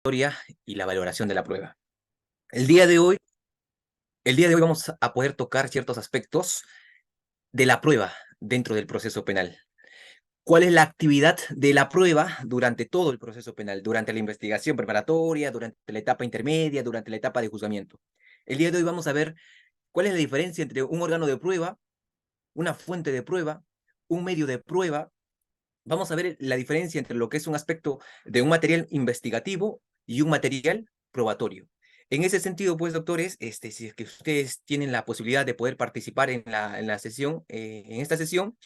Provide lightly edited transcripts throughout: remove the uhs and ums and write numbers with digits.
Y la valoración de la prueba. El día de hoy, el día de hoy vamos a poder tocar ciertos aspectos de la prueba dentro del proceso penal. ¿Cuál es la actividad de la prueba durante todo el proceso penal? Durante la investigación preparatoria, durante la etapa intermedia, durante la etapa de juzgamiento. El día de hoy vamos a ver cuál es la diferencia entre un órgano de prueba, una fuente de prueba, un medio de prueba. Vamos a ver la diferencia entre lo que es un aspecto de un material investigativo y un material probatorio. En ese sentido, pues, doctores, si es que ustedes tienen la posibilidad de poder participar en la sesión, en esta sesión,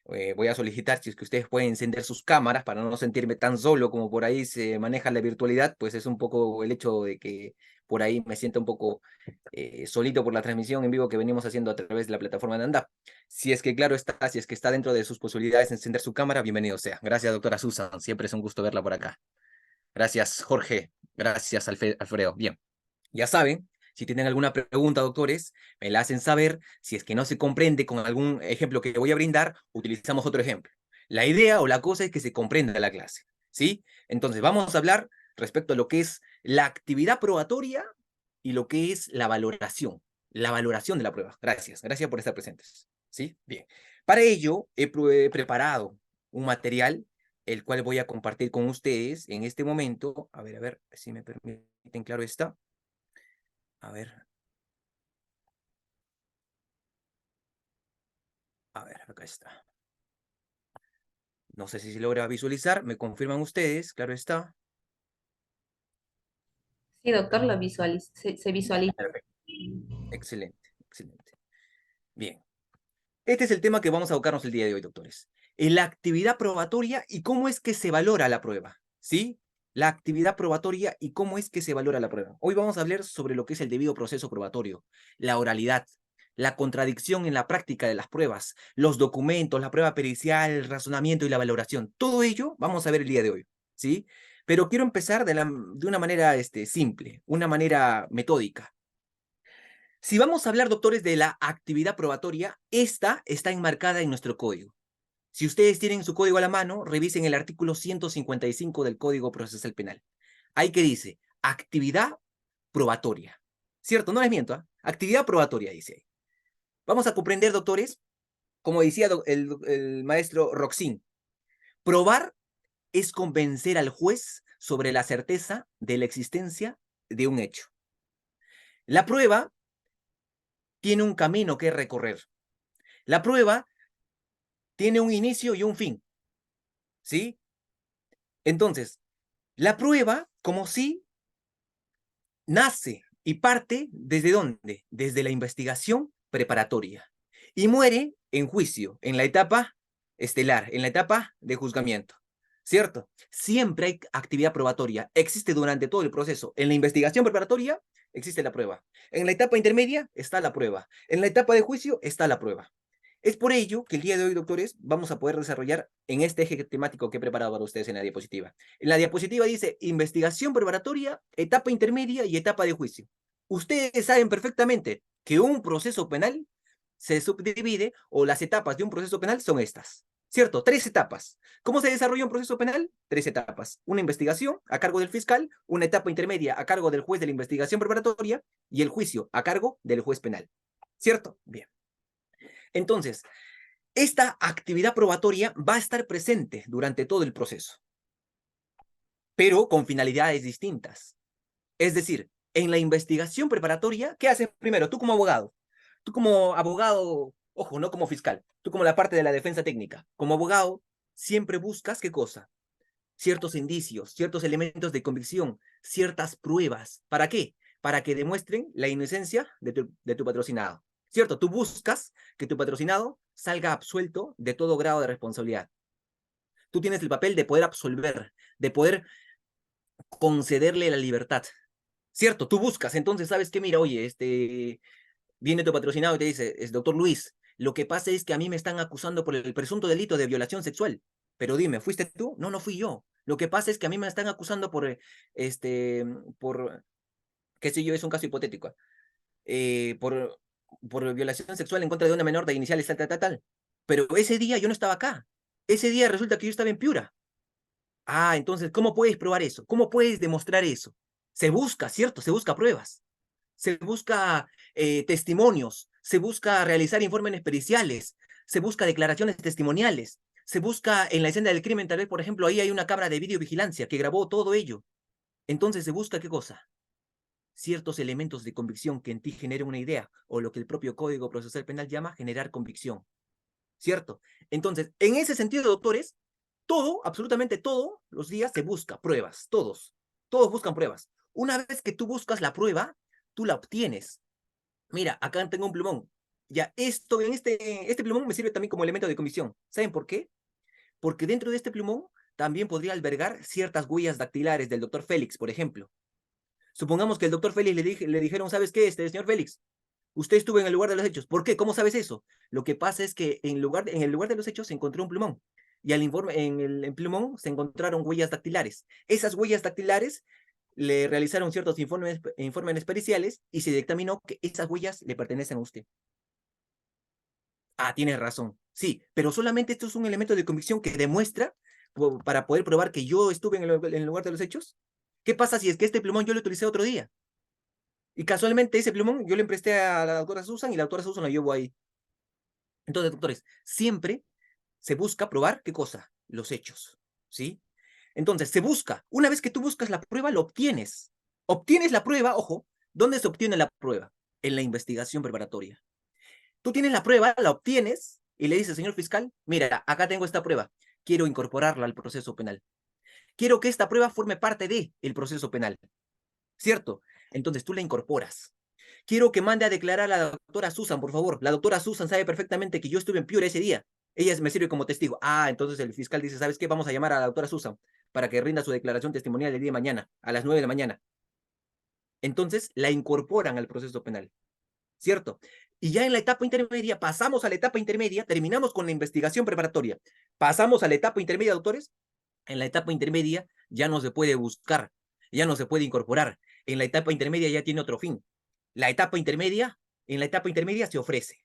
voy a solicitar si es que ustedes pueden encender sus cámaras para no sentirme tan solo como por ahí se maneja la virtualidad, pues es un poco el hecho de que por ahí me siento un poco solito por la transmisión en vivo que venimos haciendo a través de la plataforma de ANDAP. Si es que, claro está, si es que está dentro de sus posibilidades de encender su cámara, bienvenido sea. Gracias, doctora Susan, siempre es un gusto verla por acá. Gracias, Jorge. Gracias, Alfredo. Bien, ya saben, si tienen alguna pregunta, doctores, me la hacen saber. Si es que no se comprende con algún ejemplo que voy a brindar, utilizamos otro ejemplo. La idea o la cosa es que se comprenda la clase, ¿sí? Entonces, vamos a hablar respecto a lo que es la actividad probatoria y lo que es la valoración de la prueba. Gracias, gracias por estar presentes, ¿sí? Bien. Para ello, he preparado un material, el cual voy a compartir con ustedes en este momento. A ver, si me permiten, claro está. A ver, acá está. No sé si se logra visualizar, me confirman ustedes, claro está. Sí, doctor, se visualiza. Perfecto, excelente, excelente. Bien, este es el tema que vamos a abocarnos el día de hoy, doctores. En la actividad probatoria y cómo es que se valora la prueba, ¿sí? La actividad probatoria y cómo es que se valora la prueba. Hoy vamos a hablar sobre lo que es el debido proceso probatorio, la oralidad, la contradicción en la práctica de las pruebas, los documentos, la prueba pericial, el razonamiento y la valoración. Todo ello vamos a ver el día de hoy, ¿sí? Pero quiero empezar de una manera simple, una manera metódica. Si vamos a hablar, doctores, de la actividad probatoria, esta está enmarcada en nuestro código. Si ustedes tienen su código a la mano, revisen el artículo 155 del Código Procesal Penal. Ahí que dice, actividad probatoria. ¿Cierto? No les miento, ¿eh? Actividad probatoria, dice ahí. Vamos a comprender, doctores, como decía el maestro Roxin, probar es convencer al juez sobre la certeza de la existencia de un hecho. La prueba tiene un camino que recorrer. La prueba tiene un inicio y un fin, ¿sí? Entonces, la prueba, como si nace y parte ¿desde dónde? Desde la investigación preparatoria y muere en juicio, en la etapa estelar, en la etapa de juzgamiento, ¿cierto? Siempre hay actividad probatoria, existe durante todo el proceso. En la investigación preparatoria existe la prueba, en la etapa intermedia está la prueba, en la etapa de juicio está la prueba. Es por ello que el día de hoy, doctores, vamos a poder desarrollar en este eje temático que he preparado para ustedes en la diapositiva. En la diapositiva dice investigación preparatoria, etapa intermedia y etapa de juicio. Ustedes saben perfectamente que un proceso penal se subdivide, o las etapas de un proceso penal son estas, ¿cierto? 3 etapas. ¿Cómo se desarrolla un proceso penal? 3 etapas. Una investigación a cargo del fiscal, una etapa intermedia a cargo del juez de la investigación preparatoria y el juicio a cargo del juez penal. ¿Cierto? Bien. Entonces, esta actividad probatoria va a estar presente durante todo el proceso, pero con finalidades distintas. Es decir, en la investigación preparatoria, ¿qué haces primero? Tú como abogado. Tú como abogado, ojo, no como fiscal. Tú como la parte de la defensa técnica. Como abogado, siempre buscas, ¿qué cosa? Ciertos indicios, ciertos elementos de convicción, ciertas pruebas. ¿Para qué? Para que demuestren la inocencia de tu patrocinado. ¿Cierto? Tú buscas que tu patrocinado salga absuelto de todo grado de responsabilidad. Tú tienes el papel de poder absolver, de poder concederle la libertad. ¿Cierto? Tú buscas, entonces, ¿sabes qué? Mira, oye, viene tu patrocinado y te dice, es doctor Luis, lo que pasa es que a mí me están acusando por el presunto delito de violación sexual. Pero dime, ¿fuiste tú? No, no fui yo. Lo que pasa es que a mí me están acusando por, qué sé yo, es un caso hipotético, eh, por, por violación sexual en contra de una menor de iniciales tal, tal, tal, tal. Pero ese día yo no estaba acá. Ese día resulta que yo estaba en Piura. Ah, entonces, ¿cómo puedes probar eso? ¿Cómo puedes demostrar eso? Se busca, ¿cierto? Se busca pruebas, se busca testimonios, se busca realizar informes periciales, se busca declaraciones testimoniales, se busca en la escena del crimen, tal vez, por ejemplo, ahí hay una cámara de videovigilancia que grabó todo ello. Entonces se busca ¿qué cosa? Ciertos elementos de convicción que en ti generen una idea, o lo que el propio Código Procesal Penal llama generar convicción, ¿cierto? Entonces, en ese sentido, doctores, todo, absolutamente todo, los días se busca pruebas, todos buscan pruebas. Una vez que tú buscas la prueba, tú la obtienes. Mira, acá tengo un plumón. Ya, este plumón me sirve también como elemento de convicción. ¿Saben por qué? Porque dentro de este plumón también podría albergar ciertas huellas dactilares del doctor Félix, por ejemplo. Supongamos que el doctor Félix le dijeron, ¿sabes qué, señor Félix? Usted estuvo en el lugar de los hechos. ¿Por qué? ¿Cómo sabes eso? Lo que pasa es que en el lugar de los hechos se encontró un plumón. Y en el plumón se encontraron huellas dactilares. Esas huellas dactilares le realizaron ciertos informes periciales y se dictaminó que esas huellas le pertenecen a usted. Ah, tienes razón. Sí, pero solamente esto es un elemento de convicción que demuestra para poder probar que yo estuve en el lugar de los hechos. ¿Qué pasa si es que este plumón yo lo utilicé otro día? Y casualmente ese plumón yo le presté a la doctora Susan y la doctora Susan lo llevó ahí. Entonces, doctores, siempre se busca probar qué cosa, los hechos, ¿sí? Entonces, se busca, una vez que tú buscas la prueba, lo obtienes. Obtienes la prueba, ojo, ¿dónde se obtiene la prueba? En la investigación preparatoria. Tú tienes la prueba, la obtienes y le dices, señor fiscal, mira, acá tengo esta prueba, quiero incorporarla al proceso penal. Quiero que esta prueba forme parte del proceso penal, ¿cierto? Entonces tú la incorporas. Quiero que mande a declarar a la doctora Susan, por favor. La doctora Susan sabe perfectamente que yo estuve en Piura ese día. Ella me sirve como testigo. Ah, entonces el fiscal dice, ¿sabes qué? Vamos a llamar a la doctora Susan para que rinda su declaración testimonial el día de mañana, a las 9 de la mañana. Entonces la incorporan al proceso penal, ¿cierto? Y ya en la etapa intermedia, pasamos a la etapa intermedia, terminamos con la investigación preparatoria. Pasamos a la etapa intermedia, doctores. En la etapa intermedia ya no se puede buscar, ya no se puede incorporar. En la etapa intermedia ya tiene otro fin. La etapa intermedia, en la etapa intermedia se ofrece.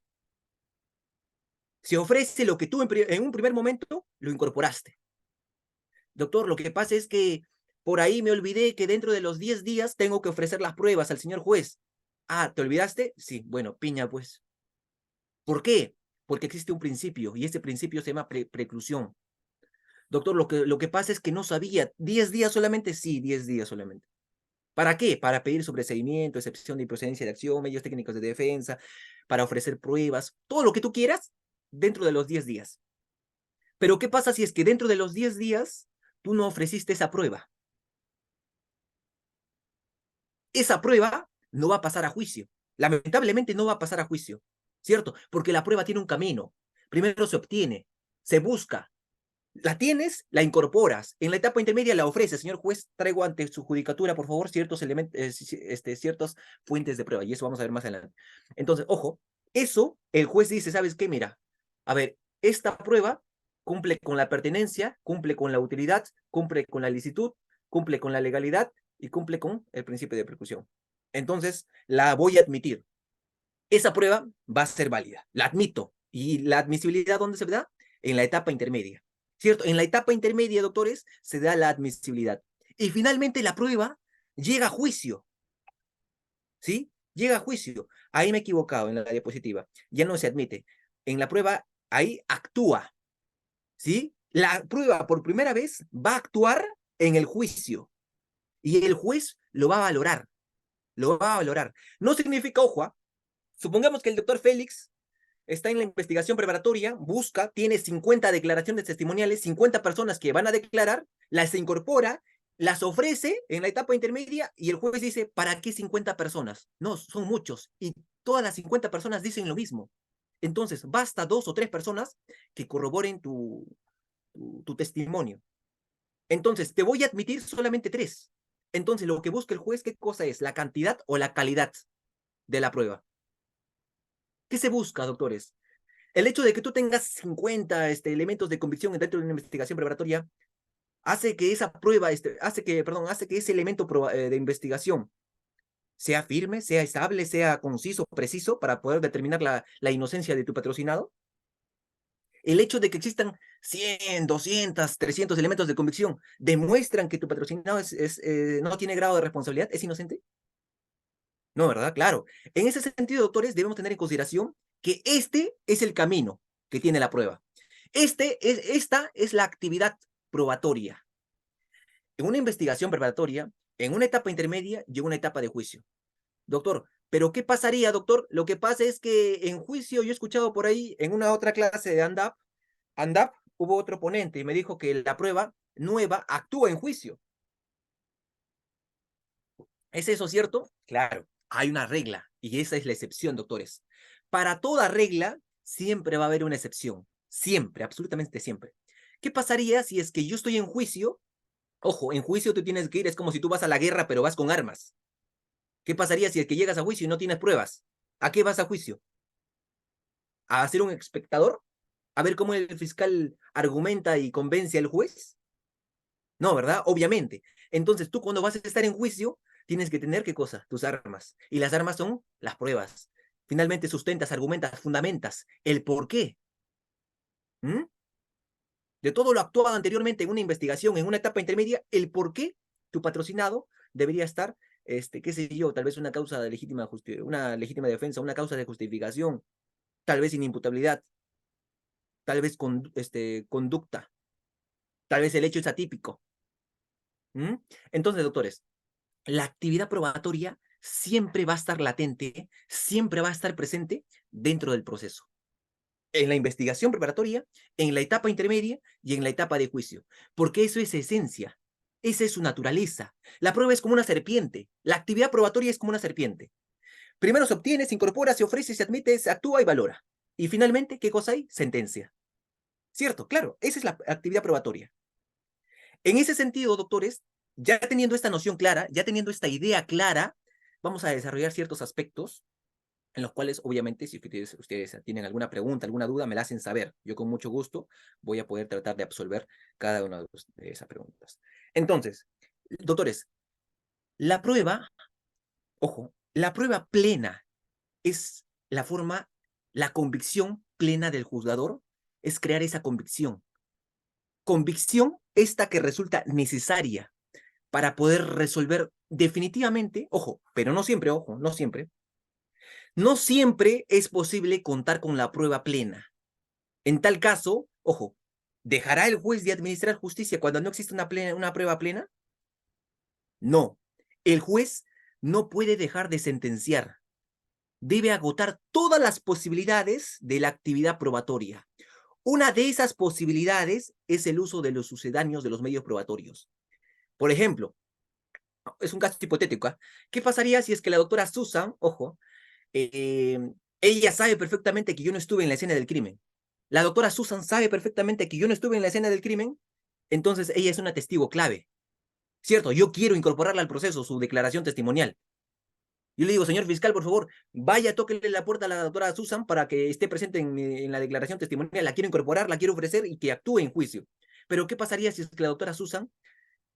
Se ofrece lo que tú en un primer momento lo incorporaste. Doctor, lo que pasa es que por ahí me olvidé que dentro de los 10 días tengo que ofrecer las pruebas al señor juez. Ah, ¿te olvidaste? Sí, bueno, piña pues. ¿Por qué? Porque existe un principio y ese principio se llama preclusión. Doctor, lo que pasa es que no sabía. 10 días solamente, sí, 10 días solamente. ¿Para qué? Para pedir sobreseimiento, excepción de improcedencia de acción, medios técnicos de defensa, para ofrecer pruebas, todo lo que tú quieras dentro de los 10 días. Pero ¿qué pasa si es que dentro de los 10 días tú no ofreciste esa prueba? Esa prueba no va a pasar a juicio. Lamentablemente no va a pasar a juicio, ¿cierto? Porque la prueba tiene un camino. Primero se obtiene, se busca, la tienes, la incorporas. En la etapa intermedia la ofreces. Señor juez, traigo ante su judicatura, por favor, ciertos elementos, ciertas fuentes de prueba. Y eso vamos a ver más adelante. Entonces, ojo, eso el juez dice, ¿sabes qué? Mira, a ver, esta prueba cumple con la pertenencia, cumple con la utilidad, cumple con la licitud, cumple con la legalidad y cumple con el principio de preclusión. Entonces, la voy a admitir. Esa prueba va a ser válida. La admito. ¿Y la admisibilidad dónde se da? En la etapa intermedia. ¿Cierto? En la etapa intermedia, doctores, se da la admisibilidad. Y finalmente la prueba llega a juicio. ¿Sí? Llega a juicio. Ahí me he equivocado en la diapositiva. Ya no se admite. En la prueba, ahí actúa. ¿Sí? La prueba por primera vez va a actuar en el juicio. Y el juez lo va a valorar. Lo va a valorar. No significa, ojo, supongamos que el doctor Félix está en la investigación preparatoria, busca, tiene 50 declaraciones testimoniales, 50 personas que van a declarar, las incorpora, las ofrece en la etapa intermedia y el juez dice, ¿para qué 50 personas? No, son muchos y todas las 50 personas dicen lo mismo. Entonces, basta 2 o 3 personas que corroboren tu testimonio. Entonces, te voy a admitir solamente 3. Entonces, lo que busca el juez, ¿qué cosa es? ¿La cantidad o la calidad de la prueba? ¿Qué se busca, doctores? El hecho de que tú tengas 50 elementos de convicción dentro de una investigación preparatoria hace que esa prueba, hace que ese elemento de investigación sea firme, sea estable, sea conciso, preciso para poder determinar la inocencia de tu patrocinado. El hecho de que existan 100, 200, 300 elementos de convicción demuestran que tu patrocinado no tiene grado de responsabilidad, ¿es inocente? No, ¿verdad? Claro. En ese sentido, doctores, debemos tener en consideración que este es el camino que tiene la prueba. Esta es la actividad probatoria. En una investigación preparatoria, en una etapa intermedia y en una etapa de juicio. Doctor, ¿pero qué pasaría, doctor? Lo que pasa es que en juicio, yo he escuchado por ahí, en una otra clase de ANDAP, hubo otro ponente y me dijo que la prueba nueva actúa en juicio. ¿Es eso cierto? Claro, hay una regla y esa es la excepción, doctores. Para toda regla siempre va a haber una excepción. Siempre, absolutamente siempre. ¿Qué pasaría si es que yo estoy en juicio? Ojo, en juicio tú tienes que ir, es como si tú vas a la guerra pero vas con armas. ¿Qué pasaría si es que llegas a juicio y no tienes pruebas? ¿A qué vas a juicio? ¿A ser un espectador? ¿A ver cómo el fiscal argumenta y convence al juez? No, ¿verdad? Obviamente. Entonces tú cuando vas a estar en juicio, tienes que tener, ¿qué cosa? Tus armas. Y las armas son las pruebas. Finalmente sustentas, argumentas, fundamentas el por qué. ¿Mm? De todo lo actuado anteriormente en una investigación, en una etapa intermedia, el por qué tu patrocinado debería estar, qué sé yo, tal vez una causa de una legítima defensa, una causa de justificación, tal vez inimputabilidad, tal vez conducta, tal vez el hecho es atípico. ¿Mm? Entonces, doctores, la actividad probatoria siempre va a estar latente, siempre va a estar presente dentro del proceso. En la investigación preparatoria, en la etapa intermedia y en la etapa de juicio. Porque eso es esencia, esa es su naturaleza. La prueba es como una serpiente, la actividad probatoria es como una serpiente. Primero se obtiene, se incorpora, se ofrece, se admite, se actúa y valora. Y finalmente, ¿qué cosa hay? Sentencia. ¿Cierto? Claro, esa es la actividad probatoria. En ese sentido, doctores, ya teniendo esta noción clara, ya teniendo esta idea clara, vamos a desarrollar ciertos aspectos en los cuales, obviamente, si ustedes tienen alguna pregunta, alguna duda, me la hacen saber. Yo con mucho gusto voy a poder tratar de absolver cada una de esas preguntas. Entonces, doctores, la prueba, ojo, la prueba plena es la forma, la convicción plena del juzgador, es crear esa convicción. Convicción esta que resulta necesaria para poder resolver definitivamente, ojo, pero no siempre, ojo, no siempre es posible contar con la prueba plena. En tal caso, ojo, ¿dejará el juez de administrar justicia cuando no existe una prueba plena? No, el juez no puede dejar de sentenciar. Debe agotar todas las posibilidades de la actividad probatoria. Una de esas posibilidades es el uso de los sucedáneos de los medios probatorios. Por ejemplo, es un caso hipotético, ¿eh? ¿Qué pasaría si es que la doctora Susan, ojo, eh, ella sabe perfectamente que yo no estuve en la escena del crimen? La doctora Susan sabe perfectamente que yo no estuve en la escena del crimen, entonces ella es una testigo clave, ¿cierto? Yo quiero incorporarla al proceso, su declaración testimonial. Yo le digo, señor fiscal, por favor, vaya, tóquele la puerta a la doctora Susan para que esté presente en la declaración testimonial. La quiero incorporar, la quiero ofrecer y que actúe en juicio. Pero, ¿qué pasaría si es que la doctora Susan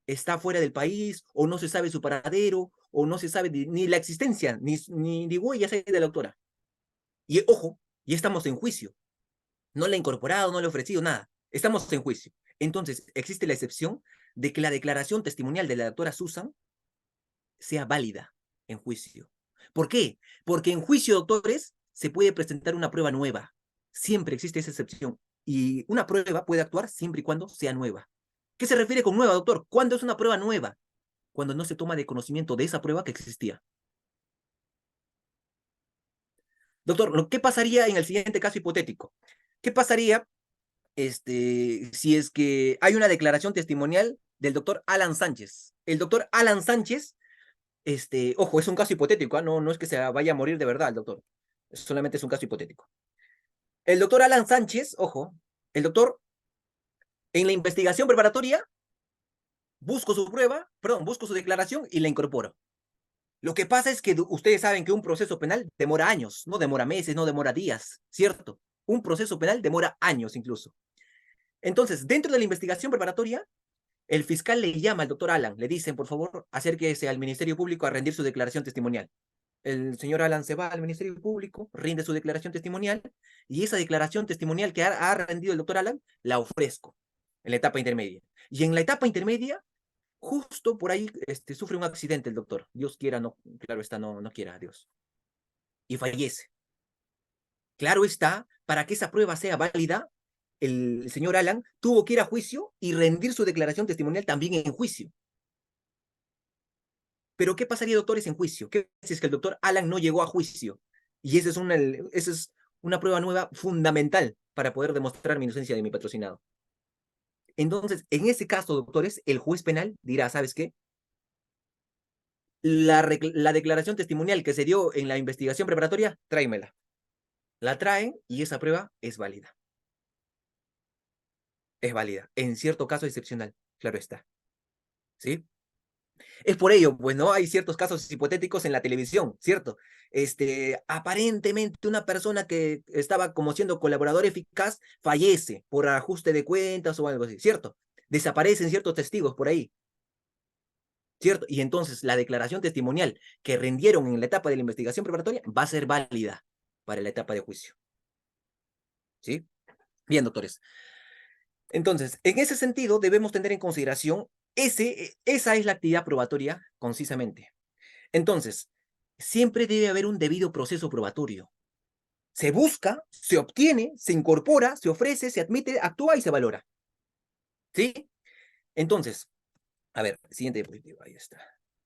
está fuera del país, o no se sabe su paradero, o no se sabe ni la existencia, ni huellas hay de la autora? Y ojo, ya estamos en juicio. No le he incorporado, no le he ofrecido nada. Estamos en juicio. Entonces, existe la excepción de que la declaración testimonial de la doctora Susan sea válida en juicio. ¿Por qué? Porque en juicio, doctores, se puede presentar una prueba nueva. Siempre existe esa excepción. Y una prueba puede actuar siempre y cuando sea nueva. ¿Qué se refiere con nueva, doctor? ¿Cuándo es una prueba nueva? Cuando no se toma de conocimiento de esa prueba que existía. Doctor, ¿qué pasaría en el siguiente caso hipotético? ¿Qué pasaría si es que hay una declaración testimonial del doctor Alan Sánchez? El doctor Alan Sánchez, ojo, es un caso hipotético, ¿eh? No es que se vaya a morir de verdad el doctor. Solamente es un caso hipotético. El doctor Alan Sánchez, ojo, el doctor en la investigación preparatoria busco su prueba, perdón, busco su declaración y la incorporo. Lo que pasa es que ustedes saben que un proceso penal demora años, no demora meses, no demora días, ¿cierto? Un proceso penal demora años incluso. Entonces, dentro de la investigación preparatoria, el fiscal le llama al doctor Alan, le dicen, por favor, acérquese al Ministerio Público a rendir su declaración testimonial. el señor Alan se va al Ministerio Público, rinde su declaración testimonial, y esa declaración testimonial que ha rendido el doctor Alan, la ofrezco en la etapa intermedia. Y en la etapa intermedia, justo por ahí sufre un accidente el doctor. Dios quiera, no, claro está, no quiera Dios. Y fallece. Claro está, para que esa prueba sea válida, el señor Alan tuvo que ir a juicio y rendir su declaración testimonial también en juicio. Pero ¿qué pasaría, doctores, en juicio? ¿Qué si es que el doctor Alan no llegó a juicio? Y esa es una prueba nueva fundamental para poder demostrar mi inocencia de mi patrocinado. Entonces, en ese caso, doctores, el juez penal dirá, ¿sabes qué? La declaración testimonial que se dio en la investigación preparatoria, tráemela. La traen y esa prueba es válida. Es válida. En cierto caso excepcional, claro está. ¿Sí? Es por ello, pues, ¿no? Hay ciertos casos hipotéticos en la televisión, ¿cierto? Aparentemente una persona que estaba como siendo colaborador eficaz fallece por ajuste de cuentas o algo así, ¿cierto? Desaparecen ciertos testigos por ahí, ¿cierto? Y entonces la declaración testimonial que rindieron en la etapa de la investigación preparatoria va a ser válida para la etapa de juicio, ¿sí? Bien, doctores. Entonces, en ese sentido, debemos tener en consideración esa es la actividad probatoria, concisamente. Entonces, siempre debe haber un debido proceso probatorio. Se busca, se obtiene, se incorpora, se ofrece, se admite, actúa y se valora. ¿Sí? Entonces, a ver, siguiente diapositiva, ahí está.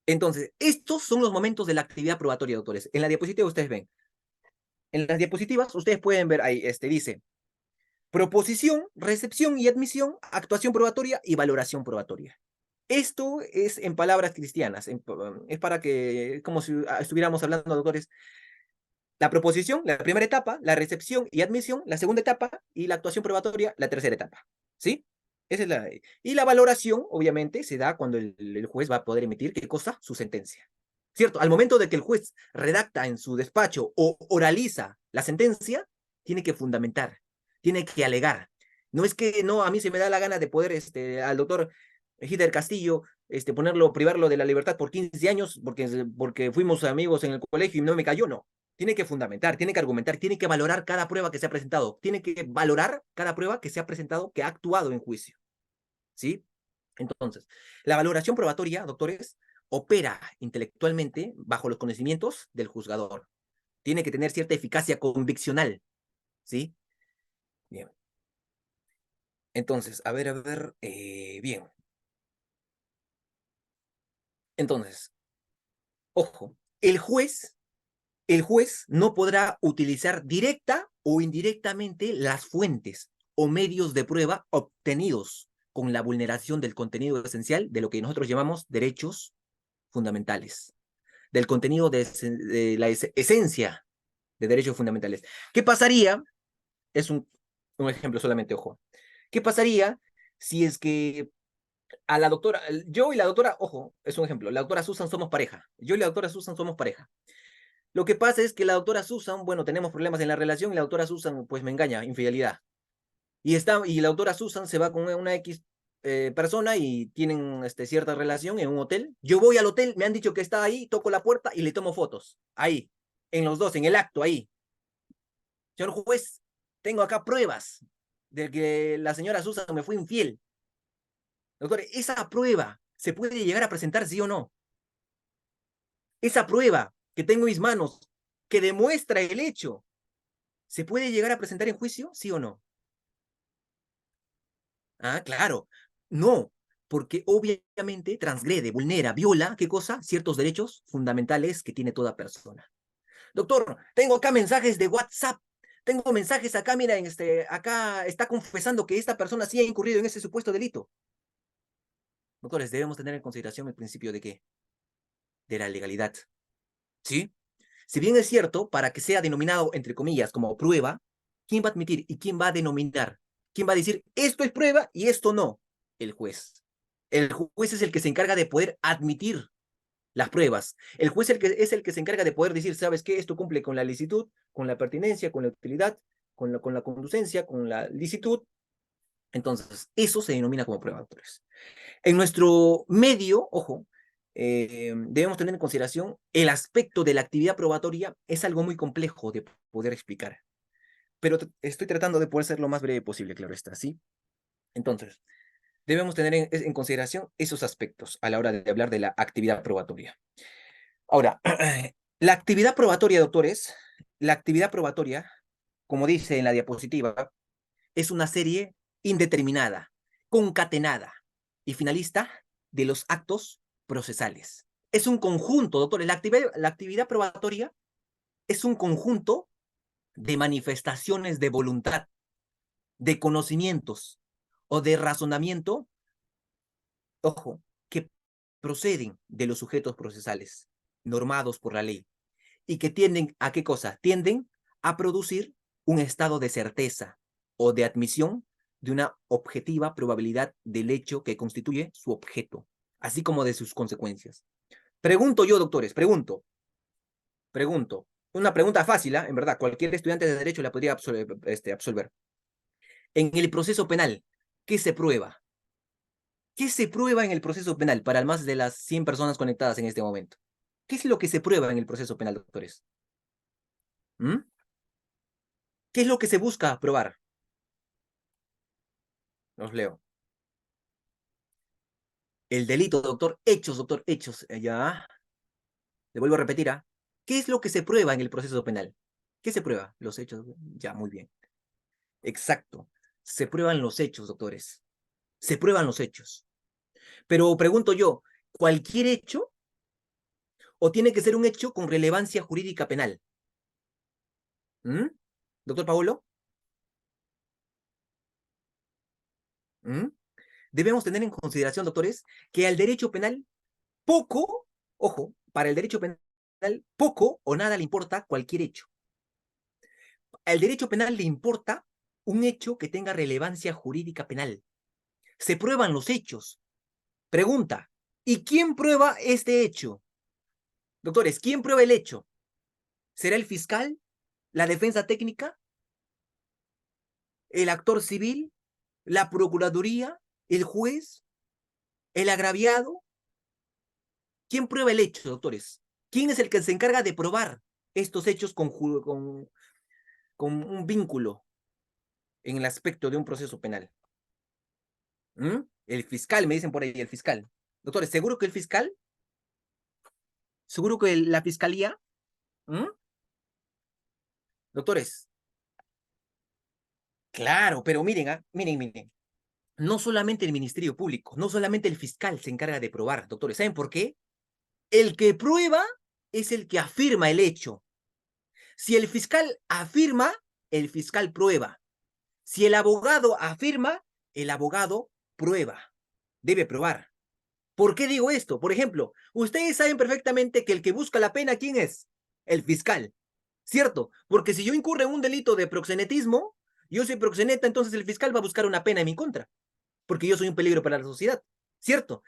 Entonces, estos son los momentos de la actividad probatoria, doctores. En la diapositiva ustedes ven. En las diapositivas ustedes pueden ver ahí, dice, proposición, recepción y admisión, actuación probatoria y valoración probatoria. Esto es en palabras cristianas, es para que, como si estuviéramos hablando, doctores, la proposición, la primera etapa, la recepción y admisión, la segunda etapa, y la actuación probatoria, la tercera etapa. ¿Sí? Esa es y la valoración, obviamente, se da cuando el juez va a poder emitir, ¿qué cosa? Su sentencia. ¿Cierto? Al momento de que el juez redacta en su despacho o oraliza la sentencia, tiene que fundamentar, tiene que alegar. No es que no, a mí se me da la gana de poder al doctor Hider Castillo ponerlo, privarlo de la libertad por 15 años porque fuimos amigos en el colegio y no me cayó, no. Tiene que fundamentar, tiene que argumentar, tiene que valorar cada prueba que se ha presentado, tiene que valorar cada prueba que se ha presentado, que ha actuado en juicio. ¿Sí? Entonces, la valoración probatoria, doctores, opera intelectualmente bajo los conocimientos del juzgador. Tiene que tener cierta eficacia conviccional. ¿Sí? Bien. Entonces, a ver, bien. Entonces, ojo, el juez no podrá utilizar directa o indirectamente las fuentes o medios de prueba obtenidos con la vulneración del contenido esencial de lo que nosotros llamamos derechos fundamentales, del contenido de la esencia de derechos fundamentales. ¿Qué pasaría? Es un ejemplo solamente, ojo. ¿Qué pasaría si es que a la doctora, yo y la doctora, ojo, es un ejemplo, la doctora Susan somos pareja, yo y la doctora Susan somos pareja. Lo que pasa es que la doctora Susan, bueno, tenemos problemas en la relación y la doctora Susan, pues me engaña, infidelidad. Y la doctora Susan se va con una X persona y tienen cierta relación en un hotel. Yo voy al hotel, me han dicho que está ahí, toco la puerta y le tomo fotos. Ahí, en los dos, en el acto, ahí. Señor juez, tengo acá pruebas de que la señora Susan me fue infiel. Doctor, esa prueba se puede llegar a presentar, sí o no. Esa prueba que tengo en mis manos, que demuestra el hecho, ¿se puede llegar a presentar en juicio, sí o no? Ah, claro. No, porque obviamente transgrede, vulnera, viola, ¿qué cosa? Ciertos derechos fundamentales que tiene toda persona. Doctor, tengo acá mensajes de WhatsApp. Tengo mensajes acá, mira, acá está confesando que esta persona sí ha incurrido en ese supuesto delito. Doctores, debemos tener en consideración el principio de qué? De la legalidad. ¿Sí? Si bien es cierto, para que sea denominado, entre comillas, como prueba, ¿quién va a admitir y quién va a denominar? ¿Quién va a decir esto es prueba y esto no? El juez. El juez es el que se encarga de poder admitir las pruebas. El juez es el que se encarga de poder decir, ¿sabes qué? Esto cumple con la licitud, con la pertinencia, con la utilidad, con la conducencia, con la licitud. Entonces, eso se denomina como prueba, doctores. En nuestro medio, ojo, debemos tener en consideración el aspecto de la actividad probatoria. Es algo muy complejo de poder explicar, pero estoy tratando de poder ser lo más breve posible, claro está, ¿sí? Entonces, debemos tener en consideración esos aspectos a la hora de hablar de la actividad probatoria. Ahora, la actividad probatoria, doctores, la actividad probatoria, como dice en la diapositiva, es una serie indeterminada, concatenada y finalista de los actos procesales. Es un conjunto, doctores, la actividad probatoria es un conjunto de manifestaciones de voluntad, de conocimientos o de razonamiento, ojo, que proceden de los sujetos procesales normados por la ley y que tienden a qué cosa? Tienden a producir un estado de certeza o de admisión de una objetiva probabilidad del hecho que constituye su objeto, así como de sus consecuencias. Pregunto yo, doctores, pregunto. Una pregunta fácil, ¿eh? En verdad, cualquier estudiante de Derecho la podría absolver. En el proceso penal, ¿qué se prueba? ¿Qué se prueba en el proceso penal para más de las 100 personas conectadas en este momento? ¿Qué es lo que se prueba en el proceso penal, doctores? ¿Mm? ¿Qué es lo que se busca probar? Los leo. El delito, doctor, hechos. Ya, le vuelvo a repetir, ¿ah? ¿Qué es lo que se prueba en el proceso penal? ¿Qué se prueba? Los hechos. Ya, muy bien. Exacto. Se prueban los hechos, doctores. Se prueban los hechos. Pero pregunto yo, ¿cualquier hecho o tiene que ser un hecho con relevancia jurídica penal? ¿Mm? ¿Doctor Paolo? ¿Mm? Debemos tener en consideración, doctores, que al derecho penal poco, ojo, para el derecho penal poco o nada le importa cualquier hecho. Al derecho penal le importa un hecho que tenga relevancia jurídica penal. Se prueban los hechos. Pregunta, ¿y quién prueba este hecho? Doctores, ¿quién prueba el hecho? ¿Será el fiscal? ¿La defensa técnica? ¿El actor civil? ¿La procuraduría? ¿El juez? ¿El agraviado? ¿Quién prueba el hecho, doctores? ¿Quién es el que se encarga de probar estos hechos con un vínculo en el aspecto de un proceso penal? ¿Mm? El fiscal, me dicen por ahí, el fiscal. Doctores, ¿seguro que el fiscal? ¿Seguro que la fiscalía? ¿Mm? Doctores, claro, pero miren, miren. No solamente el Ministerio Público, no solamente el fiscal se encarga de probar, doctores. ¿Saben por qué? El que prueba es el que afirma el hecho. Si el fiscal afirma, el fiscal prueba. Si el abogado afirma, el abogado prueba. Debe probar. ¿Por qué digo esto? Por ejemplo, ustedes saben perfectamente que el que busca la pena, ¿quién es? El fiscal, ¿cierto? Porque si yo incurro en un delito de proxenetismo, yo soy proxeneta, entonces el fiscal va a buscar una pena en mi contra, porque yo soy un peligro para la sociedad, ¿cierto?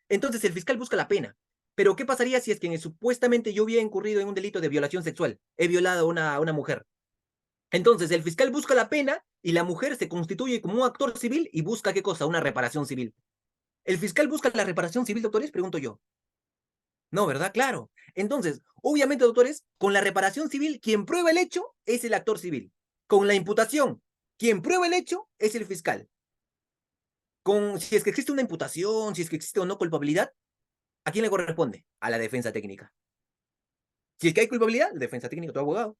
Entonces el fiscal busca la pena. Pero ¿qué pasaría si es que supuestamente yo hubiera incurrido en un delito de violación sexual? He violado a una mujer. Entonces el fiscal busca la pena y la mujer se constituye como un actor civil y busca ¿qué cosa? Una reparación civil. ¿El fiscal busca la reparación civil, doctores? Pregunto yo. No, ¿verdad? Claro. Entonces, obviamente, doctores, con la reparación civil, quien prueba el hecho es el actor civil. Con la imputación, quien prueba el hecho es el fiscal. Si es que existe una imputación, si es que existe o no culpabilidad, ¿a quién le corresponde? A la defensa técnica. Si es que hay culpabilidad, la defensa técnica, tu abogado.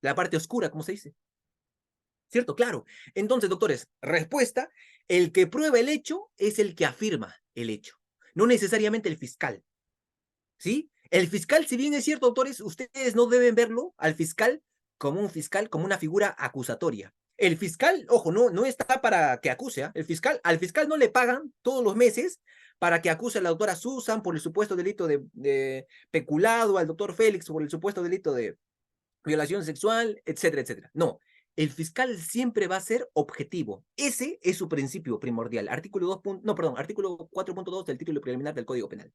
La parte oscura, ¿cómo se dice? ¿Cierto? Claro. Entonces, doctores, respuesta, el que prueba el hecho es el que afirma el hecho, no necesariamente el fiscal. ¿Sí? El fiscal, si bien es cierto, autores, ustedes no deben verlo al fiscal, como una figura acusatoria. El fiscal, ojo, no está para que acuse, ¿eh? Al fiscal no le pagan todos los meses para que acuse a la doctora Susan por el supuesto delito de peculado, al doctor Félix por el supuesto delito de violación sexual, etcétera, etcétera. No, el fiscal siempre va a ser objetivo. Ese es su principio primordial. Artículo 4.2 del título preliminar del Código Penal.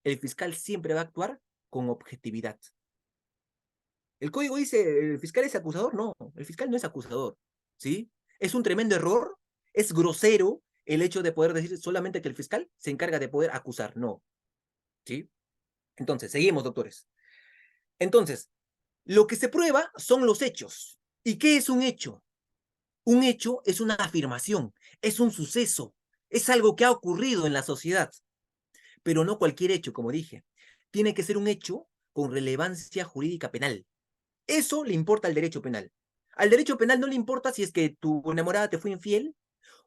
El fiscal siempre va a actuar con objetividad. El código dice, ¿el fiscal es acusador? No, el fiscal no es acusador, ¿sí? Es un tremendo error, es grosero el hecho de poder decir solamente que el fiscal se encarga de poder acusar, no. ¿sí? Entonces, seguimos, doctores. Entonces, lo que se prueba son los hechos. ¿Y qué es un hecho? Un hecho es una afirmación, es un suceso, es algo que ha ocurrido en la sociedad, pero no cualquier hecho, como dije. Tiene que ser un hecho con relevancia jurídica penal. Eso le importa al derecho penal. Al derecho penal no le importa si es que tu enamorada te fue infiel,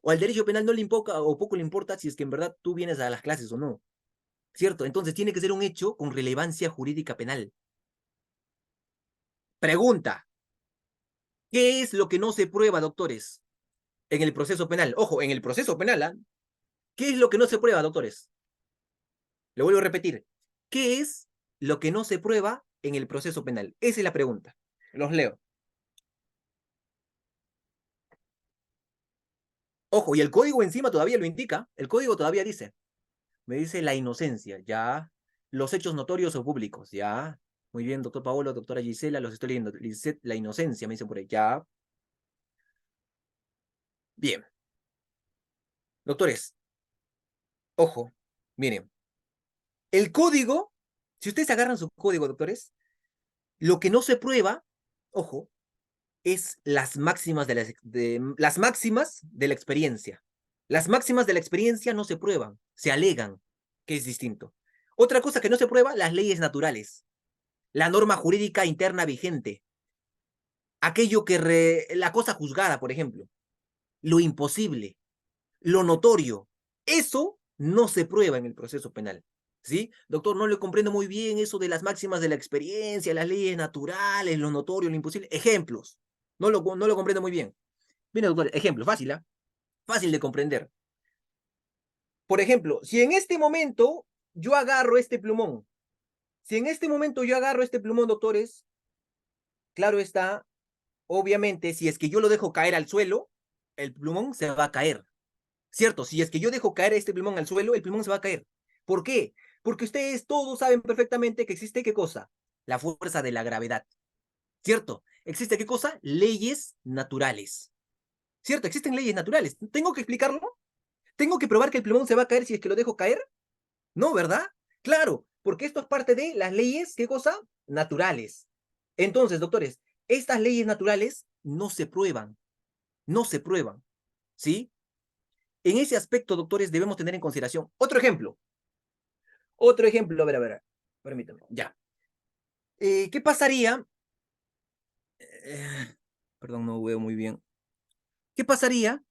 o al derecho penal no le importa o poco le importa si es que en verdad tú vienes a las clases o no, ¿cierto? Entonces tiene que ser un hecho con relevancia jurídica penal. Pregunta, ¿qué es lo que no se prueba, doctores, en el proceso penal? Ojo, en el proceso penal, ¿ah? ¿Qué es lo que no se prueba, doctores? Lo vuelvo a repetir. ¿Qué es lo que no se prueba en el proceso penal? Esa es la pregunta. Los leo. Ojo, y el código encima todavía lo indica. El código todavía dice. Me dice la inocencia, ya. Los hechos notorios o públicos, ya. Muy bien, doctor Paolo, doctora Gisela, los estoy leyendo. Dice la inocencia, me dice por ahí, ya. Bien. Doctores, ojo, miren. El código, si ustedes agarran su código, doctores, lo que no se prueba, ojo, es las máximas de la experiencia. Las máximas de la experiencia no se prueban, se alegan, que es distinto. Otra cosa que no se prueba, las leyes naturales, la norma jurídica interna vigente, aquello la cosa juzgada, por ejemplo, lo imposible, lo notorio, eso no se prueba en el proceso penal. ¿Sí? Doctor, no le comprendo muy bien eso de las máximas de la experiencia, las leyes naturales, lo notorio, lo imposible. Ejemplos. No lo comprendo muy bien. Mira, doctor, ejemplo, fácil, ¿ah? Fácil de comprender. Por ejemplo, si en este momento yo agarro este plumón, si en este momento yo agarro este plumón, doctores, claro está, obviamente, si es que yo lo dejo caer al suelo, el plumón se va a caer. ¿Cierto? Si es que yo dejo caer este plumón al suelo, el plumón se va a caer. ¿Por qué? Porque ustedes todos saben perfectamente que existe ¿qué cosa? La fuerza de la gravedad. ¿Cierto? ¿Existe qué cosa? Leyes naturales. ¿Cierto? Existen leyes naturales. ¿Tengo que explicarlo? ¿Tengo que probar que el plumón se va a caer si es que lo dejo caer? No, ¿verdad? Claro, porque esto es parte de las leyes, ¿qué cosa? Naturales. Entonces, doctores, estas leyes naturales no se prueban, no se prueban, ¿sí? En ese aspecto, doctores, debemos tener en consideración. Otro ejemplo, a ver, permítame, ya. ¿Qué pasaría? Perdón, no veo muy bien. ¿Qué pasaría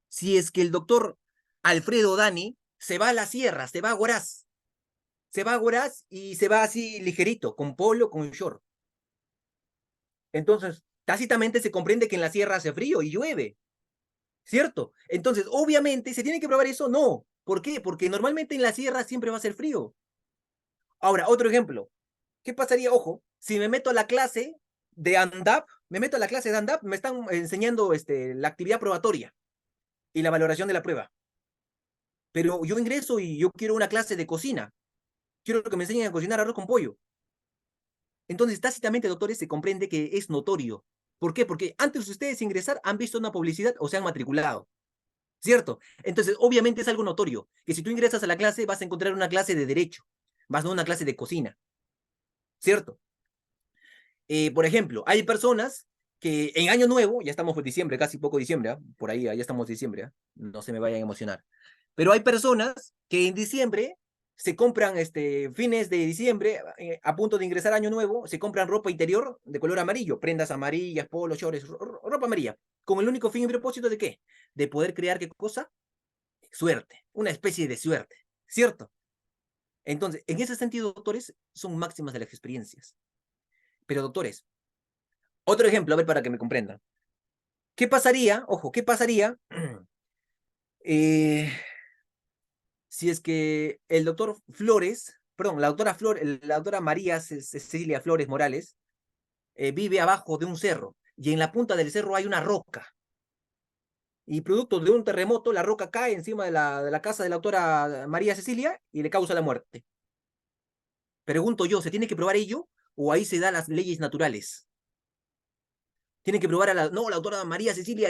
si es que el doctor Alfredo Dani se va a la sierra, se va a Huaraz? Se va a Huaraz y se va así ligerito, con polo, con short. Entonces, tácitamente se comprende que en la sierra hace frío y llueve, ¿cierto? Entonces, obviamente, ¿se tiene que probar eso? No. ¿Por qué? Porque normalmente en la sierra siempre va a ser frío. Ahora, otro ejemplo. ¿Qué pasaría, ojo, si me meto a la clase de ANDAP, me están enseñando la actividad probatoria y la valoración de la prueba? Pero yo ingreso y yo quiero una clase de cocina. Quiero que me enseñen a cocinar arroz con pollo. Entonces, tácitamente, doctores, se comprende que es notorio. ¿Por qué? Porque antes de ustedes ingresar han visto una publicidad o se han matriculado. ¿Cierto? Entonces, obviamente es algo notorio, que si tú ingresas a la clase vas a encontrar una clase de derecho, vas a una clase de cocina. ¿Cierto? Por ejemplo, hay personas que en Año Nuevo, ya estamos en diciembre, casi poco diciembre, ¿eh? Por ahí, ya estamos en diciembre, ¿eh? No se me vayan a emocionar. Pero hay personas que en diciembre se compran, fines de diciembre, a punto de ingresar Año Nuevo, se compran ropa interior de color amarillo, prendas amarillas, polos, shorts, ropa amarilla, con el único fin y propósito de ¿qué? De poder crear, ¿qué cosa? Suerte, una especie de suerte, ¿cierto? Entonces, en ese sentido, doctores, son máximas de las experiencias. Pero, doctores, otro ejemplo, a ver, para que me comprendan. ¿Qué pasaría? Ojo, ¿qué pasaría eh, si es que el doctor Flores, perdón, la doctora María Cecilia Flores Morales, vive abajo de un cerro y en la punta del cerro hay una roca? Y producto de un terremoto, la roca cae encima de la casa de la doctora María Cecilia y le causa la muerte. Pregunto yo, ¿se tiene que probar ello o ahí se dan las leyes naturales? Tiene que probar no, la doctora María Cecilia,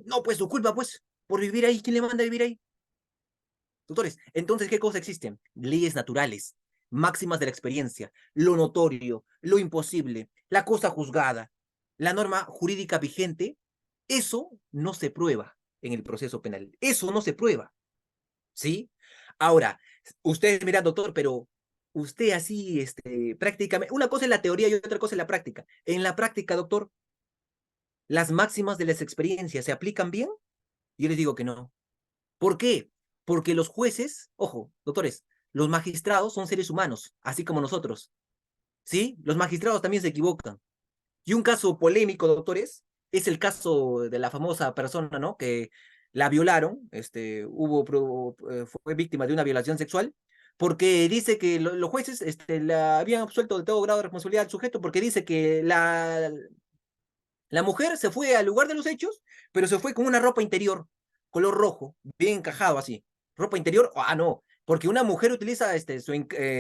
no, pues su culpa, pues, por vivir ahí. ¿Quién le manda a vivir ahí? Doctores, entonces, ¿qué cosa existen? Leyes naturales. máximas de la experiencia, lo notorio, lo imposible, la cosa juzgada, la norma jurídica vigente, eso no se prueba en el proceso penal. Eso no se prueba, ¿sí? Ahora, usted mira, doctor, pero usted así, prácticamente, una cosa es la teoría y otra cosa es la práctica. En la práctica, doctor, ¿las máximas de las experiencias se aplican bien? Yo les digo que no. ¿Por qué? Porque los jueces, ojo, doctores, los magistrados son seres humanos, así como nosotros, ¿sí? Los magistrados también se equivocan. Y un caso polémico, doctores, es el caso de la famosa persona, ¿no? Que la violaron, fue víctima de una violación sexual, porque dice que los jueces la habían absuelto de todo grado de responsabilidad al sujeto, porque dice que la mujer se fue al lugar de los hechos, pero se fue con una ropa interior, color rojo, bien encajado así. Ropa interior, no, porque una mujer utiliza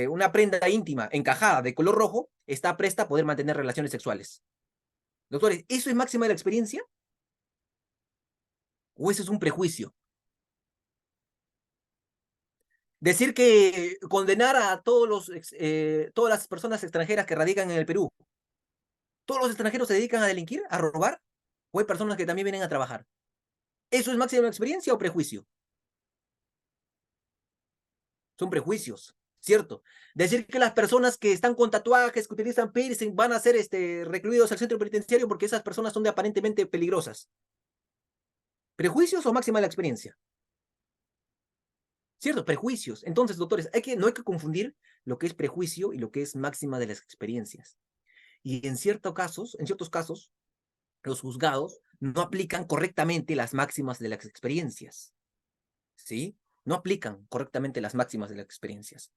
una prenda íntima encajada de color rojo, está presta a poder mantener relaciones sexuales. Doctores, ¿eso es máxima de la experiencia? ¿O eso es un prejuicio? Decir que condenar a todas las personas extranjeras que radican en el Perú, ¿todos los extranjeros se dedican a delinquir, a robar? ¿O hay personas que también vienen a trabajar? ¿Eso es máxima de la experiencia o prejuicio? Son prejuicios, ¿cierto? Decir que las personas que están con tatuajes, que utilizan piercing, van a ser recluidos al centro penitenciario porque esas personas son de aparentemente peligrosas. ¿Prejuicios o máxima de la experiencia? ¿Cierto? Prejuicios. Entonces, doctores, no hay que confundir lo que es prejuicio y lo que es máxima de las experiencias. Y en ciertos casos, los juzgados no aplican correctamente las máximas de las experiencias. ¿Sí? No aplican correctamente las máximas de las experiencias.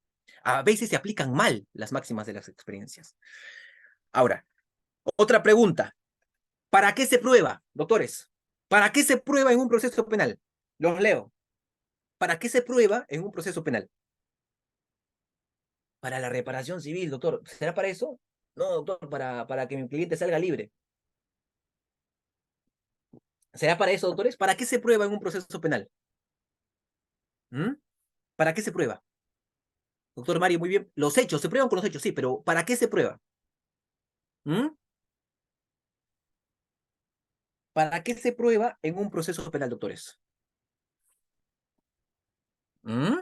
A veces se aplican mal las máximas de las experiencias. Ahora, otra pregunta. ¿Para qué se prueba, doctores? ¿Para qué se prueba en un proceso penal? Los leo. ¿Para qué se prueba en un proceso penal? Para la reparación civil, doctor. ¿Será para eso? No, doctor, para que mi cliente salga libre. ¿Será para eso, doctores? ¿Para qué se prueba en un proceso penal? ¿Mm? ¿Para qué se prueba? Doctor Mario, muy bien. Los hechos, se prueban con los hechos, sí, pero ¿para qué se prueba? ¿Mm? ¿Para qué se prueba en un proceso penal, doctores? ¿Mm?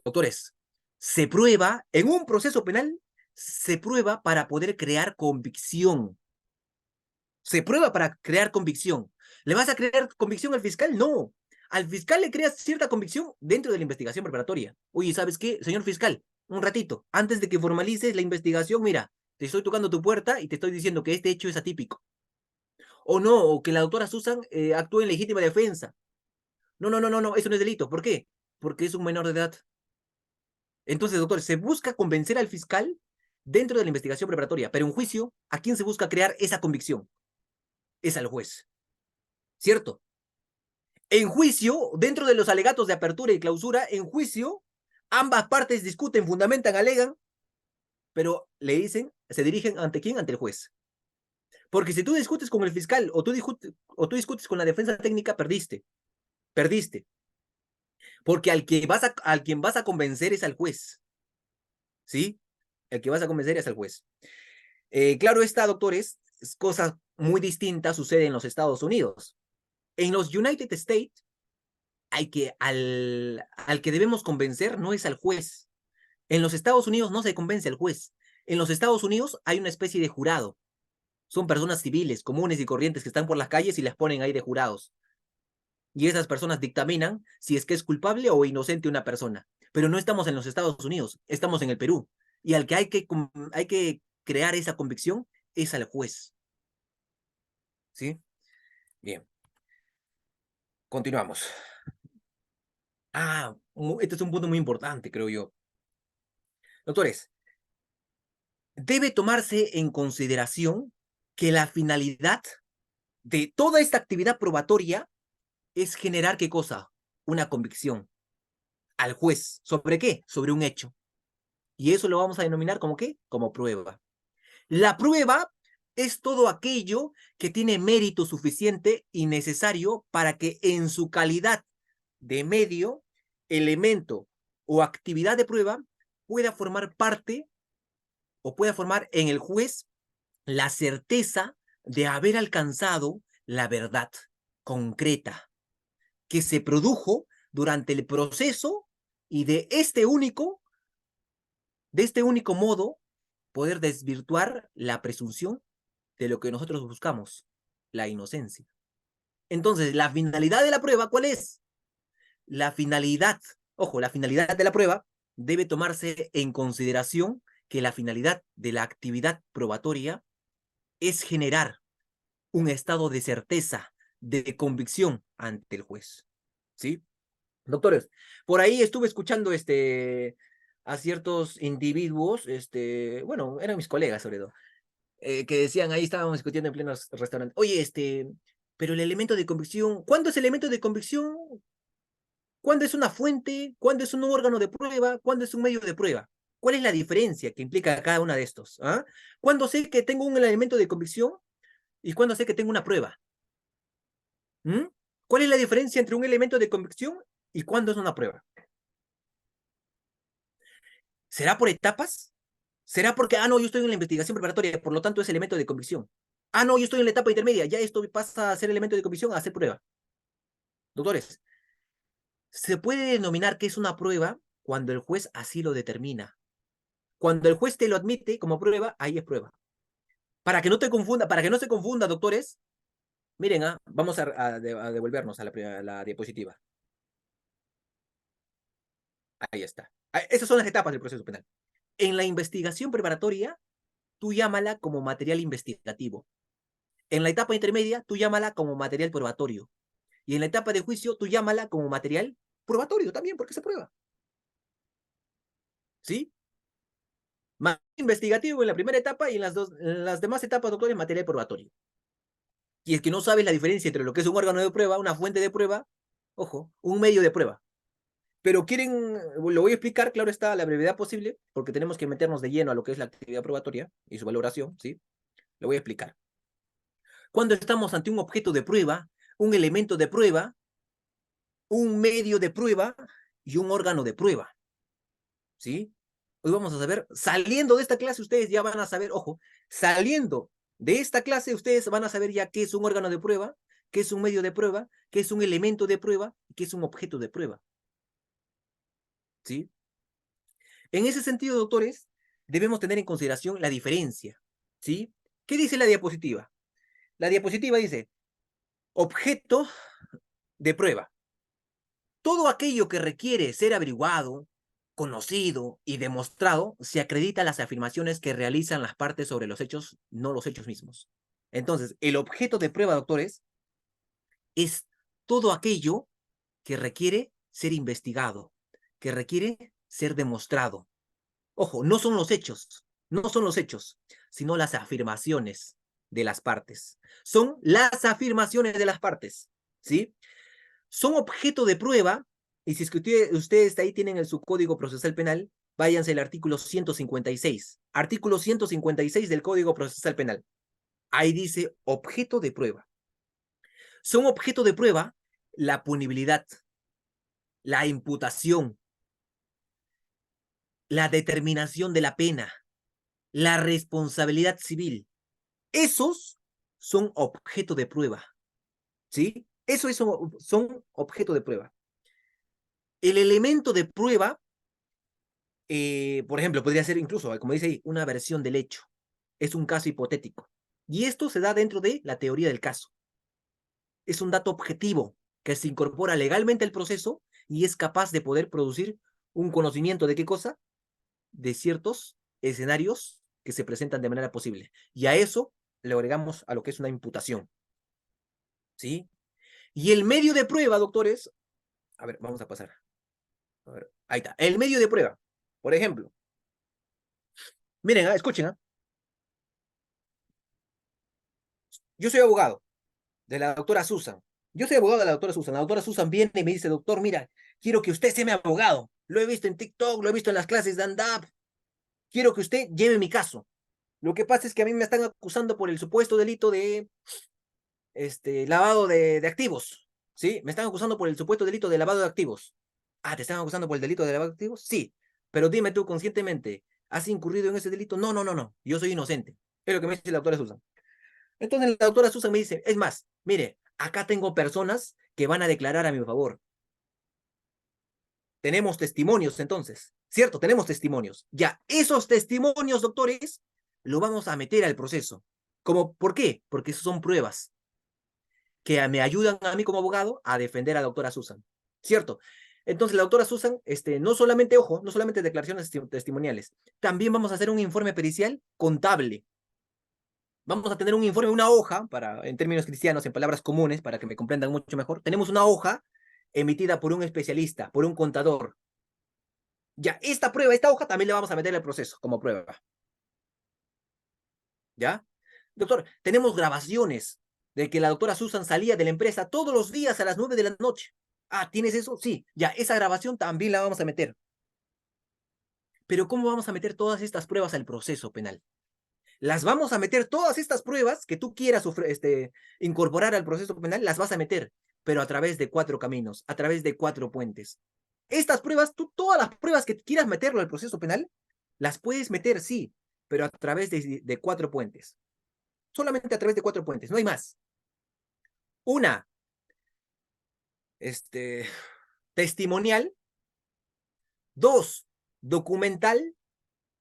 Doctores, se prueba en un proceso penal, se prueba para poder crear convicción. Se prueba para crear convicción. ¿Le vas a crear convicción al fiscal? No. Al fiscal le creas cierta convicción dentro de la investigación preparatoria. Oye, ¿sabes qué, señor fiscal? Un ratito, antes de que formalices la investigación, mira, te estoy tocando tu puerta y te estoy diciendo que este hecho es atípico. O no, o que la doctora Susan actúe en legítima defensa. No, no, no, no, no, eso no es delito. ¿Por qué? Porque es un menor de edad. Entonces, doctor, se busca convencer al fiscal dentro de la investigación preparatoria, pero en juicio, ¿a quién se busca crear esa convicción? Es al juez, ¿cierto? En juicio, dentro de los alegatos de apertura y clausura, en juicio, ambas partes discuten, fundamentan, alegan, pero le dicen, se dirigen ante quién, ante el juez. Porque si tú discutes con el fiscal o tú discutes con la defensa técnica, perdiste, perdiste. Porque al quien vas a convencer es al juez, ¿sí? El que vas a convencer es al juez. Claro está, doctores, cosas muy distintas suceden en los Estados Unidos. En los United States, al que debemos convencer no es al juez. En los Estados Unidos no se convence al juez. En los Estados Unidos hay una especie de jurado. Son personas civiles, comunes y corrientes que están por las calles y las ponen ahí de jurados. Y esas personas dictaminan si es que es culpable o inocente una persona. Pero no estamos en los Estados Unidos, estamos en el Perú. Y al que hay que crear esa convicción es al juez. ¿Sí? Bien. Continuamos. Este es un punto muy importante, creo yo. Doctores, debe tomarse en consideración que la finalidad de toda esta actividad probatoria es generar, ¿qué cosa? Una convicción al juez. ¿Sobre qué? Sobre un hecho. Y eso lo vamos a denominar como ¿qué? Como prueba. La prueba es todo aquello que tiene mérito suficiente y necesario para que en su calidad de medio, elemento o actividad de prueba pueda formar parte o pueda formar en el juez la certeza de haber alcanzado la verdad concreta que se produjo durante el proceso y de este único modo, poder desvirtuar la presunción de lo que nosotros buscamos, la inocencia. Entonces, la finalidad de la prueba, ¿cuál es? La finalidad, ojo, la finalidad de la prueba debe tomarse en consideración que la finalidad de la actividad probatoria es generar un estado de certeza, de convicción ante el juez. ¿Sí? Doctores, por ahí estuve escuchando a ciertos individuos, bueno, eran mis colegas sobre todo, que decían, ahí estábamos discutiendo en pleno restaurante, oye, pero el elemento de convicción, ¿cuándo es elemento de convicción? ¿Cuándo es una fuente? ¿Cuándo es un órgano de prueba? ¿Cuándo es un medio de prueba? ¿Cuál es la diferencia que implica cada una de estos? ¿Ah? ¿Cuándo sé que tengo un elemento de convicción y cuándo sé que tengo una prueba? ¿Mm? ¿Cuál es la diferencia entre un elemento de convicción y cuándo es una prueba? ¿Será por etapas? ¿Será porque, no, yo estoy en la investigación preparatoria, por lo tanto es elemento de convicción? No, yo estoy en la etapa intermedia, ya esto pasa a ser elemento de convicción, a ser prueba. Doctores, se puede denominar que es una prueba cuando el juez así lo determina. Cuando el juez te lo admite como prueba, ahí es prueba. Para que no te confunda, para que no se confunda, doctores, miren, vamos a devolvernos a la diapositiva. Ahí está. Esas son las etapas del proceso penal. En la investigación preparatoria, tú llámala como material investigativo. En la etapa intermedia, tú llámala como material probatorio. Y en la etapa de juicio, tú llámala como material probatorio también, porque se prueba. ¿Sí? Más investigativo en la primera etapa y en las demás etapas, doctores, material probatorio. Y es que no sabes la diferencia entre lo que es un órgano de prueba, una fuente de prueba, ojo, un medio de prueba. Pero lo voy a explicar, claro está, a la brevedad posible, porque tenemos que meternos de lleno a lo que es la actividad probatoria y su valoración, ¿sí? Lo voy a explicar. Cuando estamos ante un objeto de prueba, un elemento de prueba, un medio de prueba y un órgano de prueba, ¿sí? Hoy vamos a saber, saliendo de esta clase, ustedes ya van a saber, ojo, saliendo de esta clase, ustedes van a saber ya qué es un órgano de prueba, qué es un medio de prueba, qué es un elemento de prueba y qué es un objeto de prueba, ¿sí? En ese sentido, doctores, debemos tener en consideración la diferencia, ¿sí? ¿Qué dice la diapositiva? La diapositiva dice, objeto de prueba. Todo aquello que requiere ser averiguado, conocido y demostrado se acredita a las afirmaciones que realizan las partes sobre los hechos, no los hechos mismos. Entonces, el objeto de prueba, doctores, es todo aquello que requiere ser investigado, que requiere ser demostrado. Ojo, no son los hechos, no son los hechos, sino las afirmaciones de las partes. Son las afirmaciones de las partes, ¿sí? Son objeto de prueba, y si es que ustedes ahí tienen el subcódigo procesal penal, váyanse al artículo 156. Artículo 156 del Código Procesal Penal. Ahí dice objeto de prueba. Son objeto de prueba la punibilidad, la imputación, la determinación de la pena, la responsabilidad civil. Esos son objeto de prueba, ¿sí? Eso son objeto de prueba. El elemento de prueba, por ejemplo, podría ser incluso, como dice ahí, una versión del hecho. Es un caso hipotético. Y esto se da dentro de la teoría del caso. Es un dato objetivo que se incorpora legalmente al proceso y es capaz de poder producir un conocimiento de qué cosa, de ciertos escenarios que se presentan de manera posible. Y a eso le agregamos a lo que es una imputación. ¿Sí? Y el medio de prueba, doctores, a ver, vamos a pasar. A ver, ahí está. El medio de prueba. Por ejemplo, miren, escuchen, yo soy abogado de la doctora Susan. Yo soy abogado de la doctora Susan. La doctora Susan viene y me dice, doctor, mira, quiero que usted sea mi abogado. Lo he visto en TikTok, lo he visto en las clases de stand-up. Quiero que usted lleve mi caso. Lo que pasa es que a mí me están acusando por el supuesto delito de lavado de activos. ¿Sí? Me están acusando por el supuesto delito de lavado de activos. Ah, ¿te están acusando por el delito de lavado de activos? Sí, pero dime tú conscientemente, ¿has incurrido en ese delito? No, no, no, no, yo soy inocente. Es lo que me dice la doctora Susan. Entonces la doctora Susan me dice, es más, mire, acá tengo personas que van a declarar a mi favor. Tenemos testimonios entonces, ¿cierto? Tenemos testimonios. Ya, esos testimonios, doctores, lo vamos a meter al proceso. ¿Cómo? ¿Por qué? Porque esos son pruebas que me ayudan a mí como abogado a defender a la doctora Susan, ¿cierto? Entonces, la doctora Susan, no solamente, ojo, no solamente declaraciones testimoniales, también vamos a hacer un informe pericial contable. Vamos a tener un informe, una hoja, para, en términos cristianos, en palabras comunes, para que me comprendan mucho mejor. Tenemos una hoja emitida por un especialista, por un contador. Ya, esta prueba, esta hoja también le vamos a meter al proceso como prueba. ¿Ya? Doctor, tenemos grabaciones de que la doctora Susan salía de la empresa todos los días a las 9 de la noche. Ah, ¿tienes eso? Sí, ya, esa grabación también la vamos a meter. Pero ¿cómo vamos a meter todas estas pruebas al proceso penal? Las vamos a meter, todas estas pruebas que tú quieras incorporar al proceso penal, las vas a meter, pero a través de 4 caminos, a través de 4 puentes. Estas pruebas, tú todas las pruebas que quieras meterlo al proceso penal, las puedes meter, sí, pero a través de 4 puentes. Solamente a través de 4 puentes, no hay más. Una, este, testimonial. 2, documental.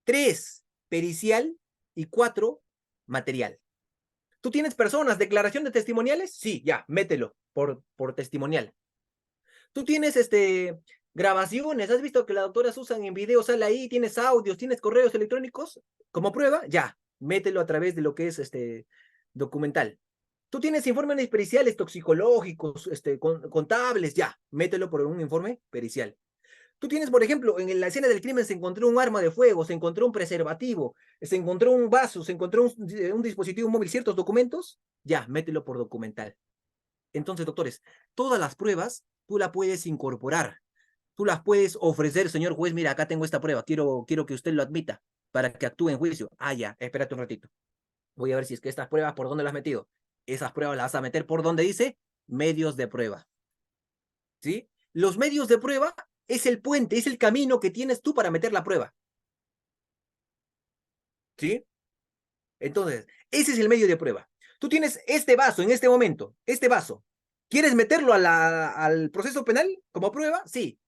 3, pericial. Y 4, material. ¿Tú tienes personas, declaración de testimoniales? Sí, ya, mételo por testimonial. ¿Tú tienes grabaciones? ¿Has visto que la doctora Susan en video sale ahí? ¿Tienes audios? ¿Tienes correos electrónicos como prueba? Ya, mételo a través de lo que es documental. ¿Tú tienes informes periciales toxicológicos, contables? Ya, mételo por un informe pericial. Tú tienes, por ejemplo, en la escena del crimen se encontró un arma de fuego, se encontró un preservativo, se encontró un vaso, se encontró un dispositivo móvil, ciertos documentos, ya, mételo por documental. Entonces, doctores, todas las pruebas tú las puedes incorporar, tú las puedes ofrecer, señor juez, mira, acá tengo esta prueba, quiero que usted lo admita para que actúe en juicio. Ah, ya, espérate un ratito. Voy a ver si es que estas pruebas, ¿por dónde las has metido? Esas pruebas las vas a meter por donde dice medios de prueba. ¿Sí? Los medios de prueba es el puente, es el camino que tienes tú para meter la prueba. ¿Sí? Entonces, ese es el medio de prueba. Tú tienes este vaso en este momento, este vaso. ¿Quieres meterlo al proceso penal como prueba? Sí.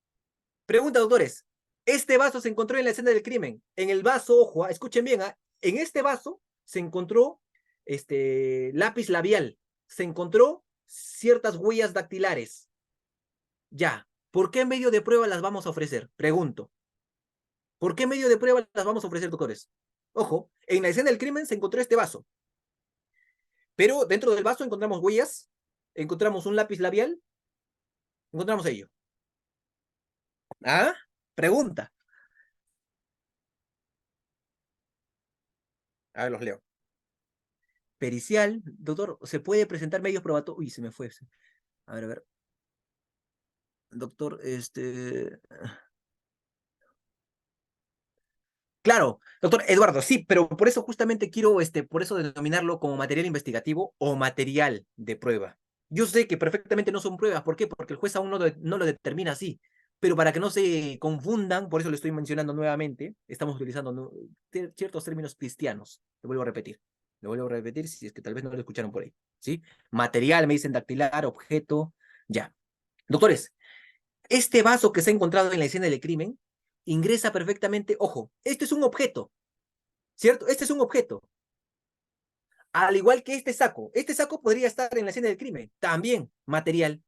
Pregunta, doctores. Este vaso se encontró en la escena del crimen. En el vaso, ojo, escuchen bien, en este vaso se encontró lápiz labial. Se encontró ciertas huellas dactilares. Ya. ¿Por qué medio de prueba las vamos a ofrecer? Pregunto. ¿Por qué medio de prueba las vamos a ofrecer, doctores? Ojo, en la escena del crimen se encontró este vaso, pero dentro del vaso encontramos huellas, encontramos un lápiz labial, encontramos ello. ¿Ah? Pregunta. A ver, los leo. Pericial, doctor, ¿se puede presentar medios probatorios? Uy, se me fue. A ver. Doctor, Claro, doctor Eduardo, sí, pero por eso justamente quiero, por eso denominarlo como material investigativo o material de prueba. Yo sé que perfectamente no son pruebas, ¿por qué? Porque el juez aún no lo determina así, pero para que no se confundan, por eso lo estoy mencionando nuevamente, estamos utilizando ciertos términos cristianos, lo vuelvo a repetir si es que tal vez no lo escucharon por ahí, ¿sí? Material, me dicen dactilar, objeto, ya. Doctores, este vaso que se ha encontrado en la escena del crimen ingresa perfectamente, ojo, este es un objeto, ¿cierto? Este es un objeto. Al igual que este saco podría estar en la escena del crimen, también material.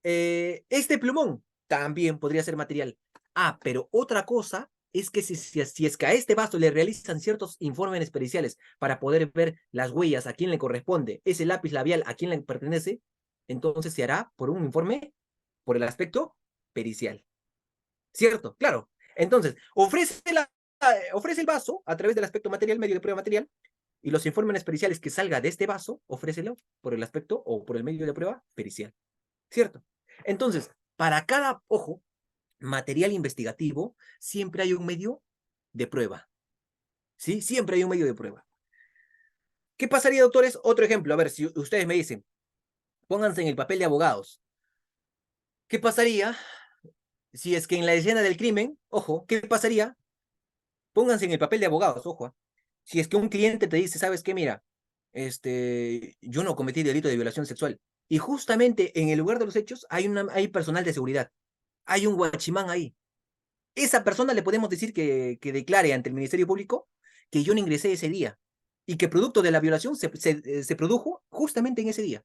Este plumón también podría ser material. Ah, pero otra cosa es que si es que a este vaso le realizan ciertos informes periciales para poder ver las huellas, a quién le corresponde, ese lápiz labial, a quién le pertenece, entonces se hará por un informe por el aspecto pericial. ¿Cierto? Claro. Entonces, ofrece el vaso a través del aspecto material, medio de prueba material, y los informes periciales que salga de este vaso, ofrécelo por el aspecto o por el medio de prueba pericial. ¿Cierto? Entonces, para cada, ojo, material investigativo, siempre hay un medio de prueba. ¿Sí? Siempre hay un medio de prueba. ¿Qué pasaría, doctores? Otro ejemplo, a ver, si ustedes me dicen, pónganse en el papel de abogados. ¿Qué pasaría Si es que en la escena del crimen, ojo, ¿qué pasaría? Pónganse en el papel de abogados, ojo. Si es que un cliente te dice, ¿sabes qué? Mira, yo no cometí delito de violación sexual. Y justamente en el lugar de los hechos hay personal de seguridad. Hay un guachimán ahí. Esa persona le podemos decir que declare ante el Ministerio Público que yo no ingresé ese día y que producto de la violación se produjo justamente en ese día.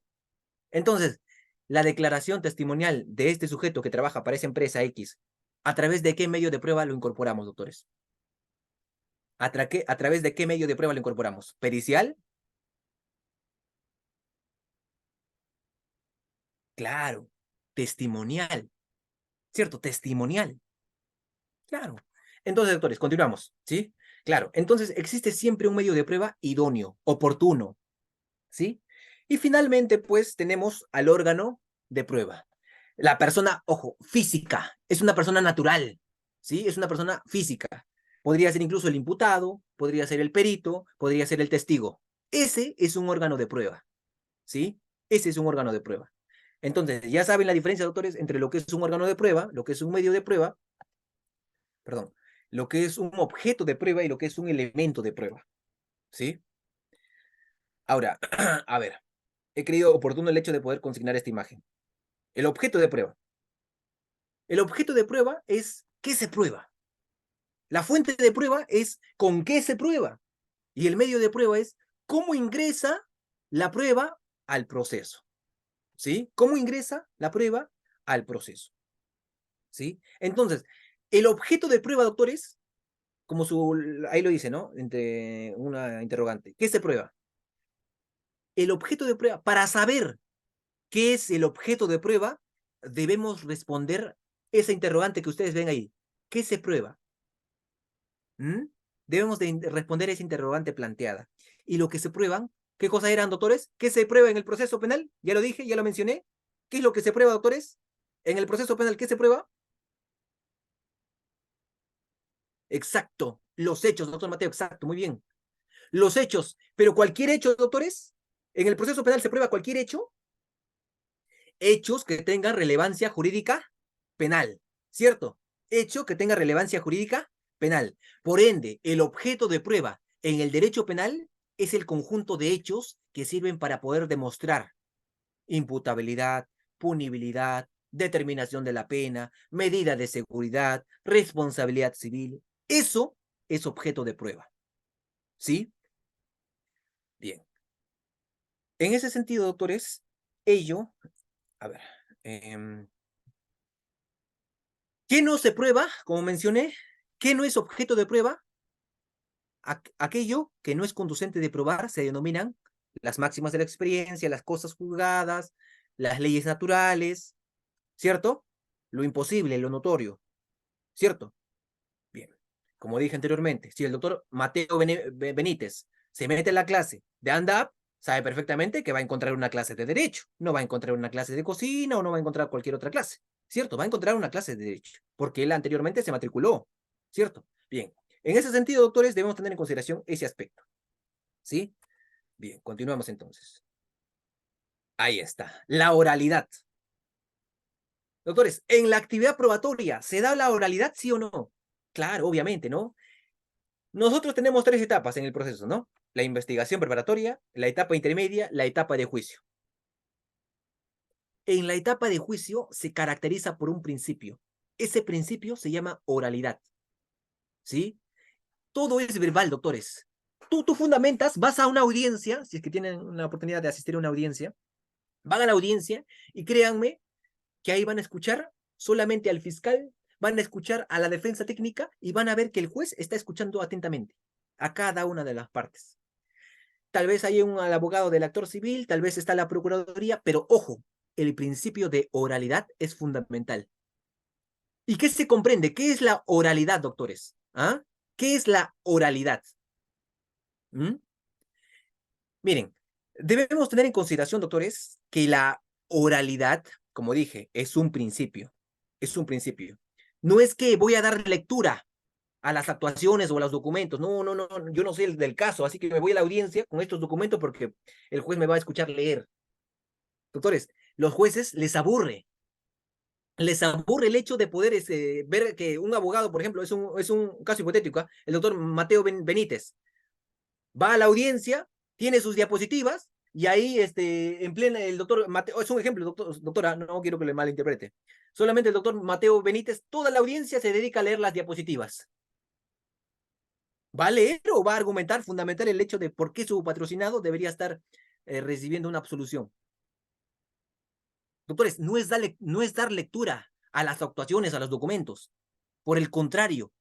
Entonces, la declaración testimonial de este sujeto que trabaja para esa empresa X, ¿a través de qué medio de prueba lo incorporamos, doctores? ¿A través de qué medio de prueba lo incorporamos? ¿Pericial? Claro. Testimonial. ¿Cierto? Testimonial. Claro. Entonces, doctores, continuamos, ¿sí? Claro. Entonces, existe siempre un medio de prueba idóneo, oportuno, ¿sí? Y finalmente, pues, tenemos al órgano de prueba. La persona, ojo, física, es una persona natural, ¿sí? Es una persona física. Podría ser incluso el imputado, podría ser el perito, podría ser el testigo. Ese es un órgano de prueba, ¿sí? Ese es un órgano de prueba. Entonces, ya saben la diferencia, doctores, entre lo que es un órgano de prueba, lo que es un medio de prueba, perdón, lo que es un objeto de prueba y lo que es un elemento de prueba, ¿sí? Ahora, a ver, he creído oportuno el hecho de poder consignar esta imagen. El objeto de prueba. El objeto de prueba es qué se prueba. La fuente de prueba es con qué se prueba. Y el medio de prueba es cómo ingresa la prueba al proceso. ¿Sí? ¿Cómo ingresa la prueba al proceso? ¿Sí? Entonces, el objeto de prueba, doctores, como ahí lo dice, ¿no? Entre una interrogante. ¿Qué se prueba? El objeto de prueba, para saber qué es el objeto de prueba, debemos responder esa interrogante que ustedes ven ahí. ¿Qué se prueba? ¿Mm? Debemos de responder esa interrogante planteada. Y lo que se prueban, ¿qué cosas eran, doctores? ¿Qué se prueba en el proceso penal? Ya lo dije, ya lo mencioné. ¿Qué es lo que se prueba, doctores? En el proceso penal, ¿qué se prueba? Exacto. Los hechos, doctor Mateo, exacto, muy bien. Los hechos, pero cualquier hecho, doctores, en el proceso penal se prueba cualquier hecho, hechos que tengan relevancia jurídica penal, ¿cierto? Hecho que tenga relevancia jurídica penal. Por ende, el objeto de prueba en el derecho penal es el conjunto de hechos que sirven para poder demostrar imputabilidad, punibilidad, determinación de la pena, medida de seguridad, responsabilidad civil. Eso es objeto de prueba, ¿sí? Bien. En ese sentido, doctores, ello, a ver, eh, ¿qué no se prueba? Como mencioné, ¿qué no es objeto de prueba? Aquello que no es conducente de probar se denominan las máximas de la experiencia, las cosas juzgadas, las leyes naturales, ¿cierto? Lo imposible, lo notorio, ¿cierto? Bien, como dije anteriormente, si el doctor Mateo Benítez se mete en la clase de stand-up, sabe perfectamente que va a encontrar una clase de derecho, no va a encontrar una clase de cocina o no va a encontrar cualquier otra clase, ¿cierto? Va a encontrar una clase de derecho, porque él anteriormente se matriculó, ¿cierto? Bien, en ese sentido, doctores, debemos tener en consideración ese aspecto, ¿sí? Bien, continuamos entonces. Ahí está, la oralidad. Doctores, en la actividad probatoria, ¿se da la oralidad, sí o no? Claro, obviamente, ¿no? Nosotros tenemos tres etapas en el proceso, ¿no? La investigación preparatoria, la etapa intermedia, la etapa de juicio. En la etapa de juicio se caracteriza por un principio. Ese principio se llama oralidad, ¿sí? Todo es verbal, doctores. Tú fundamentas, vas a una audiencia, si es que tienen una oportunidad de asistir a una audiencia, van a la audiencia y créanme que ahí van a escuchar solamente al fiscal, van a escuchar a la defensa técnica y van a ver que el juez está escuchando atentamente a cada una de las partes. Tal vez hay al abogado del actor civil, tal vez está la procuraduría, pero ojo, el principio de oralidad es fundamental. ¿Y qué se comprende? ¿Qué es la oralidad, doctores? ¿Ah? ¿Qué es la oralidad? ¿Mm? Miren, debemos tener en consideración, doctores, que la oralidad, como dije, es un principio. Es un principio. No es que voy a dar lectura a las actuaciones o a los documentos. No, no, no, yo no sé el del caso, así que me voy a la audiencia con estos documentos porque el juez me va a escuchar leer. Doctores, los jueces les aburre. les aburre el hecho de poder ver que un abogado, por ejemplo, es un caso hipotético, ¿ah? El doctor Mateo Benítez va a la audiencia, tiene sus diapositivas, y ahí en plena, el doctor Mateo, es un ejemplo, doctora, no quiero que le malinterprete. Solamente el doctor Mateo Benítez, toda la audiencia se dedica a leer las diapositivas. ¿Va a leer o va a argumentar, fundamentar el hecho de por qué su patrocinado debería estar recibiendo una absolución? Doctores, no es dar lectura a las actuaciones, a los documentos. Por el contrario,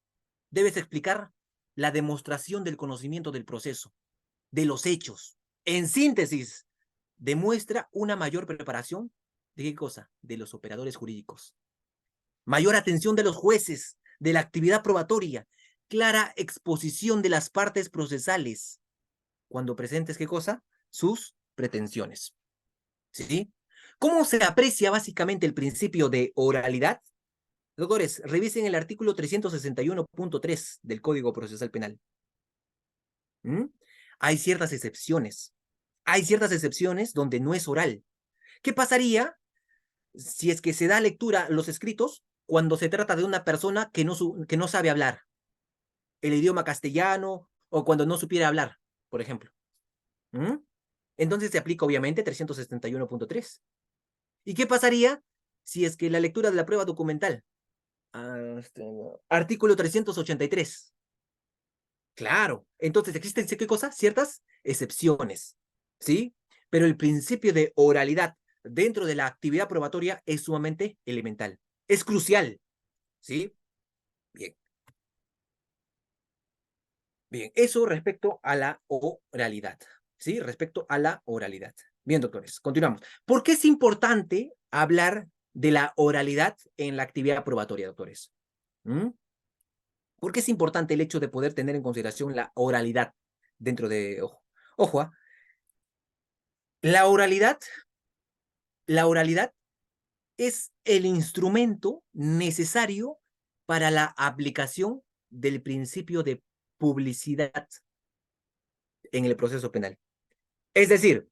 debes explicar la demostración del conocimiento del proceso, de los hechos. En síntesis, demuestra una mayor preparación, ¿de qué cosa? De los operadores jurídicos. Mayor atención de los jueces, de la actividad probatoria, clara exposición de las partes procesales, cuando presentes, ¿qué cosa? Sus pretensiones. ¿Sí? ¿Cómo se aprecia básicamente el principio de oralidad? Doctores, revisen el artículo 361.3 del Código Procesal Penal. ¿Mm? Hay ciertas excepciones. Hay ciertas excepciones donde no es oral. ¿Qué pasaría si es que se da lectura a los escritos cuando se trata de una persona que no sabe hablar el idioma castellano o cuando no supiera hablar, por ejemplo? ¿Mm? Entonces se aplica obviamente 371.3. ¿Y qué pasaría si es que la lectura de la prueba documental? Artículo 383. Claro, entonces existen, ¿qué cosa? Ciertas excepciones, ¿sí? Pero el principio de oralidad dentro de la actividad probatoria es sumamente elemental, es crucial, ¿sí? Bien, bien, eso respecto a la oralidad, ¿sí? Respecto a la oralidad. Bien, doctores, continuamos. ¿Por qué es importante hablar de la oralidad en la actividad probatoria, doctores? ¿Mm? ¿Por qué es importante el hecho de poder tener en consideración la oralidad dentro de, ojo, la oralidad, la oralidad es el instrumento necesario para la aplicación del principio de publicidad en el proceso penal. Es decir,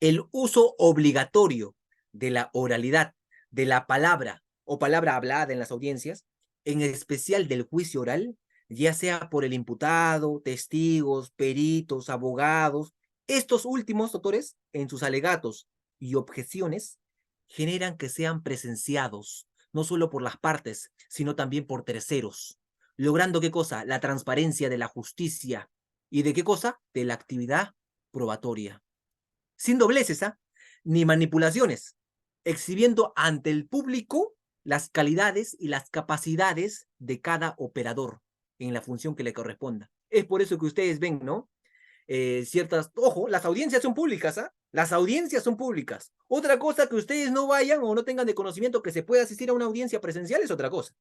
el uso obligatorio de la oralidad, de la palabra o palabra hablada en las audiencias, en especial del juicio oral, ya sea por el imputado, testigos, peritos, abogados, estos últimos, doctores, en sus alegatos y objeciones, generan que sean presenciados, no solo por las partes, sino también por terceros, logrando ¿qué cosa? La transparencia de la justicia. ¿Y de qué cosa? De la actividad probatoria sin dobleces, ¿ah? Ni manipulaciones, exhibiendo ante el público las calidades y las capacidades de cada operador en la función que le corresponda. Es por eso que ustedes ven, ¿no? Ojo, las audiencias son públicas, ¿ah? Las audiencias son públicas. Otra cosa que ustedes no vayan o no tengan de conocimiento que se pueda asistir a una audiencia presencial es otra cosa.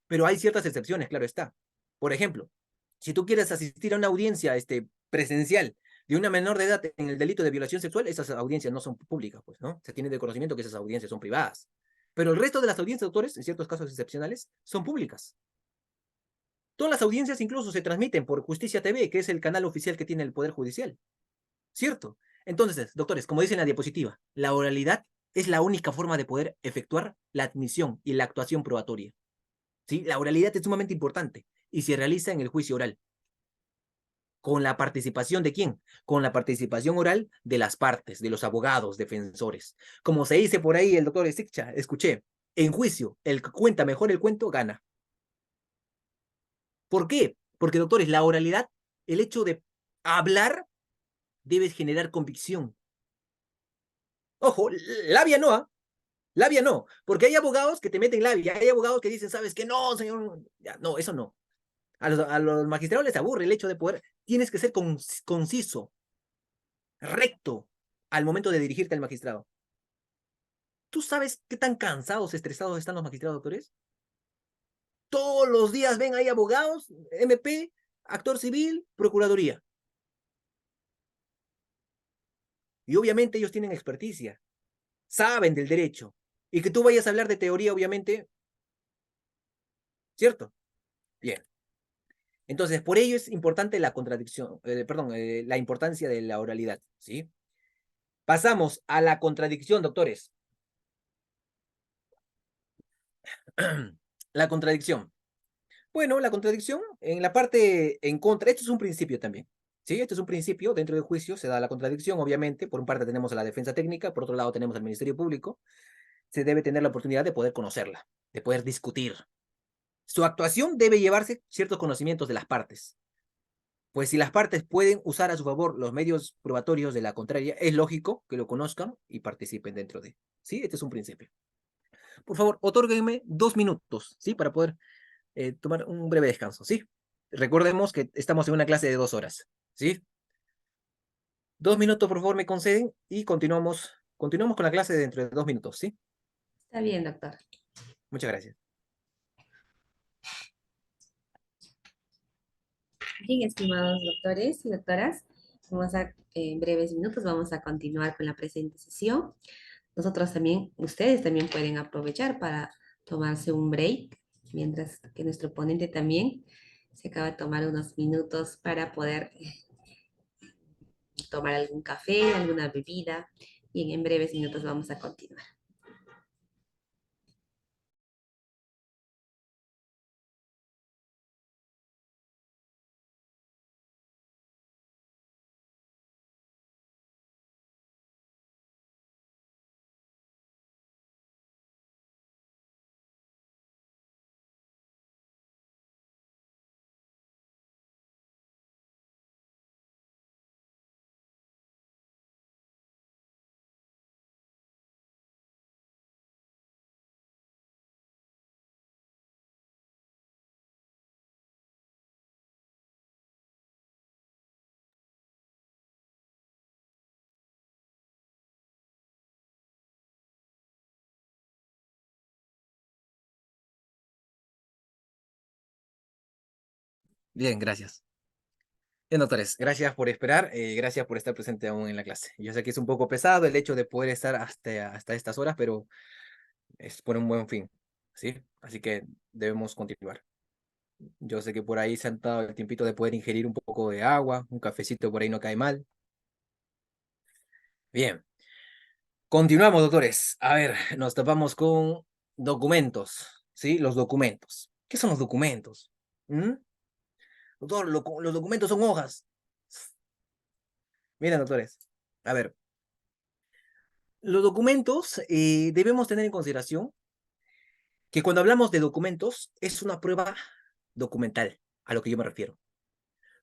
Pero hay ciertas excepciones, claro está. Por ejemplo, si tú quieres asistir a una audiencia presencial de una menor de edad en el delito de violación sexual, esas audiencias no son públicas, pues, ¿no? Se tiene de conocimiento que esas audiencias son privadas. Pero el resto de las audiencias, doctores, en ciertos casos excepcionales, son públicas. Todas las audiencias incluso se transmiten por Justicia TV, que es el canal oficial que tiene el Poder Judicial. ¿Cierto? Entonces, doctores, como dice en la diapositiva, la oralidad es la única forma de poder efectuar la admisión y la actuación probatoria. ¿Sí? La oralidad es sumamente importante y se realiza en el juicio oral. ¿Con la participación de quién? Con la participación oral de las partes, de los abogados, defensores. Como se dice por ahí el doctor Stikcha, escuché, en juicio, el que cuenta mejor el cuento gana. ¿Por qué? Porque, doctores, la oralidad, el hecho de hablar, debe generar convicción. Ojo, labia no, ¿ah? Labia no, porque hay abogados que te meten labia, hay abogados que dicen, ¿sabes qué? No, señor, ya, no, eso no. A los magistrados les aburre el hecho de poder, tienes que ser conciso, recto, al momento de dirigirte al magistrado. ¿Tú sabes qué tan cansados, estresados están los magistrados, doctores? Todos los días ven ahí abogados, MP, actor civil, procuraduría. Y obviamente ellos tienen experticia, saben del derecho. Y que tú vayas a hablar de teoría, obviamente, ¿cierto? Bien. Entonces, por ello es importante la contradicción, la importancia de la oralidad, ¿sí? Pasamos a la contradicción, doctores. La contradicción. Bueno, la contradicción en la parte en contra, esto es un principio también. Sí, esto es un principio, dentro del juicio se da la contradicción, obviamente, por un parte tenemos a la defensa técnica, por otro lado tenemos al Ministerio Público, se debe tener la oportunidad de poder conocerla, de poder discutir. Su actuación debe llevarse ciertos conocimientos de las partes, pues si las partes pueden usar a su favor los medios probatorios de la contraria, es lógico que lo conozcan y participen dentro de. ¿Sí? Este es un principio. Por favor, otórguenme 2 minutos, ¿sí? Para poder tomar un breve descanso, ¿sí? Recordemos que estamos en una clase de 2 horas, ¿sí? 2 minutos, por favor, me conceden y continuamos con la clase dentro de 2 minutos, ¿sí? Está bien, doctor. Muchas gracias. Bien, estimados doctores y doctoras, en breves minutos vamos a continuar con la presente sesión. Nosotros también, ustedes también pueden aprovechar para tomarse un break, mientras que nuestro ponente también se acaba de tomar unos minutos para poder tomar algún café, alguna bebida, y en breves minutos vamos a continuar. Bien, gracias. Bien, doctores, gracias por esperar, gracias por estar presente aún en la clase. Yo sé que es un poco pesado el hecho de poder estar hasta estas horas, pero es por un buen fin, ¿sí? Así que debemos continuar. Yo sé que por ahí se han dado el tiempito de poder ingerir un poco de agua, un cafecito por ahí no cae mal. Bien, continuamos, doctores. A ver, nos topamos con documentos, ¿sí? Los documentos. ¿Qué son los documentos? ¿Mm? Doctor, los documentos son hojas. Miren, doctores, a ver, los documentos debemos tener en consideración que cuando hablamos de documentos es una prueba documental, a lo que yo me refiero.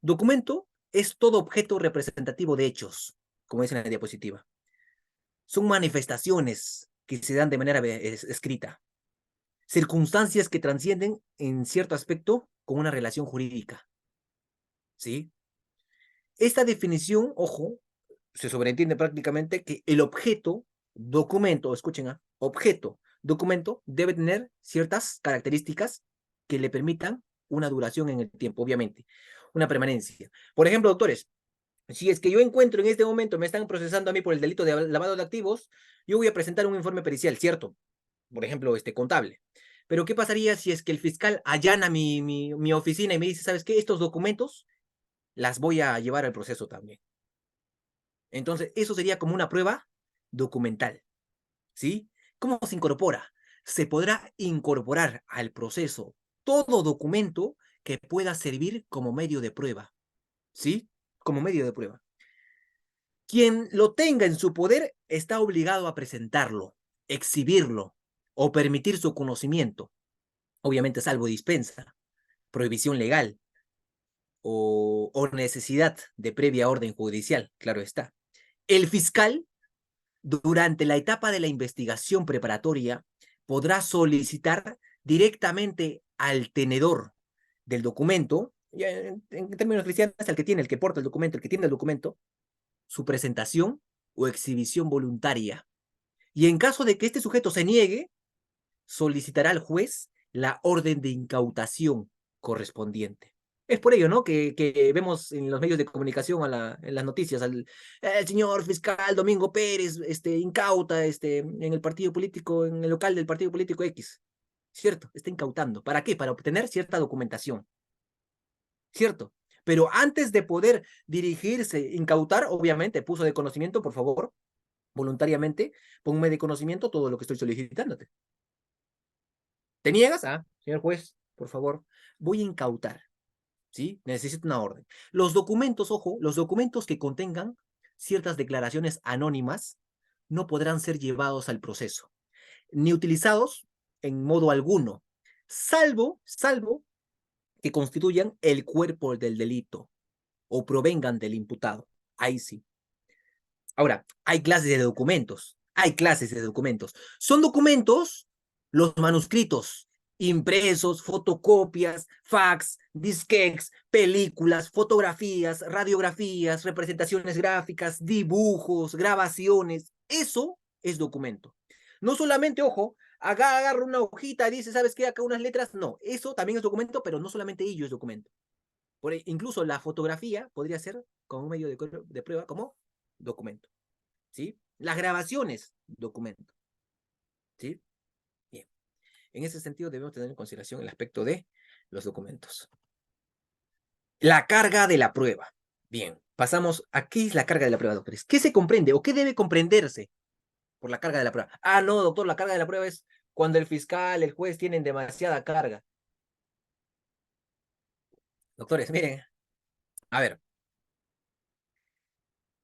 Documento es todo objeto representativo de hechos, como dice en la diapositiva. Son manifestaciones que se dan de manera escrita, circunstancias que trascienden en cierto aspecto con una relación jurídica, ¿sí? Esta definición, ojo, se sobreentiende prácticamente que el objeto, documento, escuchen, objeto, documento, debe tener ciertas características que le permitan una duración en el tiempo, obviamente, una permanencia. Por ejemplo, doctores, si es que yo encuentro en este momento, me están procesando a mí por el delito de lavado de activos, yo voy a presentar un informe pericial, ¿cierto? Por ejemplo, contable. Pero ¿qué pasaría si es que el fiscal allana mi oficina y me dice, ¿sabes qué? Estos documentos las voy a llevar al proceso también. Entonces, eso sería como una prueba documental, ¿sí? ¿Cómo se incorpora? Se podrá incorporar al proceso todo documento que pueda servir como medio de prueba, ¿sí? Como medio de prueba. Quien lo tenga en su poder está obligado a presentarlo, exhibirlo o permitir su conocimiento, obviamente salvo dispensa, prohibición legal o necesidad de previa orden judicial, claro está. El fiscal, durante la etapa de la investigación preparatoria, podrá solicitar directamente al tenedor del documento, ya en términos cristianos, al que tiene, el que porta el documento, el que tiene el documento, su presentación o exhibición voluntaria. Y en caso de que este sujeto se niegue, solicitará al juez la orden de incautación correspondiente. Es por ello, ¿no? Que vemos en los medios de comunicación, en las noticias, el señor fiscal Domingo Pérez incauta en el partido político, en el local del partido político X. ¿Cierto? Está incautando. ¿Para qué? Para obtener cierta documentación. ¿Cierto? Pero antes de poder dirigirse, incautar, obviamente, puso de conocimiento, por favor, voluntariamente, ponme de conocimiento todo lo que estoy solicitándote. ¿Te niegas? Ah, señor juez, por favor, voy a incautar, ¿sí? Necesito una orden. Los documentos, ojo, los documentos que contengan ciertas declaraciones anónimas no podrán ser llevados al proceso, ni utilizados en modo alguno, salvo que constituyan el cuerpo del delito o provengan del imputado. Ahí sí. Ahora, hay clases de documentos. Hay clases de documentos. Son documentos, los manuscritos, impresos, fotocopias, fax, disquetes, películas, fotografías, radiografías, representaciones gráficas, dibujos, grabaciones. Eso es documento. No solamente, ojo, agarra una hojita y dice, ¿sabes qué? Acá unas letras. No, eso también es documento, pero no solamente ello es documento. Incluso la fotografía podría ser como un medio de prueba, como documento. ¿Sí? Las grabaciones, documento. ¿Sí? Bien. En ese sentido debemos tener en consideración el aspecto de los documentos. La carga de la prueba. Bien, pasamos a qué es la carga de la prueba, doctores. ¿Qué se comprende o qué debe comprenderse por la carga de la prueba? Ah, no, doctor, la carga de la prueba es cuando el fiscal, el juez tienen demasiada carga. Doctores, miren, a ver,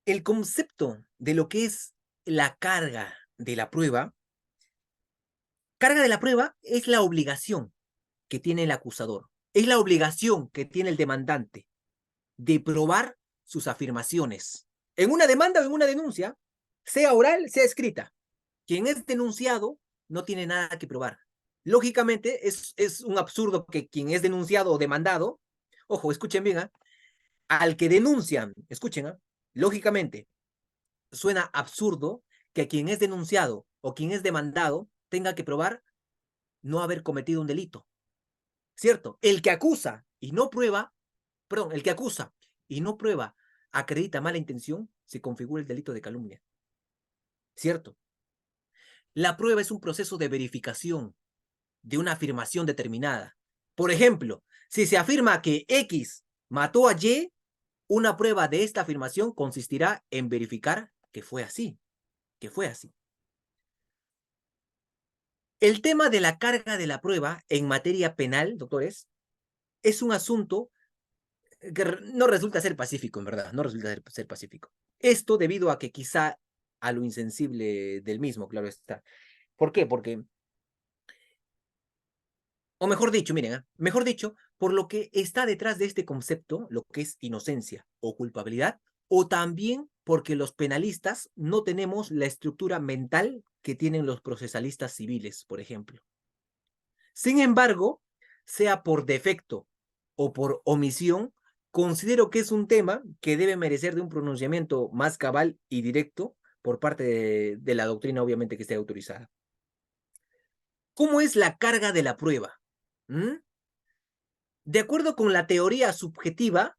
el concepto de lo que es la carga de la prueba es la obligación que tiene el acusador, es la obligación que tiene el demandante de probar sus afirmaciones. En una demanda o en una denuncia, sea oral, sea escrita, quien es denunciado no tiene nada que probar. Lógicamente, es un absurdo que quien es denunciado o demandado, ojo, escuchen bien, al que denuncian, escuchen, lógicamente, suena absurdo que quien es denunciado o quien es demandado tenga que probar no haber cometido un delito. ¿Cierto? El que acusa y no prueba, perdón, el que acusa y no prueba, acredita mala intención, se configura el delito de calumnia. ¿Cierto? La prueba es un proceso de verificación de una afirmación determinada. Por ejemplo, si se afirma que X mató a Y, una prueba de esta afirmación consistirá en verificar que fue así, que fue así. El tema de la carga de la prueba en materia penal, doctores, es un asunto que no resulta ser pacífico, en verdad, no resulta ser pacífico. Esto debido a que quizá a lo insensible del mismo, claro está. ¿Por qué? Porque, o mejor dicho, miren, mejor dicho, por lo que está detrás de este concepto, lo que es inocencia o culpabilidad, o también porque los penalistas no tenemos la estructura mental que tienen los procesalistas civiles, por ejemplo. Sin embargo, sea por defecto o por omisión, considero que es un tema que debe merecer de un pronunciamiento más cabal y directo por parte de la doctrina, obviamente, que esté autorizada. ¿Cómo es la carga de la prueba? ¿Mm? De acuerdo con la teoría subjetiva,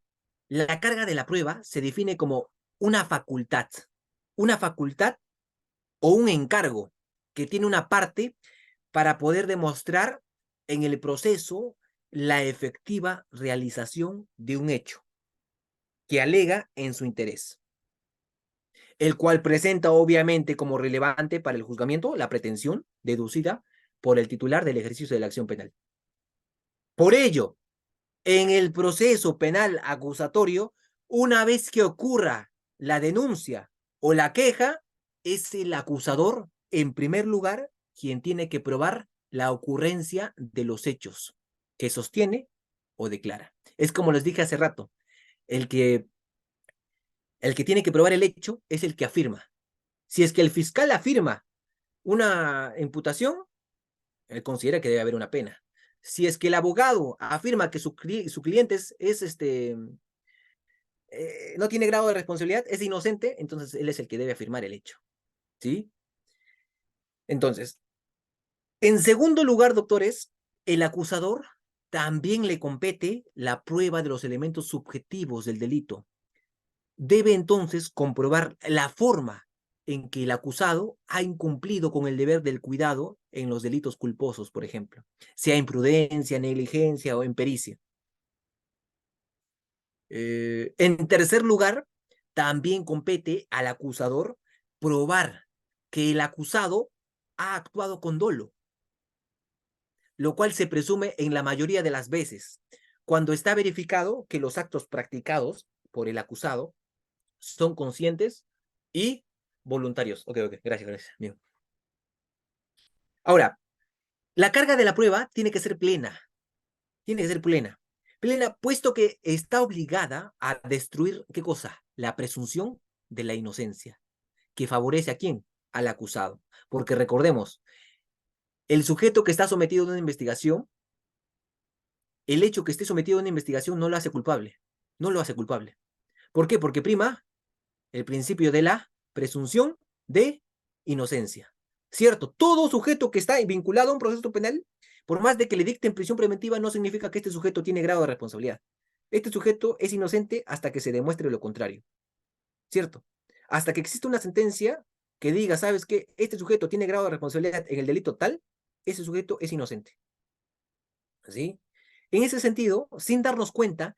la carga de la prueba se define como una facultad o un encargo que tiene una parte para poder demostrar en el proceso la efectiva realización de un hecho que alega en su interés, el cual presenta obviamente como relevante para el juzgamiento la pretensión deducida por el titular del ejercicio de la acción penal. Por ello, en el proceso penal acusatorio, una vez que ocurra la denuncia o la queja, es el acusador, en primer lugar, quien tiene que probar la ocurrencia de los hechos que sostiene o declara. Es como les dije hace rato, el que, el que tiene que probar el hecho es el que afirma. Si es que el fiscal afirma una imputación, él considera que debe haber una pena. Si es que el abogado afirma que su cliente no tiene grado de responsabilidad, es inocente, entonces él es el que debe afirmar el hecho. ¿Sí? Entonces, en segundo lugar, doctores, el acusador también le compete la prueba de los elementos subjetivos del delito. Debe entonces comprobar la forma en que el acusado ha incumplido con el deber del cuidado en los delitos culposos, por ejemplo, sea imprudencia, negligencia o impericia. En tercer lugar, también compete al acusador probar que el acusado ha actuado con dolo, lo cual se presume en la mayoría de las veces, cuando está verificado que los actos practicados por el acusado son conscientes y voluntarios. Ok, gracias, gracias. Bien. Ahora, la carga de la prueba tiene que ser plena, plena, puesto que está obligada a destruir, ¿qué cosa? La presunción de la inocencia, que favorece a quién? Al acusado. Porque recordemos, el sujeto que está sometido a una investigación, el hecho que esté sometido a una investigación no lo hace culpable, no lo hace culpable. ¿Por qué? Porque prima el principio de la presunción de inocencia. ¿Cierto? Todo sujeto que está vinculado a un proceso penal, por más de que le dicten prisión preventiva, no significa que este sujeto tiene grado de responsabilidad. Este sujeto es inocente hasta que se demuestre lo contrario. ¿Cierto? Hasta que exista una sentencia que diga, ¿sabes qué? Este sujeto tiene grado de responsabilidad en el delito tal, ese sujeto es inocente. ¿Sí? En ese sentido, sin darnos cuenta,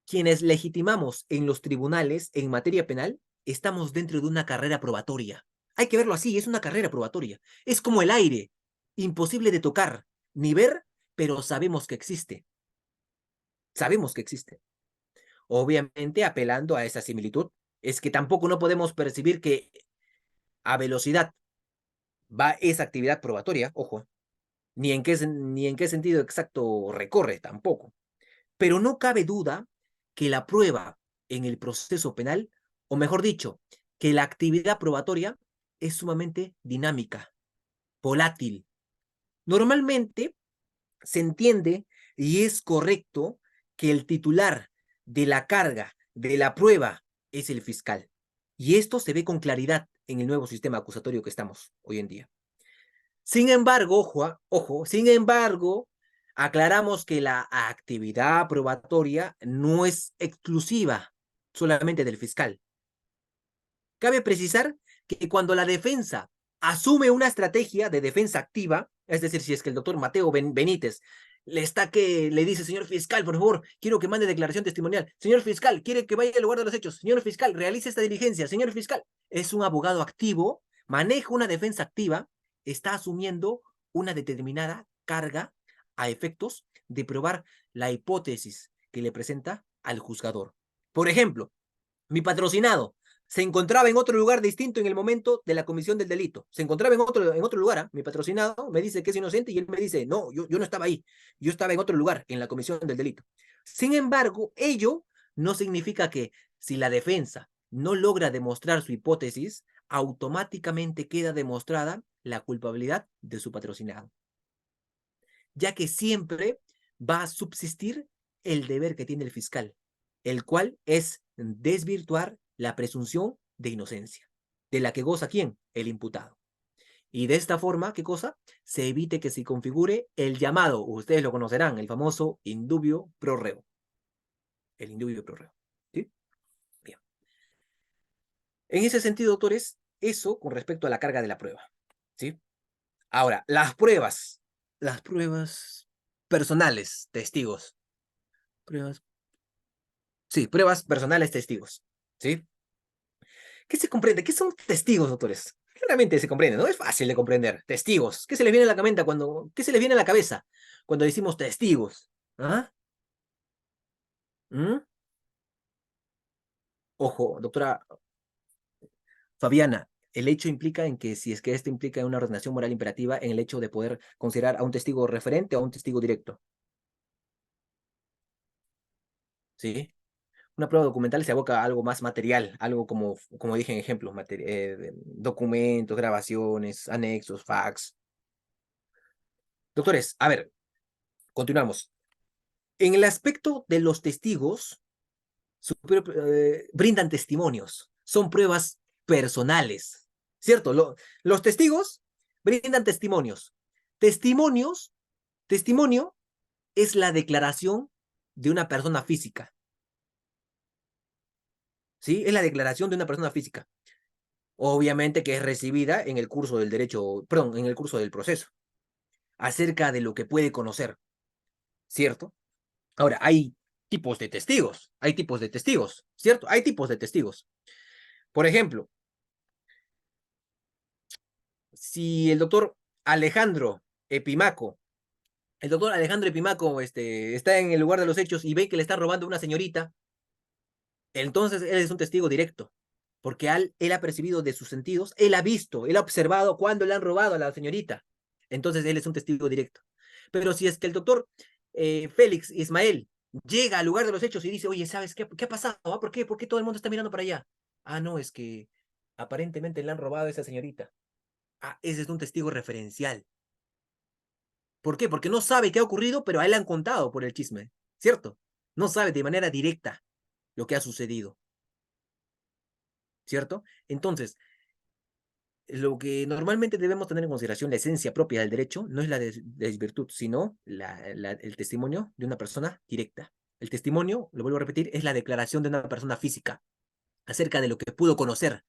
quienes legitimamos en los tribunales en materia penal, estamos dentro de una carrera probatoria. Hay que verlo así, es una carrera probatoria. Es como el aire, imposible de tocar ni ver, pero sabemos que existe. Sabemos que existe. Obviamente, apelando a esa similitud, es que tampoco no podemos percibir que a velocidad va esa actividad probatoria, ojo, ni en qué sentido exacto recorre tampoco. Pero no cabe duda que la prueba en el proceso penal, o mejor dicho, que la actividad probatoria es sumamente dinámica, volátil. Normalmente se entiende y es correcto que el titular de la carga de la prueba es el fiscal. Y esto se ve con claridad en el nuevo sistema acusatorio que estamos hoy en día. Sin embargo, ojo, sin embargo, aclaramos que la actividad probatoria no es exclusiva solamente del fiscal. Cabe precisar que cuando la defensa asume una estrategia de defensa activa, es decir, si es que el doctor Mateo Benítez le dice, señor fiscal, por favor, quiero que mande declaración testimonial, señor fiscal, quiere que vaya al lugar de los hechos, señor fiscal, realice esta diligencia, señor fiscal, es un abogado activo, maneja una defensa activa, está asumiendo una determinada carga a efectos de probar la hipótesis que le presenta al juzgador. Por ejemplo, mi patrocinado se encontraba en otro lugar distinto en el momento de la comisión del delito. Se encontraba en otro lugar. Mi patrocinado me dice que es inocente y él me dice, no, yo no estaba ahí. Yo estaba en otro lugar, en la comisión del delito. Sin embargo, ello no significa que si la defensa no logra demostrar su hipótesis, automáticamente queda demostrada la culpabilidad de su patrocinado, ya que siempre va a subsistir el deber que tiene el fiscal, el cual es desvirtuar la presunción de inocencia, de la que goza ¿quién? El imputado. Y de esta forma, ¿qué cosa? Se evite que se configure el llamado, ustedes lo conocerán, el famoso indubio pro reo. El indubio pro reo. ¿Sí? Bien. En ese sentido, doctores, eso con respecto a la carga de la prueba. ¿Sí? Ahora, las pruebas personales, testigos. Pruebas, sí, pruebas personales, testigos. ¿Sí? ¿Qué se comprende? ¿Qué son testigos, doctores? Claramente se comprende, ¿no? Es fácil de comprender. Testigos. ¿Qué se les viene a la cabeza qué se les viene a la cabeza cuando decimos testigos? ¿Ah? ¿Mm? Ojo, doctora Fabiana, el hecho implica en que si es que esto implica una ordenación moral imperativa en el hecho de poder considerar a un testigo referente o a un testigo directo. ¿Sí? Una prueba documental se aboca a algo más material, algo como dije en ejemplos, documentos, grabaciones, anexos, fax. Doctores, a ver, continuamos. En el aspecto de los testigos, brindan testimonios, son pruebas personales, ¿cierto? Los testigos brindan testimonios. Testimonios, testimonio es la declaración de una persona física, ¿sí? Es la declaración de una persona física. Obviamente que es recibida en el curso del derecho, perdón, en el curso del proceso, acerca de lo que puede conocer, ¿cierto? Ahora, hay tipos de testigos, ¿cierto? Hay tipos de testigos. Por ejemplo, si el doctor Alejandro Epimaco el doctor Alejandro Epimaco está en el lugar de los hechos y ve que le está robando a una señorita, entonces él es un testigo directo, porque él ha percibido de sus sentidos, él ha visto, él ha observado cuándo le han robado a la señorita. Entonces él es un testigo directo. Pero si es que el doctor Félix Ismael llega al lugar de los hechos y dice, oye, ¿sabes qué ha pasado? ¿Ah? ¿Por qué? ¿Por qué todo el mundo está mirando para allá? Ah, no, es que aparentemente le han robado a esa señorita. Ah, ese es un testigo referencial. ¿Por qué? Porque no sabe qué ha ocurrido, pero a él le han contado por el chisme, ¿cierto? No sabe de manera directa lo que ha sucedido, ¿cierto? Entonces, lo que normalmente debemos tener en consideración, la esencia propia del derecho, no es la desvirtud, sino el testimonio de una persona directa. El testimonio, lo vuelvo a repetir, es la declaración de una persona física acerca de lo que pudo conocer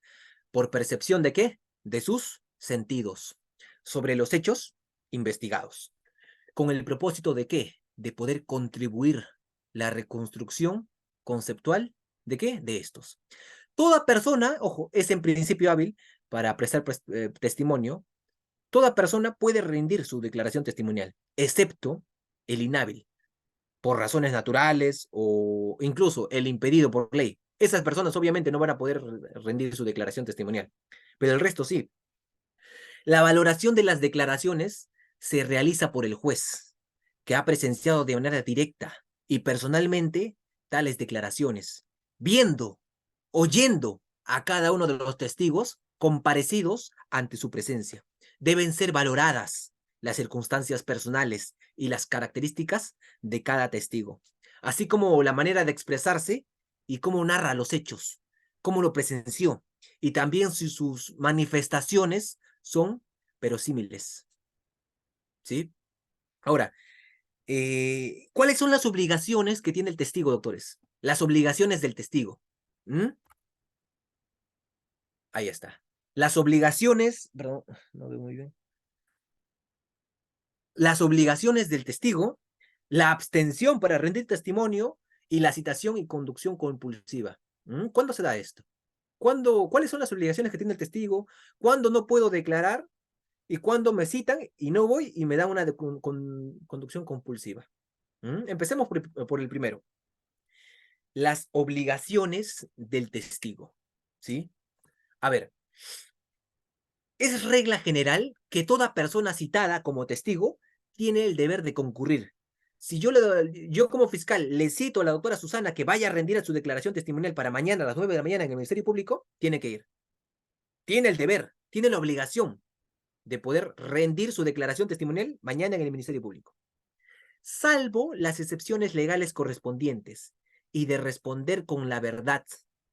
por percepción de qué, de sus sentidos, sobre los hechos investigados, con el propósito de qué, de poder contribuir la reconstrucción conceptual de qué, de estos. Toda persona, ojo, es en principio hábil para prestar testimonio. Toda persona puede rendir su declaración testimonial, excepto el inhábil, por razones naturales o incluso el impedido por ley. Esas personas obviamente no van a poder rendir su declaración testimonial, pero el resto sí. La valoración de las declaraciones se realiza por el juez, que ha presenciado de manera directa y personalmente tales declaraciones, viendo, oyendo a cada uno de los testigos comparecidos ante su presencia. Deben ser valoradas las circunstancias personales y las características de cada testigo, así como la manera de expresarse y cómo narra los hechos, cómo lo presenció, y también si sus manifestaciones son verosímiles, ¿sí? Ahora, ¿cuáles son las obligaciones que tiene el testigo, doctores? Las obligaciones del testigo. ¿Mm? Ahí está. Las obligaciones, perdón, no veo muy bien. Las obligaciones del testigo, la abstención para rendir testimonio y la citación y conducción compulsiva. ¿Mm? ¿Cuándo se da esto? ¿Cuáles son las obligaciones que tiene el testigo? ¿Cuándo no puedo declarar? ¿Y cuándo me citan y no voy y me dan una conducción compulsiva? ¿Mm? Empecemos por el primero. Las obligaciones del testigo, ¿sí? A ver, es regla general que toda persona citada como testigo tiene el deber de concurrir. Si yo como fiscal le cito a la doctora Susana que vaya a rendir a su declaración testimonial para mañana a las 9 de la mañana en el Ministerio Público, tiene que ir. Tiene el deber, tiene la obligación de poder rendir su declaración testimonial mañana en el Ministerio Público, salvo las excepciones legales correspondientes y de responder con la verdad,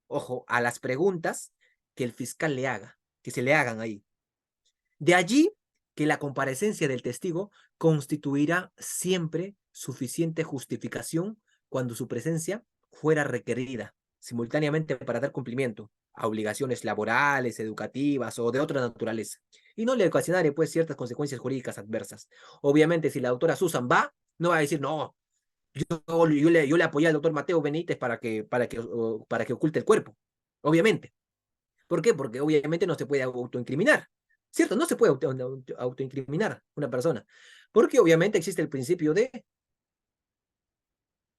ojo, a las preguntas que el fiscal le haga, que se le hagan ahí. De allí que la comparecencia del testigo constituirá siempre suficiente justificación cuando su presencia fuera requerida simultáneamente para dar cumplimiento a obligaciones laborales, educativas o de otra naturaleza, y no le ocasionaré pues ciertas consecuencias jurídicas adversas. Obviamente, si la doctora Susan va, no va a decir, no, yo le apoyé al doctor Mateo Benítez para que oculte el cuerpo, obviamente. ¿Por qué? Porque obviamente no se puede autoincriminar, ¿cierto? No se puede autoincriminar una persona, porque obviamente existe el principio de,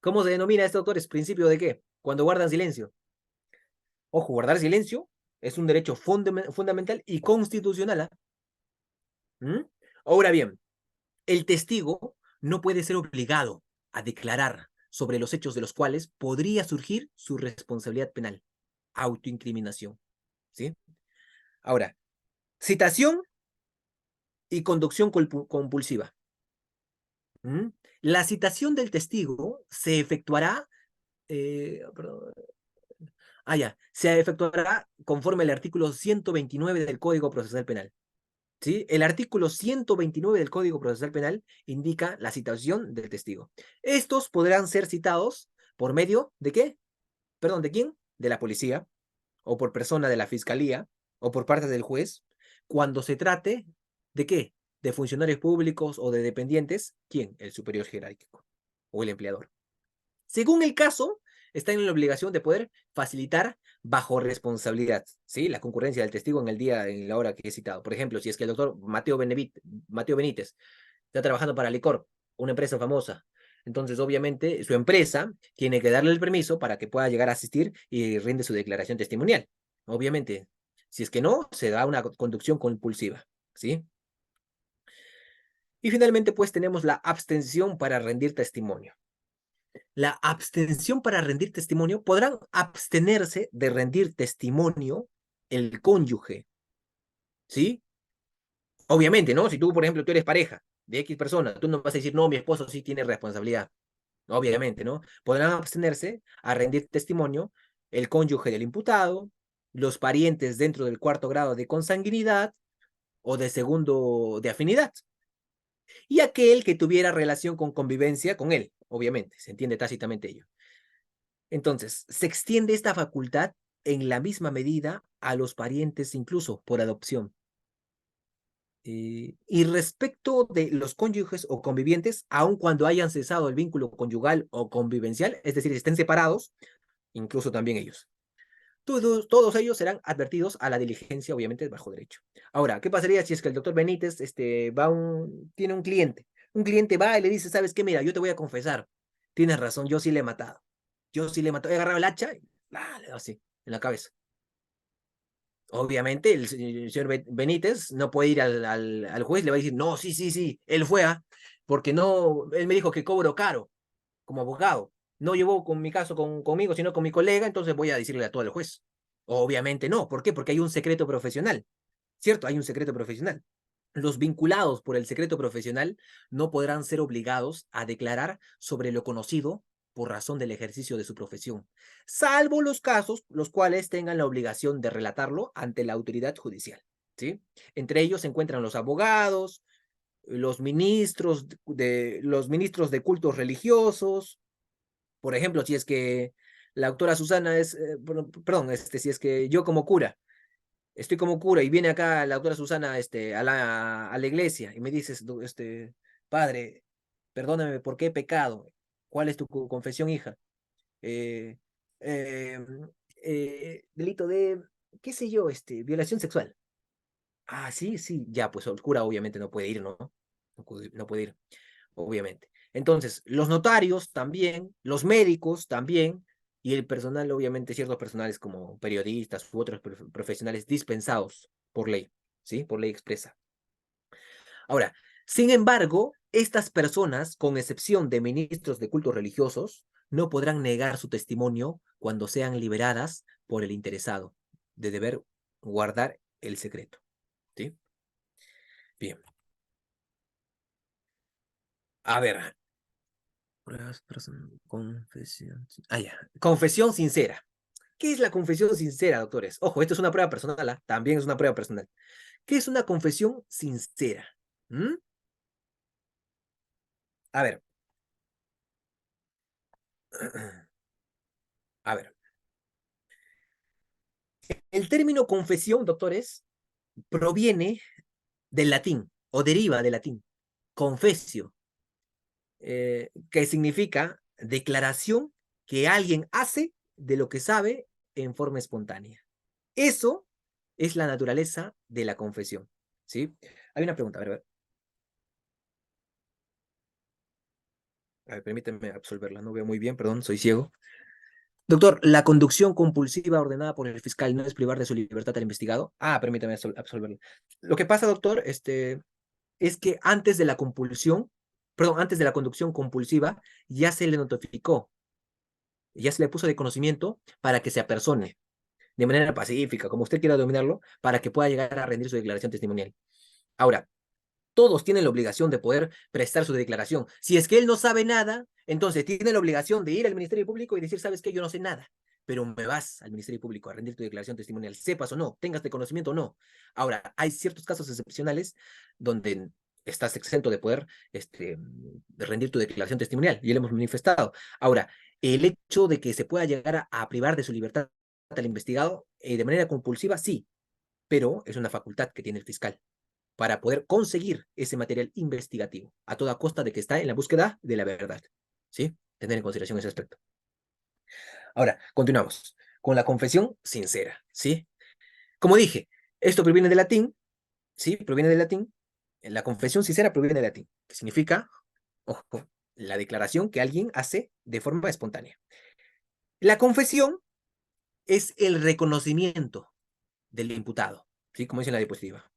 ¿cómo se denomina esto, doctores? ¿Principio de qué? Cuando guardan silencio. Ojo, guardar silencio es un derecho fundamental y constitucional. ¿Ah? ¿Mm? Ahora bien, el testigo no puede ser obligado a declarar sobre los hechos de los cuales podría surgir su responsabilidad penal, autoincriminación, ¿sí? Ahora, citación y conducción compulsiva. ¿Mm? La citación del testigo se efectuará, perdón, se efectuará conforme al artículo 129 del Código Procesal Penal. ¿Sí? El artículo 129 del Código Procesal Penal indica la citación del testigo. Estos podrán ser citados por medio de ¿qué? Perdón, ¿de quién? De la policía, o por persona de la fiscalía, o por parte del juez, cuando se trate ¿de qué? De funcionarios públicos o de dependientes. ¿Quién? El superior jerárquico o el empleador. Según el caso, están en la obligación de poder facilitar bajo responsabilidad, ¿sí? La concurrencia del testigo en el día, en la hora que he citado. Por ejemplo, si es que el doctor Mateo Benítez está trabajando para Licor una empresa famosa. Entonces, obviamente, su empresa tiene que darle el permiso para que pueda llegar a asistir y rinde su declaración testimonial. Obviamente, si es que no, se da una conducción compulsiva, ¿sí? Y finalmente, pues tenemos la abstención para rendir testimonio. La abstención para rendir testimonio, podrán abstenerse de rendir testimonio el cónyuge, ¿sí? Obviamente, ¿no? Si tú, por ejemplo, tú eres pareja de X persona, tú no vas a decir, no, mi esposo sí tiene responsabilidad. Obviamente, ¿no? Podrán abstenerse a rendir testimonio el cónyuge del imputado, los parientes dentro del cuarto grado de consanguinidad o de segundo de afinidad, y aquel que tuviera relación con convivencia con él, obviamente, se entiende tácitamente ello. Entonces, se extiende esta facultad en la misma medida a los parientes incluso por adopción. Y respecto de los cónyuges o convivientes, aun cuando hayan cesado el vínculo conyugal o convivencial, es decir, estén separados, incluso también ellos. Todos ellos serán advertidos a la diligencia, obviamente, bajo derecho. Ahora, ¿qué pasaría si es que el doctor Benítez tiene un cliente? Un cliente va y le dice, ¿sabes qué? Mira, yo te voy a confesar. Tienes razón, yo sí le he matado. Yo sí le he matado. He agarrado el hacha y le doy así, en la cabeza. Obviamente, el señor Benítez no puede ir al juez, le va a decir, no, sí, sí, sí, él fue, porque no, él me dijo que cobro caro como abogado. No llevó con mi caso conmigo, sino con mi colega, entonces voy a decirle a todo el juez. Obviamente no. ¿Por qué? Porque hay un secreto profesional, ¿cierto? Hay un secreto profesional. Los vinculados por el secreto profesional no podrán ser obligados a declarar sobre lo conocido por razón del ejercicio de su profesión, salvo los casos los cuales tengan la obligación de relatarlo ante la autoridad judicial, ¿sí? Entre ellos se encuentran los abogados, los ministros de cultos religiosos. Por ejemplo, si es que la doctora Susana perdón, si es que yo como cura, estoy como cura y viene acá la doctora Susana a la iglesia y me dices, padre, perdóname, ¿por qué he pecado? ¿Cuál es tu confesión, hija? Eh, eh, delito de, qué sé yo, violación sexual. Ah, sí, sí, ya, pues el cura obviamente no puede ir, ¿no? No puede ir, obviamente. Entonces, los notarios también, los médicos también, y el personal, obviamente, ciertos personales como periodistas u otros profesionales dispensados por ley, ¿sí? Por ley expresa. Ahora, sin embargo, estas personas, con excepción de ministros de cultos religiosos, no podrán negar su testimonio cuando sean liberadas por el interesado, de deber guardar el secreto, ¿sí? Bien. A ver, confesión. Ah, ya. Confesión sincera. ¿Qué es la confesión sincera, doctores? Ojo, esto es una prueba personal, ¿ah? También es una prueba personal. ¿Qué es una confesión sincera? ¿Mm? A ver, a ver. El término confesión, doctores, proviene del latín o deriva del latín, confesio, que significa declaración que alguien hace de lo que sabe en forma espontánea. Eso es la naturaleza de la confesión, ¿sí? Hay una pregunta, a ver, permíteme absolverla, no veo muy bien, perdón, soy ciego. Doctor, ¿la conducción compulsiva ordenada por el fiscal no es privar de su libertad al investigado? Ah, permítame absolverla. Lo que pasa, doctor, es que antes de la compulsión, perdón, antes de la conducción compulsiva, ya se le notificó, ya se le puso de conocimiento para que se apersone de manera pacífica, como usted quiera dominarlo, para que pueda llegar a rendir su declaración testimonial. Ahora, todos tienen la obligación de poder prestar su declaración. Si es que él no sabe nada, entonces tiene la obligación de ir al Ministerio Público y decir, ¿sabes qué? Yo no sé nada, pero me vas al Ministerio Público a rendir tu declaración testimonial, sepas o no, tengas de conocimiento o no. Ahora, hay ciertos casos excepcionales donde estás exento de poder de rendir tu declaración testimonial, y lo hemos manifestado. Ahora, el hecho de que se pueda llegar a privar de su libertad al investigado de manera compulsiva, sí, pero es una facultad que tiene el fiscal para poder conseguir ese material investigativo a toda costa de que está en la búsqueda de la verdad. ¿Sí? Tener en consideración ese aspecto. Ahora, continuamos con la confesión sincera. ¿Sí? Como dije, esto proviene del latín. ¿Sí? Proviene del latín. La confesión sincera proviene del latín, que significa Ojo, la declaración que alguien hace de forma espontánea. La confesión es el reconocimiento del imputado, ¿sí? Como dice en la diapositiva.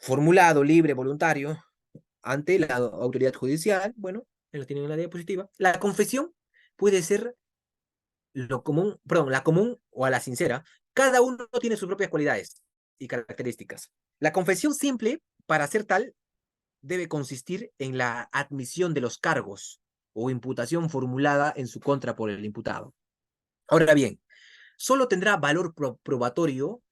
Formulado, libre, voluntario, ante la autoridad judicial, bueno, lo tienen en la diapositiva. La confesión puede ser lo común, perdón, la común o a la sincera. Cada uno tiene sus propias cualidades y características. La confesión simple, para ser tal, debe consistir en la admisión de los cargos o imputación formulada en su contra por el imputado. Ahora bien, solo tendrá valor probatorio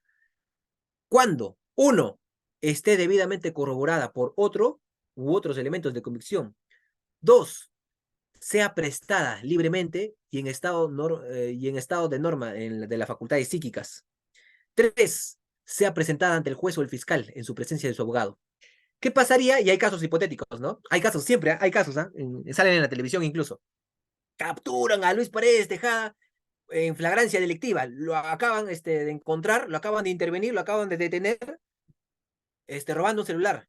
cuando, uno, esté debidamente corroborada por otro u otros elementos de convicción. Dos, sea prestada libremente y en estado de norma de las facultades psíquicas. Tres, sea presentada ante el juez o el fiscal en su presencia de su abogado. ¿Qué pasaría? Y hay casos hipotéticos, ¿no? Hay casos, siempre hay casos, ¿ah? Salen en la televisión incluso. Capturan a Luis Paredes Tejada en flagrancia delictiva. Lo acaban de encontrar, lo acaban de intervenir, lo acaban de detener, robando un celular.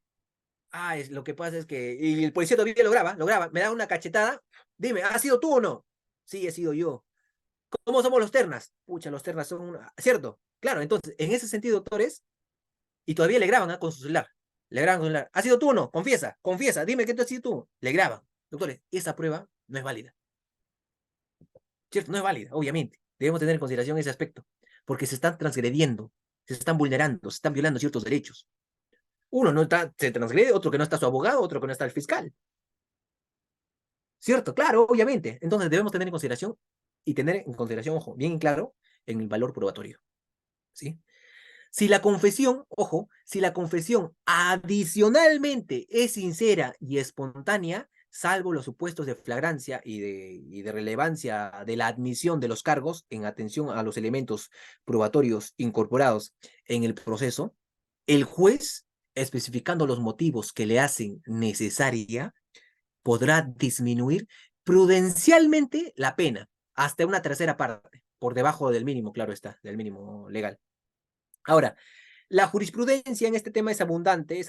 Ah, lo que pasa es que... Y el policía todavía lo graba, me da una cachetada. Dime, ¿has sido tú o no? Sí, he sido yo. ¿Cómo somos los ternas? Pucha, los ternas son... ¿Cierto? Claro, entonces, en ese sentido, doctores, y todavía le graban con su celular. Le graban con su celular. ¿Has sido tú o no? Confiesa, confiesa, dime que tú has sido tú. Le graban. Doctores, esa prueba no es válida. ¿Cierto? No es válida, obviamente. Debemos tener en consideración ese aspecto, porque se están transgrediendo, se están vulnerando, se están violando ciertos derechos. Uno no está, se transgrede, otro que no está su abogado, otro que no está el fiscal. ¿Cierto? Claro, obviamente. Entonces debemos tener en consideración y tener en consideración, ojo, bien claro, en el valor probatorio. ¿Sí? Si la confesión, ojo, si la confesión adicionalmente es sincera y espontánea, salvo los supuestos de flagrancia y de relevancia de la admisión de los cargos en atención a los elementos probatorios incorporados en el proceso, el juez, especificando los motivos que le hacen necesaria, podrá disminuir prudencialmente la pena hasta una tercera parte, por debajo del mínimo, claro está, del mínimo legal. Ahora, la jurisprudencia en este tema es abundante,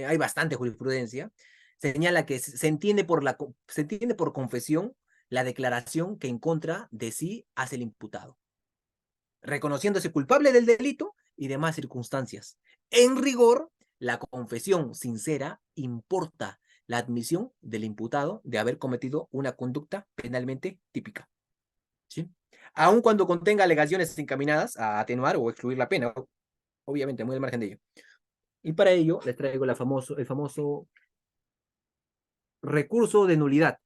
hay bastante jurisprudencia. Señala que se entiende por confesión la declaración que en contra de sí hace el imputado, reconociéndose culpable del delito y demás circunstancias. En rigor, la confesión sincera importa la admisión del imputado de haber cometido una conducta penalmente típica, ¿sí? Aun cuando contenga alegaciones encaminadas a atenuar o excluir la pena, obviamente, muy al margen de ello. Y para ello les traigo el famoso recurso de nulidad.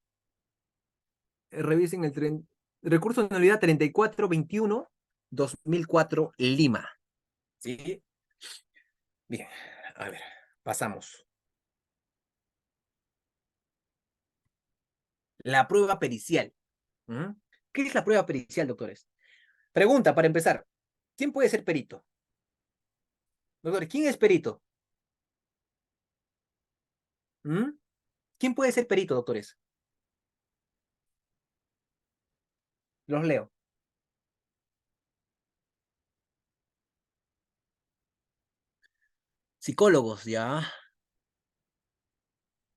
Revisen el recurso de nulidad 3421-2004 Lima. ¿Sí? Bien, a ver, pasamos. La prueba pericial. ¿Mm? ¿Qué es la prueba pericial, doctores? Pregunta para empezar. ¿Quién puede ser perito? Doctores, ¿quién es perito? ¿Mm? ¿Quién puede ser perito, doctores? Los leo. Psicólogos, ya.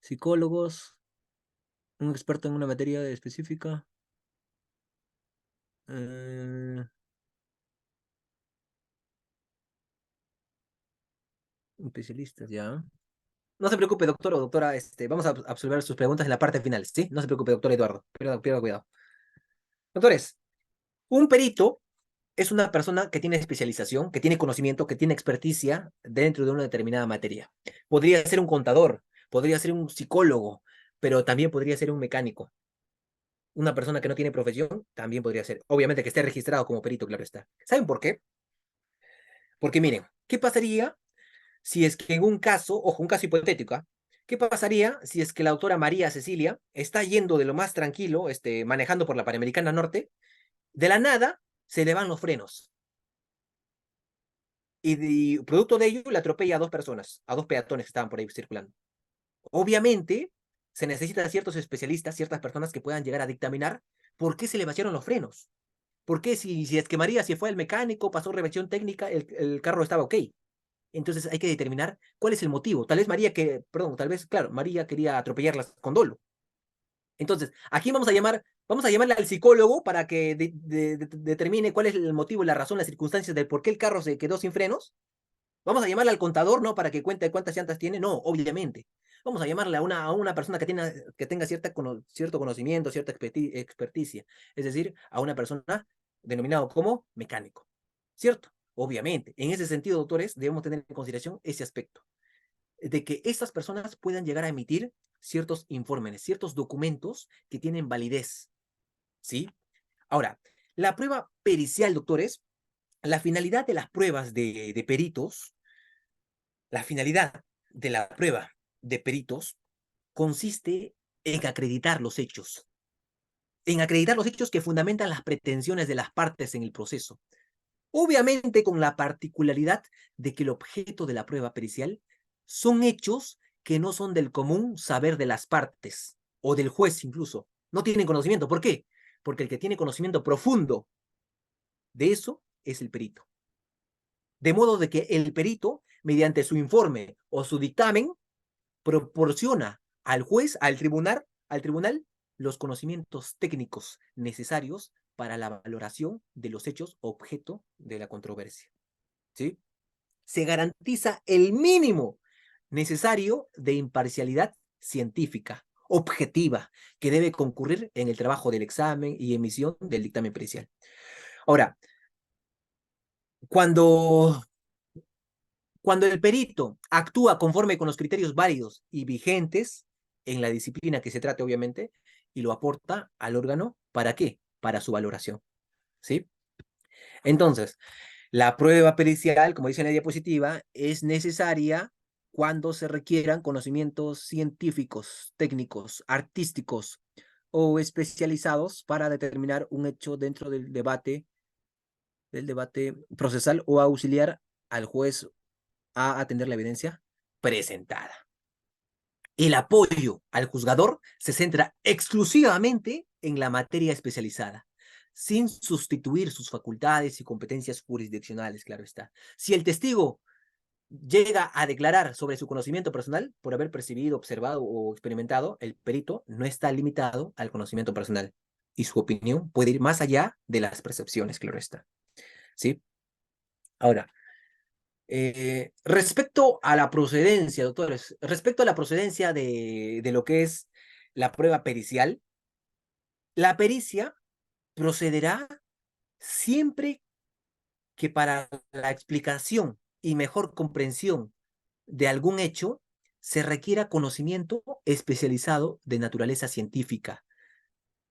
Psicólogos, un experto en una materia específica. Eh, Especialistas, ya. No se preocupe, doctor o doctora, vamos a absolver sus preguntas en la parte final, ¿sí? No se preocupe, doctor Eduardo, pierda cuidado. Doctores, un perito es una persona que tiene especialización, que tiene conocimiento, que tiene experticia dentro de una determinada materia. Podría ser un contador, podría ser un psicólogo, pero también podría ser un mecánico. Una persona que no tiene profesión también podría ser. Obviamente que esté registrado como perito, claro está. ¿Saben por qué? Porque miren, ¿qué pasaría si es que en un caso, ojo, un caso hipotético, ¿ah? ¿Qué pasaría si es que la autora María Cecilia está yendo de lo más tranquilo, manejando por la Panamericana Norte, de la nada se le van los frenos y producto de ello le atropella a dos personas, a dos peatones que estaban por ahí circulando? Obviamente se necesitan ciertos especialistas, ciertas personas que puedan llegar a dictaminar por qué se le vaciaron los frenos. ¿Por qué si es que María se fue al mecánico, pasó revisión técnica, el carro estaba ok? Entonces hay que determinar cuál es el motivo. Tal vez tal vez, claro, María quería atropellarlas con dolo. Entonces, aquí vamos a llamar, vamos a llamarle al psicólogo para que determine cuál es el motivo, la razón, las circunstancias del por qué el carro se quedó sin frenos. Vamos a llamarle al contador, ¿no? Para que cuente cuántas llantas tiene. No, obviamente. Vamos a llamarle a una persona que tenga cierto conocimiento, cierta experticia. Es decir, a una persona denominado como mecánico. ¿Cierto? Obviamente. En ese sentido, doctores, debemos tener en consideración ese aspecto de que estas personas puedan llegar a emitir ciertos informes, ciertos documentos que tienen validez, ¿sí? Ahora, la prueba pericial, doctores, la finalidad de las pruebas de peritos, la finalidad de la prueba de peritos consiste en acreditar los hechos que fundamentan las pretensiones de las partes en el proceso. Obviamente con la particularidad de que el objeto de la prueba pericial son hechos que no son del común saber de las partes, o del juez incluso. No tienen conocimiento. ¿Por qué? Porque el que tiene conocimiento profundo de eso es el perito. De modo de que el perito, mediante su informe o su dictamen, proporciona al juez, al tribunal, los conocimientos técnicos necesarios para la valoración de los hechos objeto de la controversia. ¿Sí? Se garantiza el mínimo necesario de imparcialidad científica, objetiva, que debe concurrir en el trabajo del examen y emisión del dictamen pericial. Ahora, cuando, cuando el perito actúa conforme con los criterios válidos y vigentes en la disciplina que se trate, obviamente, y lo aporta al órgano, ¿para qué? Para su valoración, ¿sí? Entonces, la prueba pericial, como dice en la diapositiva, es necesaria cuando se requieran conocimientos científicos, técnicos, artísticos o especializados para determinar un hecho dentro del debate procesal o auxiliar al juez a atender la evidencia presentada. El apoyo al juzgador se centra exclusivamente en la materia especializada, sin sustituir sus facultades y competencias jurisdiccionales, claro está. Si el testigo llega a declarar sobre su conocimiento personal por haber percibido, observado o experimentado, el perito no está limitado al conocimiento personal y su opinión puede ir más allá de las percepciones, claro está. ¿Sí? Ahora, respecto a la procedencia, doctores, respecto a la procedencia de lo que es la prueba pericial, la pericia procederá siempre que para la explicación y mejor comprensión de algún hecho se requiera conocimiento especializado de naturaleza científica,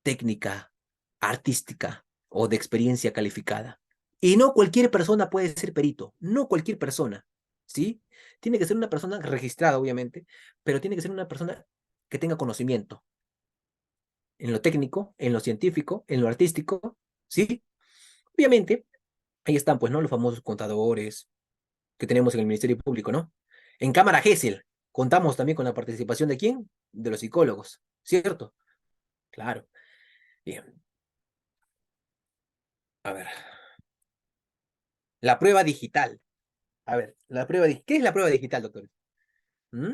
técnica, artística o de experiencia calificada. Y no cualquier persona puede ser perito, no cualquier persona, ¿sí? Tiene que ser una persona registrada, obviamente, pero tiene que ser una persona que tenga conocimiento en lo técnico, en lo científico, en lo artístico, ¿sí? Obviamente, ahí están, pues, ¿no? Los famosos contadores que tenemos en el Ministerio Público, ¿no? En Cámara GESEL, contamos también con la participación de ¿quién? De los psicólogos, ¿cierto? Claro. Bien, a ver. La prueba digital. A ver, ¿qué es la prueba digital, doctor? ¿Mm?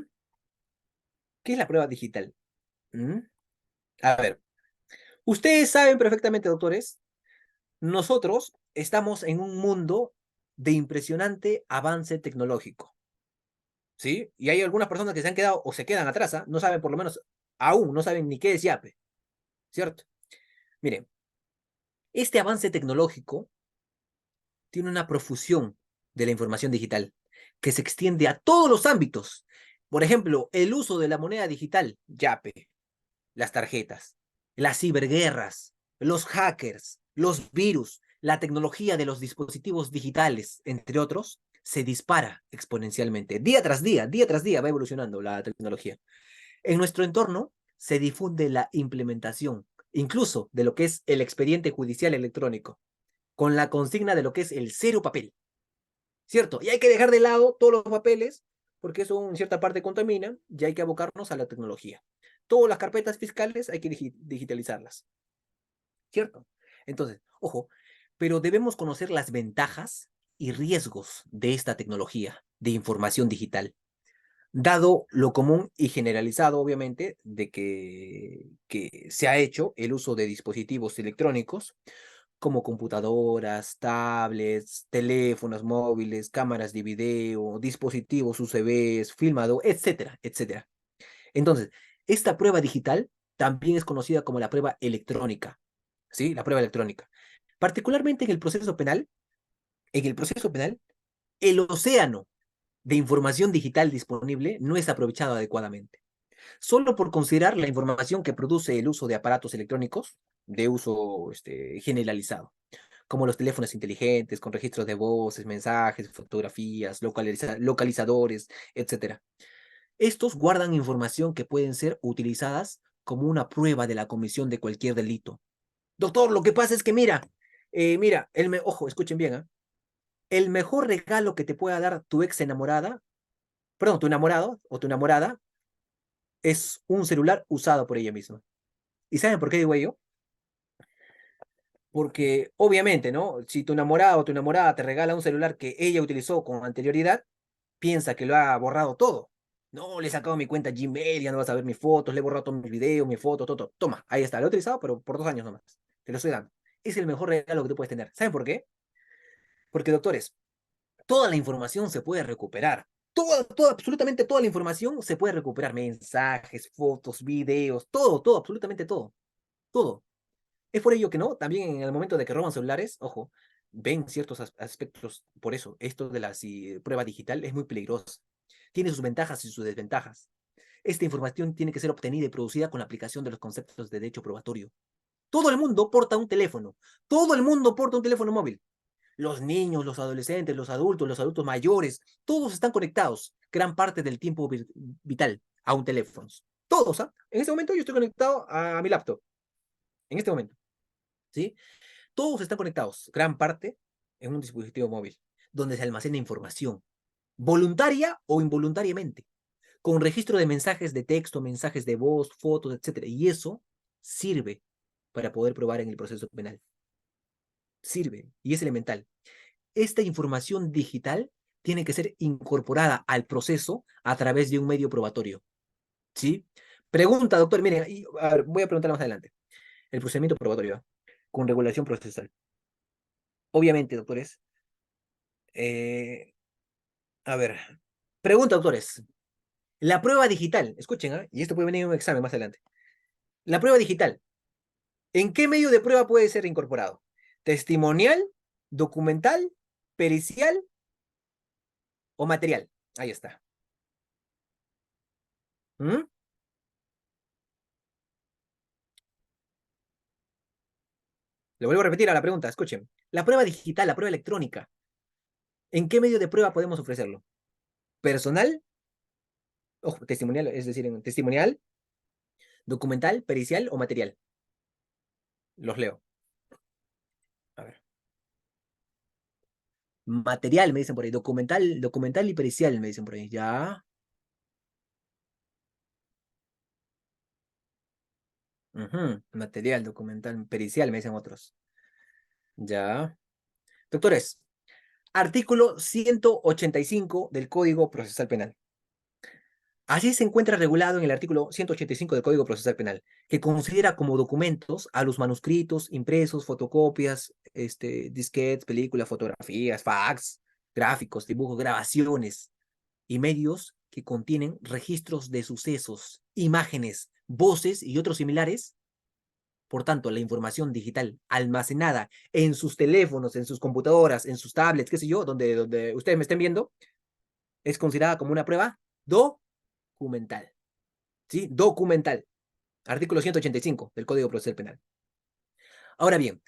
¿Qué es la prueba digital? ¿Mm? A ver, ustedes saben perfectamente, doctores, nosotros estamos en un mundo de impresionante avance tecnológico, ¿sí? Y hay algunas personas que se han quedado o se quedan atrás, ¿ah? No saben, por lo menos, aún no saben ni qué es YAPE, ¿cierto? Miren, este avance tecnológico tiene una profusión de la información digital que se extiende a todos los ámbitos. Por ejemplo, el uso de la moneda digital, YAPE, las tarjetas, las ciberguerras, los hackers, los virus, la tecnología de los dispositivos digitales, entre otros, se dispara exponencialmente. Día tras día va evolucionando la tecnología. En nuestro entorno se difunde la implementación, incluso de lo que es el expediente judicial electrónico, con la consigna de lo que es el cero papel, ¿cierto? Y hay que dejar de lado todos los papeles, porque eso en cierta parte contamina, y hay que abocarnos a la tecnología. Todas las carpetas fiscales hay que digitalizarlas, ¿cierto? Entonces, ojo, pero debemos conocer las ventajas y riesgos de esta tecnología. de información digital, dado lo común y generalizado, obviamente, de que se ha hecho el uso de dispositivos electrónicos como computadoras, tablets, teléfonos móviles, cámaras de video, dispositivos USBs, filmado, etcétera, etcétera. Entonces, esta prueba digital también es conocida como la prueba electrónica, ¿sí? La prueba electrónica. Particularmente en el proceso penal, el océano de información digital disponible no es aprovechado adecuadamente. Solo por considerar la información que produce el uso de aparatos electrónicos de uso generalizado, como los teléfonos inteligentes, con registros de voces, mensajes, fotografías, localizadores, etcétera. Estos guardan información que pueden ser utilizadas como una prueba de la comisión de cualquier delito. Doctor, lo que pasa es que mira, ojo, escuchen bien, ¿eh? El mejor regalo que te pueda dar tu ex enamorada, perdón, tu enamorado o tu enamorada, es un celular usado por ella misma. ¿Y saben por qué digo ello? Porque obviamente, ¿no? Si tu enamorado o tu enamorada te regala un celular que ella utilizó con anterioridad, piensa que lo ha borrado todo. No, le he sacado mi cuenta Gmail, ya no vas a ver mis fotos, le he borrado todos mis videos, mis fotos, todo. Toma, ahí está, lo he utilizado, pero por 2 años nomás. Te lo estoy dando. Es el mejor regalo que tú puedes tener. ¿Saben por qué? Porque, doctores, toda la información se puede recuperar. Absolutamente toda la información se puede recuperar. Mensajes, fotos, videos, todo, absolutamente todo. Todo. Es por ello que no, también en el momento de que roban celulares, ojo, ven ciertos aspectos. Por eso, esto de la prueba digital es muy peligroso. Tiene sus ventajas y sus desventajas. Esta información tiene que ser obtenida y producida con la aplicación de los conceptos de derecho probatorio. Todo el mundo porta un teléfono. Todo el mundo porta un teléfono móvil. Los niños, los adolescentes, los adultos mayores, todos están conectados gran parte del tiempo vital a un teléfono. Todos, ¿ah? En este momento yo estoy conectado a mi laptop. En este momento, ¿sí? Todos están conectados, gran parte, en un dispositivo móvil, donde se almacena información, voluntaria o involuntariamente, con registro de mensajes de texto, mensajes de voz, fotos, etcétera. Y eso sirve para poder probar en el proceso penal. Sirve y es elemental. Esta información digital tiene que ser incorporada al proceso a través de un medio probatorio. ¿Sí? Pregunta, doctor, miren, a ver, voy a preguntar más adelante. El procedimiento probatorio con regulación procesal. Obviamente, doctores. eh, a ver, pregunta, doctores. La prueba digital, escuchen, ¿eh? Y esto puede venir en un examen más adelante. La prueba digital, ¿en qué medio de prueba puede ser incorporado? ¿Testimonial, documental, pericial o material? Ahí está. ¿Mm? Le vuelvo a repetir a la pregunta, escuchen. La prueba digital, la prueba electrónica, ¿en qué medio de prueba podemos ofrecerlo? ¿Personal? Ojo, testimonial, es decir, en testimonial, documental, pericial o material. Los leo. A ver. Material, me dicen por ahí. Documental y pericial, me dicen por ahí. Ya. Material, documental, pericial, me dicen otros. Ya. Doctores, artículo 185 del Código Procesal Penal. Así se encuentra regulado en el artículo 185 del Código Procesal Penal, que considera como documentos a los manuscritos, impresos, fotocopias, disquetes, películas, fotografías, fax, gráficos, dibujos, grabaciones y medios que contienen registros de sucesos, imágenes, voces y otros similares. Por tanto, la información digital almacenada en sus teléfonos, en sus computadoras, en sus tablets, qué sé yo, donde ustedes me estén viendo, es considerada como una prueba documental. ¿Sí? Documental. Artículo 185 del Código Procesal Penal. Ahora bien,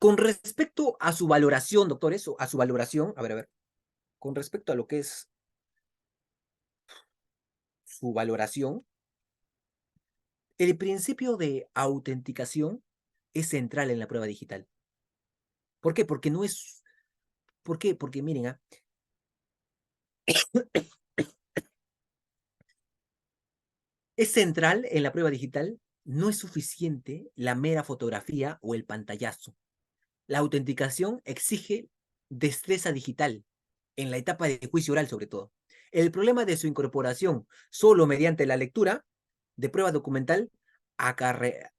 con respecto a su valoración, doctores, a su valoración, a ver, con respecto a lo que es su valoración, el principio de autenticación es central en la prueba digital. ¿Por qué? Porque no es... ¿Por qué? Porque miren, es central en la prueba digital, no es suficiente la mera fotografía o el pantallazo. La autenticación exige destreza digital, en la etapa de juicio oral sobre todo. El problema de su incorporación solo mediante la lectura de prueba documental acarrea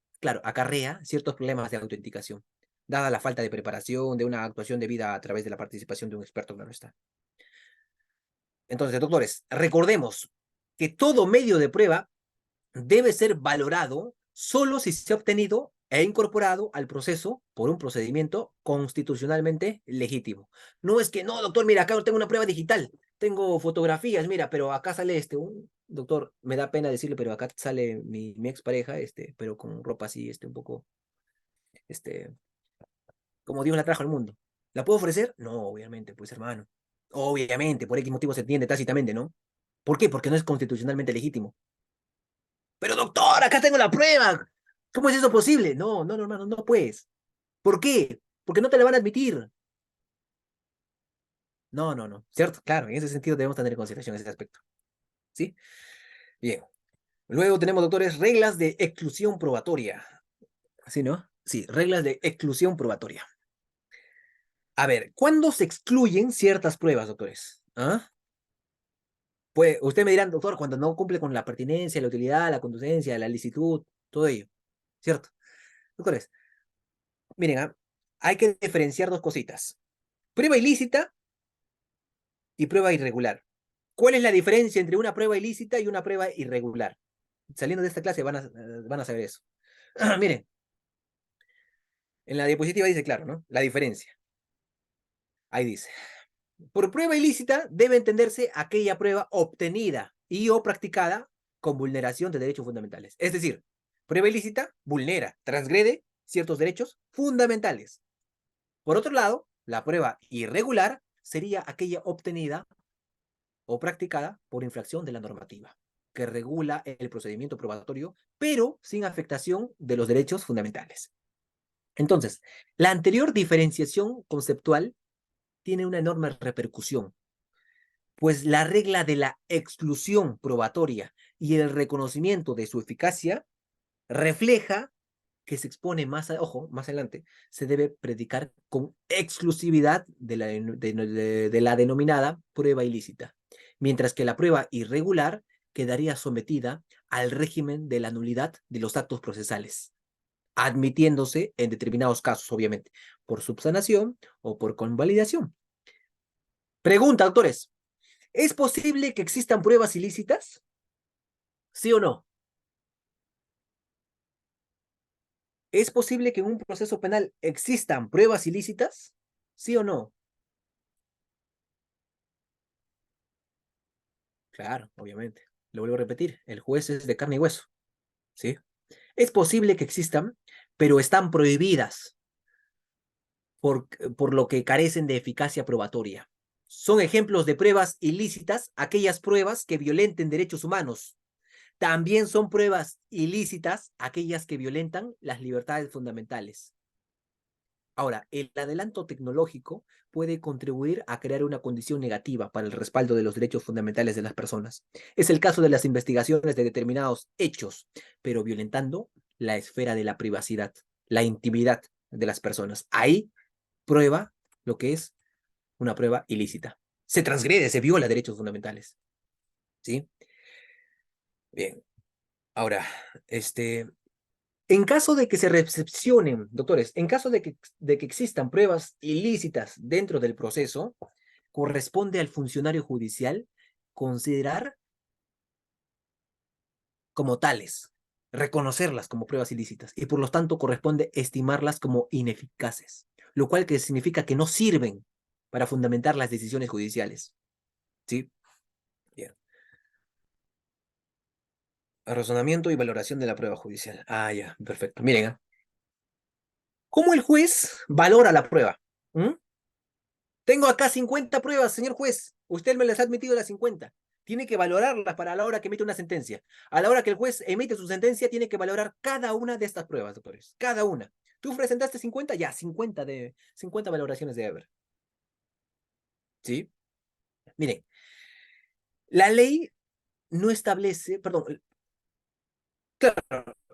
ciertos problemas de autenticación, dada la falta de preparación, de una actuación debida a través de la participación de un experto, claro está. Entonces, doctores, recordemos que todo medio de prueba debe ser valorado solo si se ha obtenido e incorporado al proceso por un procedimiento constitucionalmente legítimo. No es que, no, doctor, mira, acá tengo una prueba digital, tengo fotografías, mira, pero acá sale doctor, me da pena decirle, pero acá sale mi expareja, pero con ropa así, un poco, este, como Dios la trajo al mundo. ¿La puedo ofrecer? No, obviamente, pues hermano. Obviamente, por X motivo se entiende tácitamente, ¿no? ¿Por qué? Porque no es constitucionalmente legítimo. Pero doctor, acá tengo la prueba. ¿Cómo es eso posible? No, no, no, hermano, no puedes. ¿Por qué? Porque no te la van a admitir. No, no, no. ¿Cierto? Claro, en ese sentido debemos tener en consideración ese aspecto. ¿Sí? Bien. Luego tenemos, doctores, reglas de exclusión probatoria. ¿Sí, no? Sí, reglas de exclusión probatoria. A ver, ¿cuándo se excluyen ciertas pruebas, doctores? ¿Ah? Pues usted me dirán, doctor, cuando no cumple con la pertinencia, la utilidad, la conducencia, la licitud, todo ello. ¿Cierto? Doctores, miren, hay que diferenciar dos cositas. Prueba ilícita y prueba irregular. ¿Cuál es la diferencia entre una prueba ilícita y una prueba irregular? Saliendo de esta clase van a saber eso. Miren, en la diapositiva dice claro, ¿no? La diferencia. Ahí dice. Por prueba ilícita debe entenderse aquella prueba obtenida y o practicada con vulneración de derechos fundamentales. Es decir, prueba ilícita vulnera, transgrede ciertos derechos fundamentales. Por otro lado, la prueba irregular sería aquella obtenida o practicada por infracción de la normativa, que regula el procedimiento probatorio, pero sin afectación de los derechos fundamentales. Entonces, la anterior diferenciación conceptual tiene una enorme repercusión, pues la regla de la exclusión probatoria y el reconocimiento de su eficacia refleja que se expone ojo, más adelante, se debe predicar con exclusividad de la denominada prueba ilícita, mientras que la prueba irregular quedaría sometida al régimen de la nulidad de los actos procesales, admitiéndose en determinados casos, obviamente, por subsanación o por convalidación. Pregunta, doctores, ¿es posible que existan pruebas ilícitas? ¿Sí o no? ¿Es posible que en un proceso penal existan pruebas ilícitas? ¿Sí o no? Claro, obviamente. Lo vuelvo a repetir, el juez es de carne y hueso, ¿sí? Es posible que existan, pero están prohibidas por lo que carecen de eficacia probatoria. Son ejemplos de pruebas ilícitas aquellas pruebas que violenten derechos humanos. También son pruebas ilícitas aquellas que violentan las libertades fundamentales. Ahora, el adelanto tecnológico puede contribuir a crear una condición negativa para el respaldo de los derechos fundamentales de las personas. Es el caso de las investigaciones de determinados hechos, pero violentando la esfera de la privacidad, la intimidad de las personas. Ahí prueba lo que es una prueba ilícita. Se transgrede, se viola derechos fundamentales. ¿Sí? Bien. Ahora, en caso de que se recepcionen, doctores, en caso de que existan pruebas ilícitas dentro del proceso, corresponde al funcionario judicial considerar como tales, reconocerlas como pruebas ilícitas y por lo tanto corresponde estimarlas como ineficaces, lo cual que significa que no sirven para fundamentar las decisiones judiciales. ¿Sí? Bien. Razonamiento y valoración de la prueba judicial. Ah, ya, perfecto. Miren, ¿cómo el juez valora la prueba? ¿Mm? Tengo acá 50 pruebas, señor juez. Usted me las ha admitido las 50. Tiene que valorarlas para la hora que emite una sentencia. A la hora que el juez emite su sentencia, tiene que valorar cada una de estas pruebas, doctores. Cada una. ¿Tú presentaste 50? Ya, 50 valoraciones de haber. ¿Sí? Miren, la ley no establece, perdón,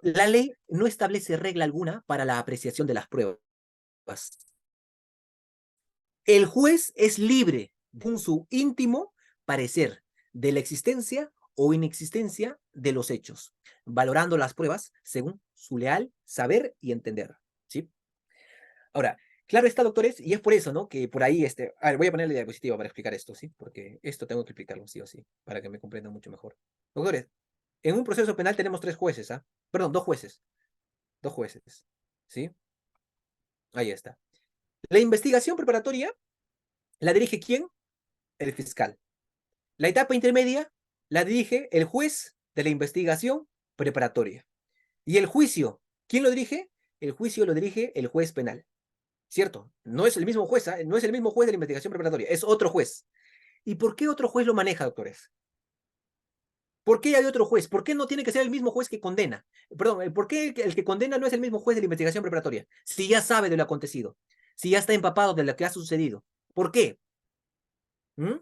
la ley no establece regla alguna para la apreciación de las pruebas. El juez es libre según su íntimo parecer de la existencia o inexistencia de los hechos, valorando las pruebas según su leal saber y entender, ¿sí? Ahora, claro está, doctores, y es por eso, ¿no? Que por ahí, a ver, voy a poner la diapositiva para explicar esto, ¿sí? Porque esto tengo que explicarlo sí o sí, para que me comprendan mucho mejor. Doctores, en un proceso penal tenemos tres jueces, ¿ah? Perdón, dos jueces, ¿sí? Ahí está. La investigación preparatoria la dirige ¿quién? El fiscal. La etapa intermedia la dirige el juez de la investigación preparatoria. Y el juicio, ¿quién lo dirige? El juicio lo dirige el juez penal. ¿Cierto? No es el mismo juez, ¿eh? No es el mismo juez de la investigación preparatoria, es otro juez. ¿Y por qué otro juez lo maneja, doctores? ¿Por qué hay otro juez? ¿Por qué no tiene que ser el mismo juez que condena? Perdón, ¿por qué el que condena no es el mismo juez de la investigación preparatoria? Si ya sabe de lo acontecido, si ya está empapado de lo que ha sucedido. ¿Por qué? ¿Mm?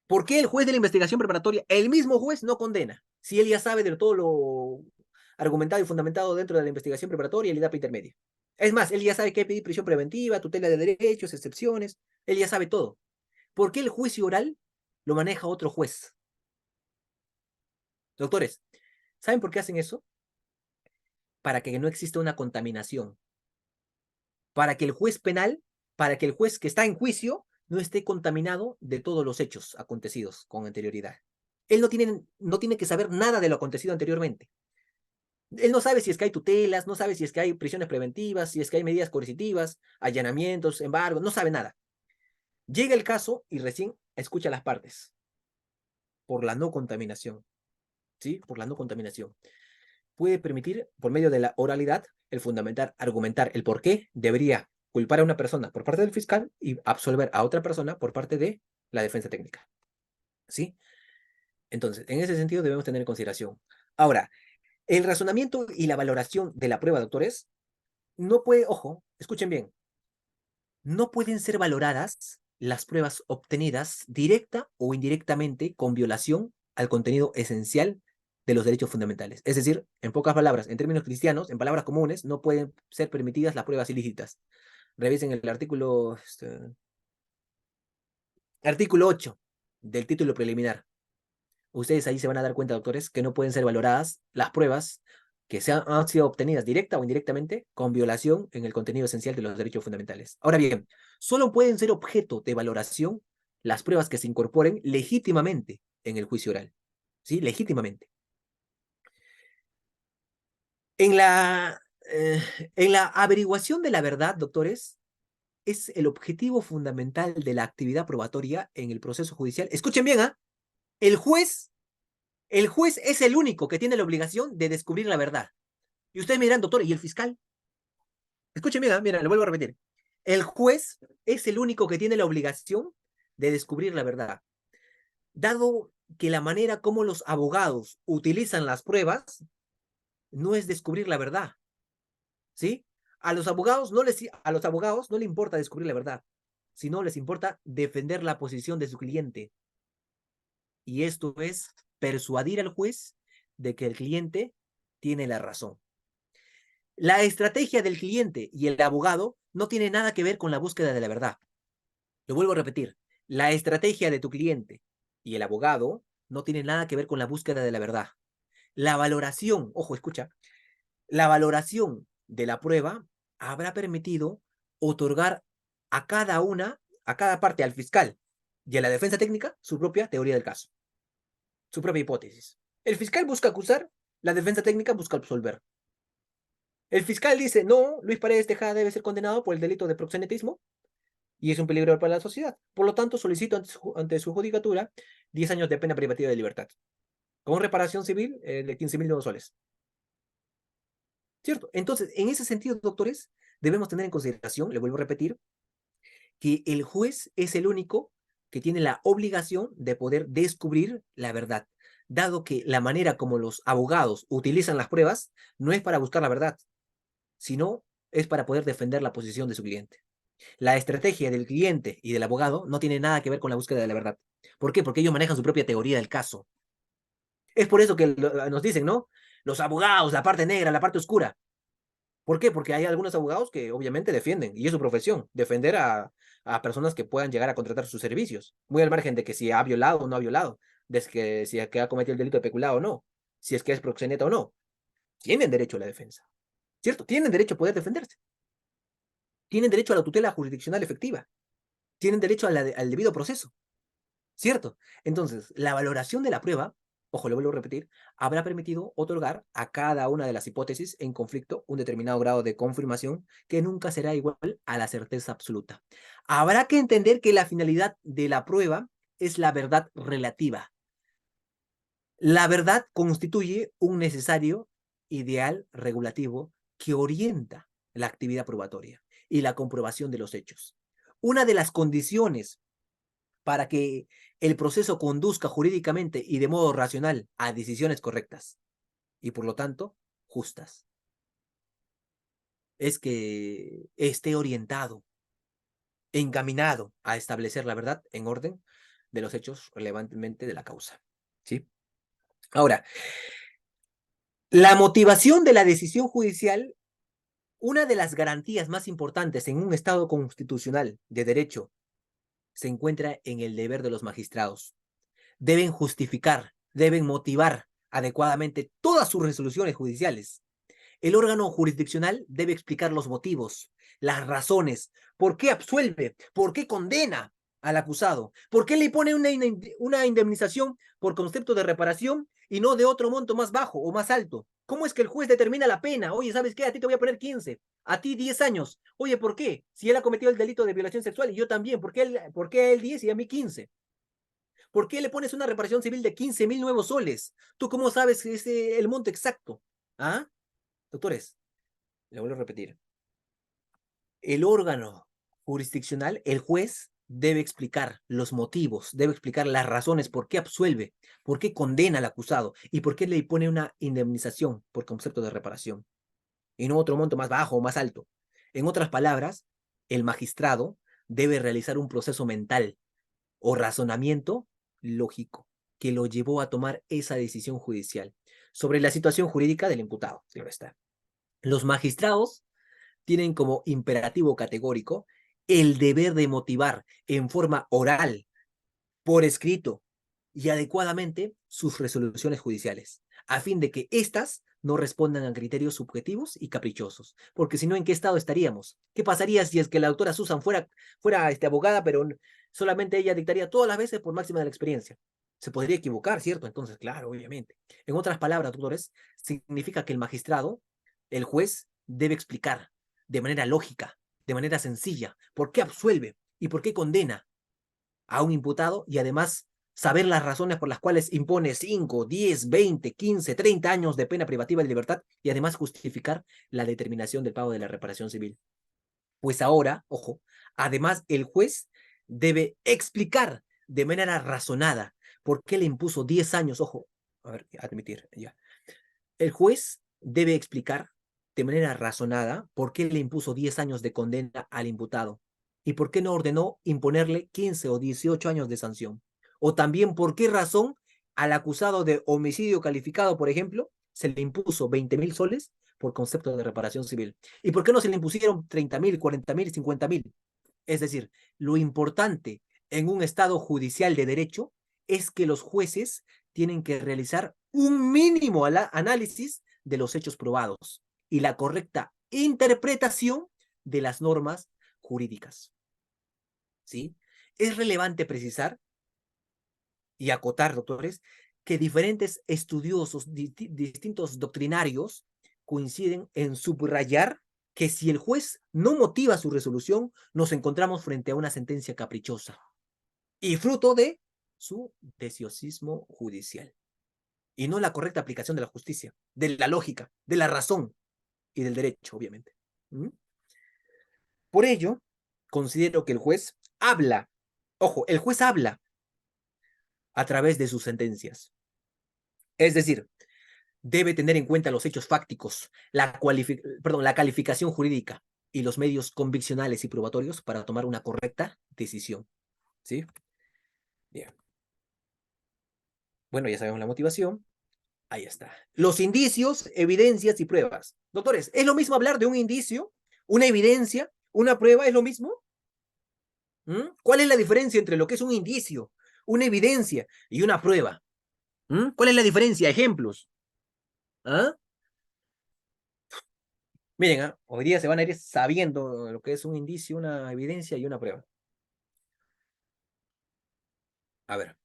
¿Por qué el juez de la investigación preparatoria, el mismo juez, no condena? Si él ya sabe de todo lo argumentado y fundamentado dentro de la investigación preparatoria y la etapa intermedia. Es más, él ya sabe que hay que pedir prisión preventiva, tutela de derechos, excepciones. Él ya sabe todo. ¿Por qué el juicio oral lo maneja otro juez? Doctores, ¿saben por qué hacen eso? Para que no exista una contaminación. Para que el juez penal, para que el juez que está en juicio no esté contaminado de todos los hechos acontecidos con anterioridad. Él no tiene que saber nada de lo acontecido anteriormente. Él no sabe si es que hay tutelas, no sabe si es que hay prisiones preventivas, si es que hay medidas coercitivas, allanamientos, embargos, no sabe nada. Llega el caso y recién escucha las partes por la no contaminación, ¿sí? Por la no contaminación. Puede permitir, por medio de la oralidad, el fundamentar, argumentar el por qué debería culpar a una persona por parte del fiscal y absolver a otra persona por parte de la defensa técnica, ¿sí? Entonces, en ese sentido debemos tener en consideración. Ahora, el razonamiento y la valoración de la prueba, doctores, no puede, ojo, escuchen bien, no pueden ser valoradas las pruebas obtenidas directa o indirectamente con violación al contenido esencial de los derechos fundamentales. Es decir, en pocas palabras, en términos cristianos, en palabras comunes, no pueden ser permitidas las pruebas ilícitas. Revisen el artículo 8 del título preliminar. Ustedes ahí se van a dar cuenta, doctores, que no pueden ser valoradas las pruebas que han sido obtenidas directa o indirectamente con violación en el contenido esencial de los derechos fundamentales. Ahora bien, solo pueden ser objeto de valoración las pruebas que se incorporen legítimamente en el juicio oral. ¿Sí? Legítimamente. En la, eh, en la averiguación de la verdad, doctores, es el objetivo fundamental de la actividad probatoria en el proceso judicial. Escuchen bien, ¿ah? El juez El juez es el único que tiene la obligación de descubrir la verdad. Y ustedes me dirán, doctor, ¿y el fiscal? Escuchen bien, mira, lo vuelvo a repetir. El juez es el único que tiene la obligación de descubrir la verdad. Dado que la manera como los abogados utilizan las pruebas no es descubrir la verdad, ¿sí? A los abogados no les importa descubrir la verdad, sino les importa defender la posición de su cliente. Y esto es persuadir al juez de que el cliente tiene la razón. La estrategia del cliente y el abogado no tiene nada que ver con la búsqueda de la verdad. Lo vuelvo a repetir. La estrategia de tu cliente y el abogado no tiene nada que ver con la búsqueda de la verdad. La valoración, ojo, escucha, la valoración de la prueba habrá permitido otorgar a cada parte, al fiscal y a la defensa técnica, su propia teoría del caso, su propia hipótesis. El fiscal busca acusar, la defensa técnica busca absolver. El fiscal dice, no, Luis Paredes Tejada debe ser condenado por el delito de proxenetismo y es un peligro para la sociedad. Por lo tanto, solicito ante su judicatura 10 años de pena privativa de libertad, con reparación civil de 15.000 nuevos soles. ¿Cierto? Entonces, en ese sentido, doctores, debemos tener en consideración, le vuelvo a repetir, que el juez es el único que tiene la obligación de poder descubrir la verdad, dado que la manera como los abogados utilizan las pruebas no es para buscar la verdad, sino es para poder defender la posición de su cliente. La estrategia del cliente y del abogado no tiene nada que ver con la búsqueda de la verdad. ¿Por qué? Porque ellos manejan su propia teoría del caso. Es por eso que nos dicen, ¿no? Los abogados, la parte negra, la parte oscura. ¿Por qué? Porque hay algunos abogados que obviamente defienden, y es su profesión, defender a personas que puedan llegar a contratar sus servicios, muy al margen de que si ha violado o no ha violado, de que si es que ha cometido el delito de peculado o no, si es que es proxeneta o no. Tienen derecho a la defensa, ¿cierto? Tienen derecho a poder defenderse. Tienen derecho a la tutela jurisdiccional efectiva. Tienen derecho a al debido proceso, ¿cierto? Entonces, la valoración de la prueba, ojo, lo vuelvo a repetir, habrá permitido otorgar a cada una de las hipótesis en conflicto un determinado grado de confirmación que nunca será igual a la certeza absoluta. Habrá que entender que la finalidad de la prueba es la verdad relativa. La verdad constituye un necesario ideal regulativo que orienta la actividad probatoria y la comprobación de los hechos. Una de las condiciones para que el proceso conduzca jurídicamente y de modo racional a decisiones correctas y por lo tanto justas es que esté orientado, encaminado a establecer la verdad en orden de los hechos relevantemente de la causa. ¿Sí? Ahora, la motivación de la decisión judicial, una de las garantías más importantes en un Estado constitucional de derecho, se encuentra en el deber de los magistrados. Deben justificar, deben motivar adecuadamente todas sus resoluciones judiciales. El órgano jurisdiccional debe explicar los motivos, las razones, por qué absuelve, por qué condena al acusado, por qué le pone una indemnización por concepto de reparación y no de otro monto más bajo o más alto. ¿Cómo es que el juez determina la pena? Oye, ¿sabes qué? A ti te voy a poner 15, a ti 10 años. Oye, ¿por qué? Si él ha cometido el delito de violación sexual y yo también, ¿por qué a él 10 y a mí 15? ¿Por qué le pones una reparación civil de 15.000 nuevos soles? ¿Tú cómo sabes que es el monto exacto? ¿Ah? Doctores, le vuelvo a repetir. El órgano jurisdiccional, el juez, debe explicar los motivos, debe explicar las razones por qué absuelve, por qué condena al acusado y por qué le pone una indemnización por concepto de reparación y no otro monto más bajo o más alto. En otras palabras, el magistrado debe realizar un proceso mental o razonamiento lógico que lo llevó a tomar esa decisión judicial sobre la situación jurídica del imputado. Claro está. Los magistrados tienen como imperativo categórico el deber de motivar en forma oral, por escrito y adecuadamente sus resoluciones judiciales, a fin de que éstas no respondan a criterios subjetivos y caprichosos. Porque si no, ¿en qué estado estaríamos? ¿Qué pasaría si es que la doctora Susan fuera abogada, pero solamente ella dictaría todas las veces por máxima de la experiencia? Se podría equivocar, ¿cierto? Entonces, claro, obviamente. En otras palabras, doctores, significa que el magistrado, el juez, debe explicar de manera lógica, de manera sencilla, por qué absuelve y por qué condena a un imputado y además saber las razones por las cuales impone 5, 10, 20, 15, 30 años de pena privativa de libertad y además justificar la determinación del pago de la reparación civil. Pues ahora, ojo, además el juez debe explicar de manera razonada por qué le impuso 10 años, ojo, a ver, admitir, ya. El juez debe explicar de manera razonada por qué le impuso 10 años de condena al imputado y por qué no ordenó imponerle 15 o 18 años de sanción. O también por qué razón al acusado de homicidio calificado, por ejemplo, se le impuso 20.000 soles por concepto de reparación civil. ¿Y por qué no se le impusieron 30.000, 40.000, 50.000? Es decir, lo importante en un estado judicial de derecho es que los jueces tienen que realizar un mínimo análisis de los hechos probados y la correcta interpretación de las normas jurídicas. ¿Sí? Es relevante precisar y acotar, doctores, que diferentes estudiosos, distintos doctrinarios, coinciden en subrayar que si el juez no motiva su resolución, nos encontramos frente a una sentencia caprichosa y fruto de su deciosismo judicial y no la correcta aplicación de la justicia, de la lógica, de la razón y del derecho, obviamente. ¿Mm? Por ello, considero que el juez habla, ojo, el juez habla a través de sus sentencias. Es decir, debe tener en cuenta los hechos fácticos, la calificación jurídica y los medios conviccionales y probatorios para tomar una correcta decisión. ¿Sí? Bien. Bueno, ya sabemos la motivación. Ahí está. Los indicios, evidencias y pruebas. Doctores, ¿es lo mismo hablar de un indicio, una evidencia, una prueba? ¿Es lo mismo? ¿Cuál es la diferencia entre lo que es un indicio, una evidencia y una prueba? ¿Cuál es la diferencia? Ejemplos. ¿Ah? Miren, hoy día se van a ir sabiendo lo que es un indicio, una evidencia y una prueba. A ver.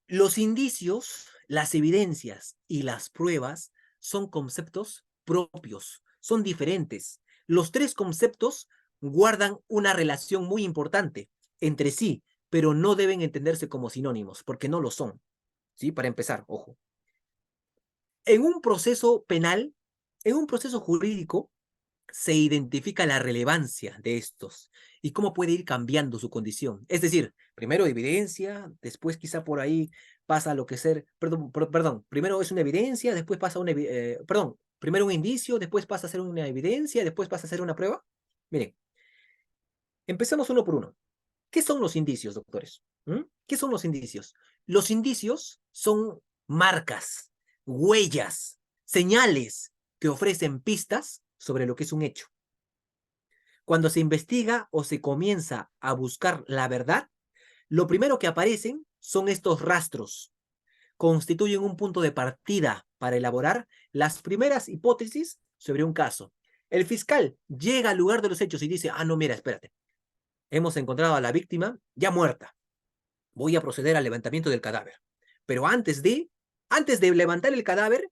Los indicios, las evidencias y las pruebas son conceptos propios, son diferentes. Los tres conceptos guardan una relación muy importante entre sí, pero no deben entenderse como sinónimos, porque no lo son. ¿Sí? Para empezar, ojo. En un proceso penal, en un proceso jurídico, se identifica la relevancia de estos y cómo puede ir cambiando su condición. Es decir, primero evidencia, después quizá por ahí pasa a lo que ser, perdón, primero es una evidencia, después pasa una, perdón, primero un indicio, después pasa a ser una evidencia, después pasa a ser una prueba. Miren, empecemos uno por uno. ¿Qué son los indicios, doctores? ¿Qué son los indicios? Los indicios son marcas, huellas, señales que ofrecen pistas sobre lo que es un hecho. Cuando se investiga o se comienza a buscar la verdad, lo primero que aparecen son estos rastros. Constituyen un punto de partida para elaborar las primeras hipótesis sobre un caso. El fiscal llega al lugar de los hechos y dice, no, mira, espérate, hemos encontrado a la víctima ya muerta. Voy a proceder al levantamiento del cadáver. Pero antes de levantar el cadáver,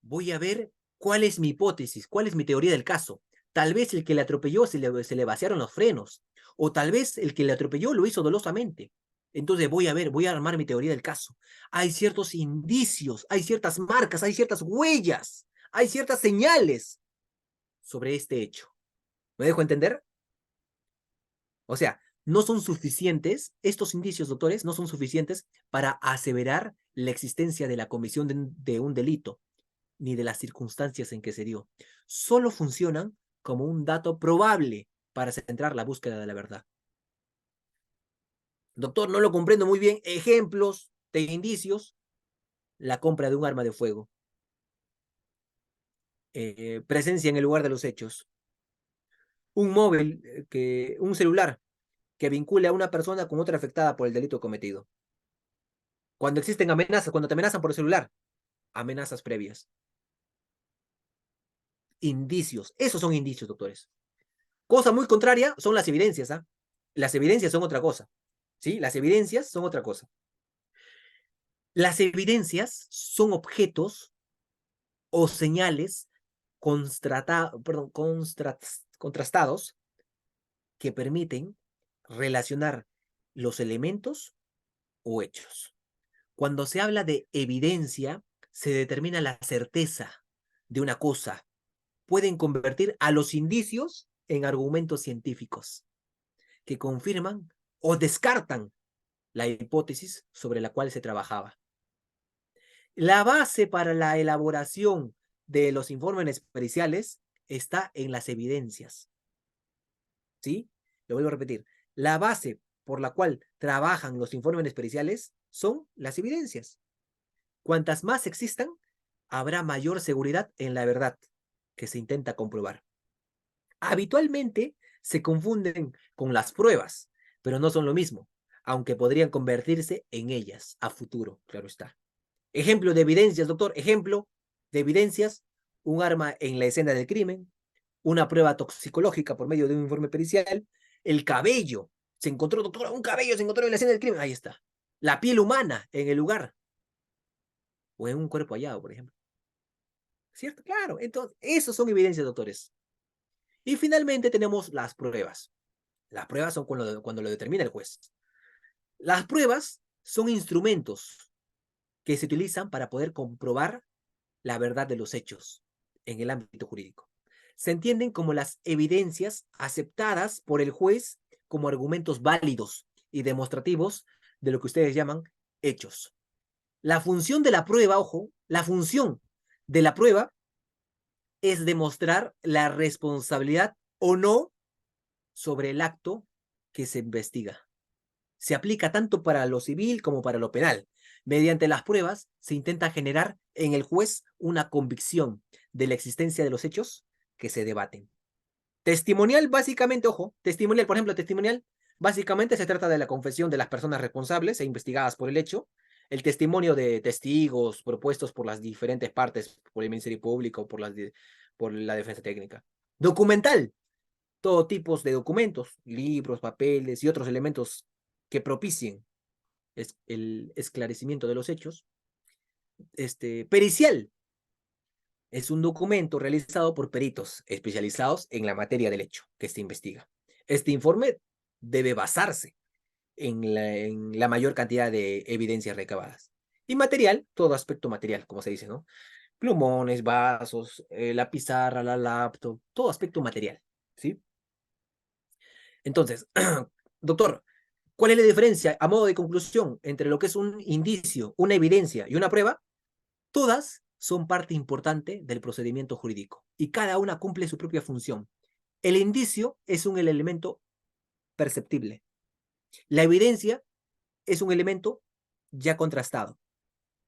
voy a ver cuál es mi hipótesis, cuál es mi teoría del caso. Tal vez el que le atropelló se le vaciaron los frenos, o tal vez el que le atropelló lo hizo dolosamente. Entonces voy a ver, voy a armar mi teoría del caso. Hay ciertos indicios, hay ciertas marcas, hay ciertas huellas, hay ciertas señales sobre este hecho. ¿Me dejo entender? O sea, no son suficientes, estos indicios, doctores, no son suficientes para aseverar la existencia de la comisión de un delito, ni de las circunstancias en que se dio. Solo funcionan como un dato probable para centrar la búsqueda de la verdad. Doctor, no lo comprendo muy bien. Ejemplos de indicios: la compra de un arma de fuego, presencia en el lugar de los hechos, un móvil, un celular que vincule a una persona con otra afectada por el delito cometido. Cuando existen amenazas, cuando te amenazan por el celular, amenazas previas. Indicios, esos son indicios, doctores. Cosa muy contraria son las evidencias, ¿ah? Las evidencias son otra cosa, ¿sí? Las evidencias son otra cosa. Las evidencias son objetos o señales contrastados que permiten relacionar los elementos o hechos. Cuando se habla de evidencia, se determina la certeza de una cosa. Pueden convertir a los indicios en argumentos científicos que confirman o descartan la hipótesis sobre la cual se trabajaba. La base para la elaboración de los informes periciales está en las evidencias. ¿Sí? Lo vuelvo a repetir. La base por la cual trabajan los informes periciales son las evidencias. Cuantas más existan, habrá mayor seguridad en la verdad que se intenta comprobar. Habitualmente se confunden con las pruebas, pero no son lo mismo, aunque podrían convertirse en ellas a futuro, claro está. Ejemplo de evidencias, doctor, ejemplo de evidencias: un arma en la escena del crimen, una prueba toxicológica por medio de un informe pericial, el cabello, se encontró, doctor, un cabello se encontró en la escena del crimen, ahí está. La piel humana en el lugar, o en un cuerpo hallado, por ejemplo. ¿Cierto? Claro, entonces, esos son evidencias, doctores. Y finalmente tenemos las pruebas. Las pruebas son cuando lo determina el juez. Las pruebas son instrumentos que se utilizan para poder comprobar la verdad de los hechos en el ámbito jurídico. Se entienden como las evidencias aceptadas por el juez como argumentos válidos y demostrativos de lo que ustedes llaman hechos. La función de la prueba, ojo, la función de la prueba es demostrar la responsabilidad o no sobre el acto que se investiga. se aplica tanto para lo civil como para lo penal. Mediante las pruebas se intenta generar en el juez una convicción de la existencia de los hechos que se debaten. Testimonial, básicamente, ojo, testimonial, por ejemplo, testimonial, básicamente se trata de la confesión de las personas responsables e investigadas por el hecho, el testimonio de testigos propuestos por las diferentes partes, por el Ministerio Público, por la defensa técnica. Documental, todo tipo de documentos, libros, papeles y otros elementos que propicien el esclarecimiento de los hechos. Pericial es un documento realizado por peritos especializados en la materia del hecho que se investiga. Este informe debe basarse en la mayor cantidad de evidencias recabadas. Y material, todo aspecto material, como se dice, ¿no? Plumones, vasos, la pizarra, la laptop, todo aspecto material, ¿sí? Entonces, doctor, ¿cuál es la diferencia, a modo de conclusión, entre lo que es un indicio, una evidencia y una prueba? Todas son parte importante del procedimiento jurídico y cada una cumple su propia función. El indicio es un elemento perceptible. La evidencia es un elemento ya contrastado.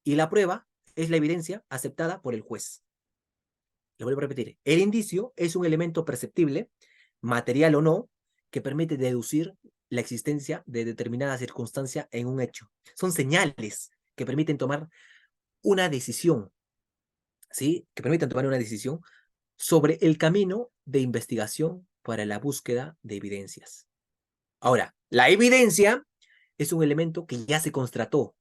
Y la prueba es la evidencia aceptada por el juez. Lo vuelvo a repetir. El indicio es un elemento perceptible, material o no, que permite deducir la existencia de determinada circunstancia en un hecho. Son señales que permiten tomar una decisión, ¿sí? Que permiten tomar una decisión sobre el camino de investigación para la búsqueda de evidencias. Ahora, la evidencia es un elemento que ya se constató,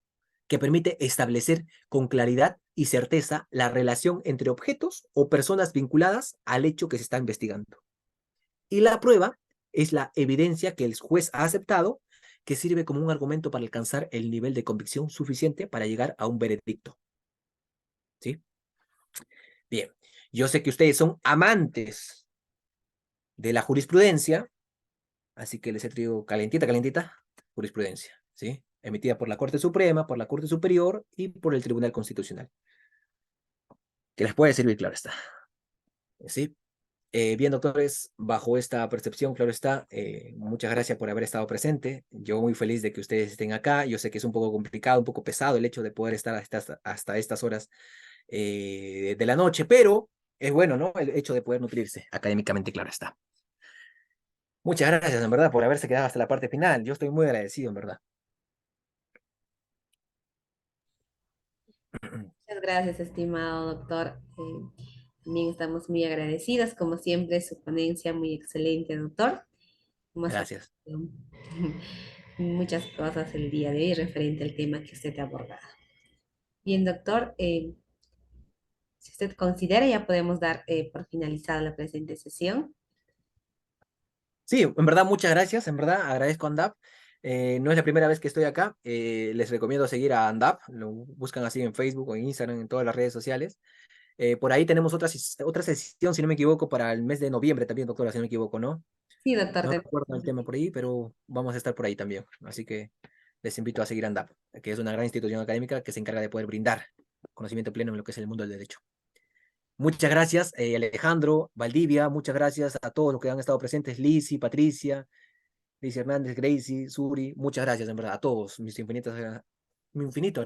que permite establecer con claridad y certeza la relación entre objetos o personas vinculadas al hecho que se está investigando. Y la prueba es la evidencia que el juez ha aceptado, que sirve como un argumento para alcanzar el nivel de convicción suficiente para llegar a un veredicto. ¿Sí? Bien, yo sé que ustedes son amantes de la jurisprudencia, así que les he traído calentita, calentita, jurisprudencia, ¿sí? Emitida por la Corte Suprema, por la Corte Superior y por el Tribunal Constitucional. Que les puede servir, claro está. ¿Sí? Bien, doctores, bajo esta percepción, claro está, muchas gracias por haber estado presente. Yo muy feliz de que ustedes estén acá. Yo sé que es un poco complicado, un poco pesado el hecho de poder estar hasta estas horas de la noche, pero es bueno, ¿no? El hecho de poder nutrirse académicamente, claro está. Muchas gracias, en verdad, por haberse quedado hasta la parte final. Yo estoy muy agradecido, en verdad. Muchas gracias, estimado doctor. También estamos muy agradecidos, como siempre, su ponencia muy excelente, doctor. Hemos Gracias. aprendido muchas cosas el día de hoy referente al tema que usted ha abordado. Bien, doctor, si usted considera, ya podemos dar por finalizada la presente sesión. Sí, en verdad, muchas gracias. En verdad, agradezco a ANDAP. No es la primera vez que estoy acá. Les recomiendo seguir a ANDAP. Lo buscan así en Facebook o en Instagram, en todas las redes sociales. Por ahí tenemos otra sesión, si no me equivoco, para el mes de noviembre también, doctora, si no me equivoco, ¿no? Sí, doctor, No tenemos recuerdo el tema por ahí, pero vamos a estar por ahí también. Así que les invito a seguir ANDAP, que es una gran institución académica que se encarga de poder brindar conocimiento pleno en lo que es el mundo del derecho. Muchas gracias, Alejandro, Valdivia, muchas gracias a todos los que han estado presentes, Lizzy, Patricia, Lizzy Hernández, Gracie, Suri, muchas gracias, en verdad, a todos, mis infinitas, mi infinito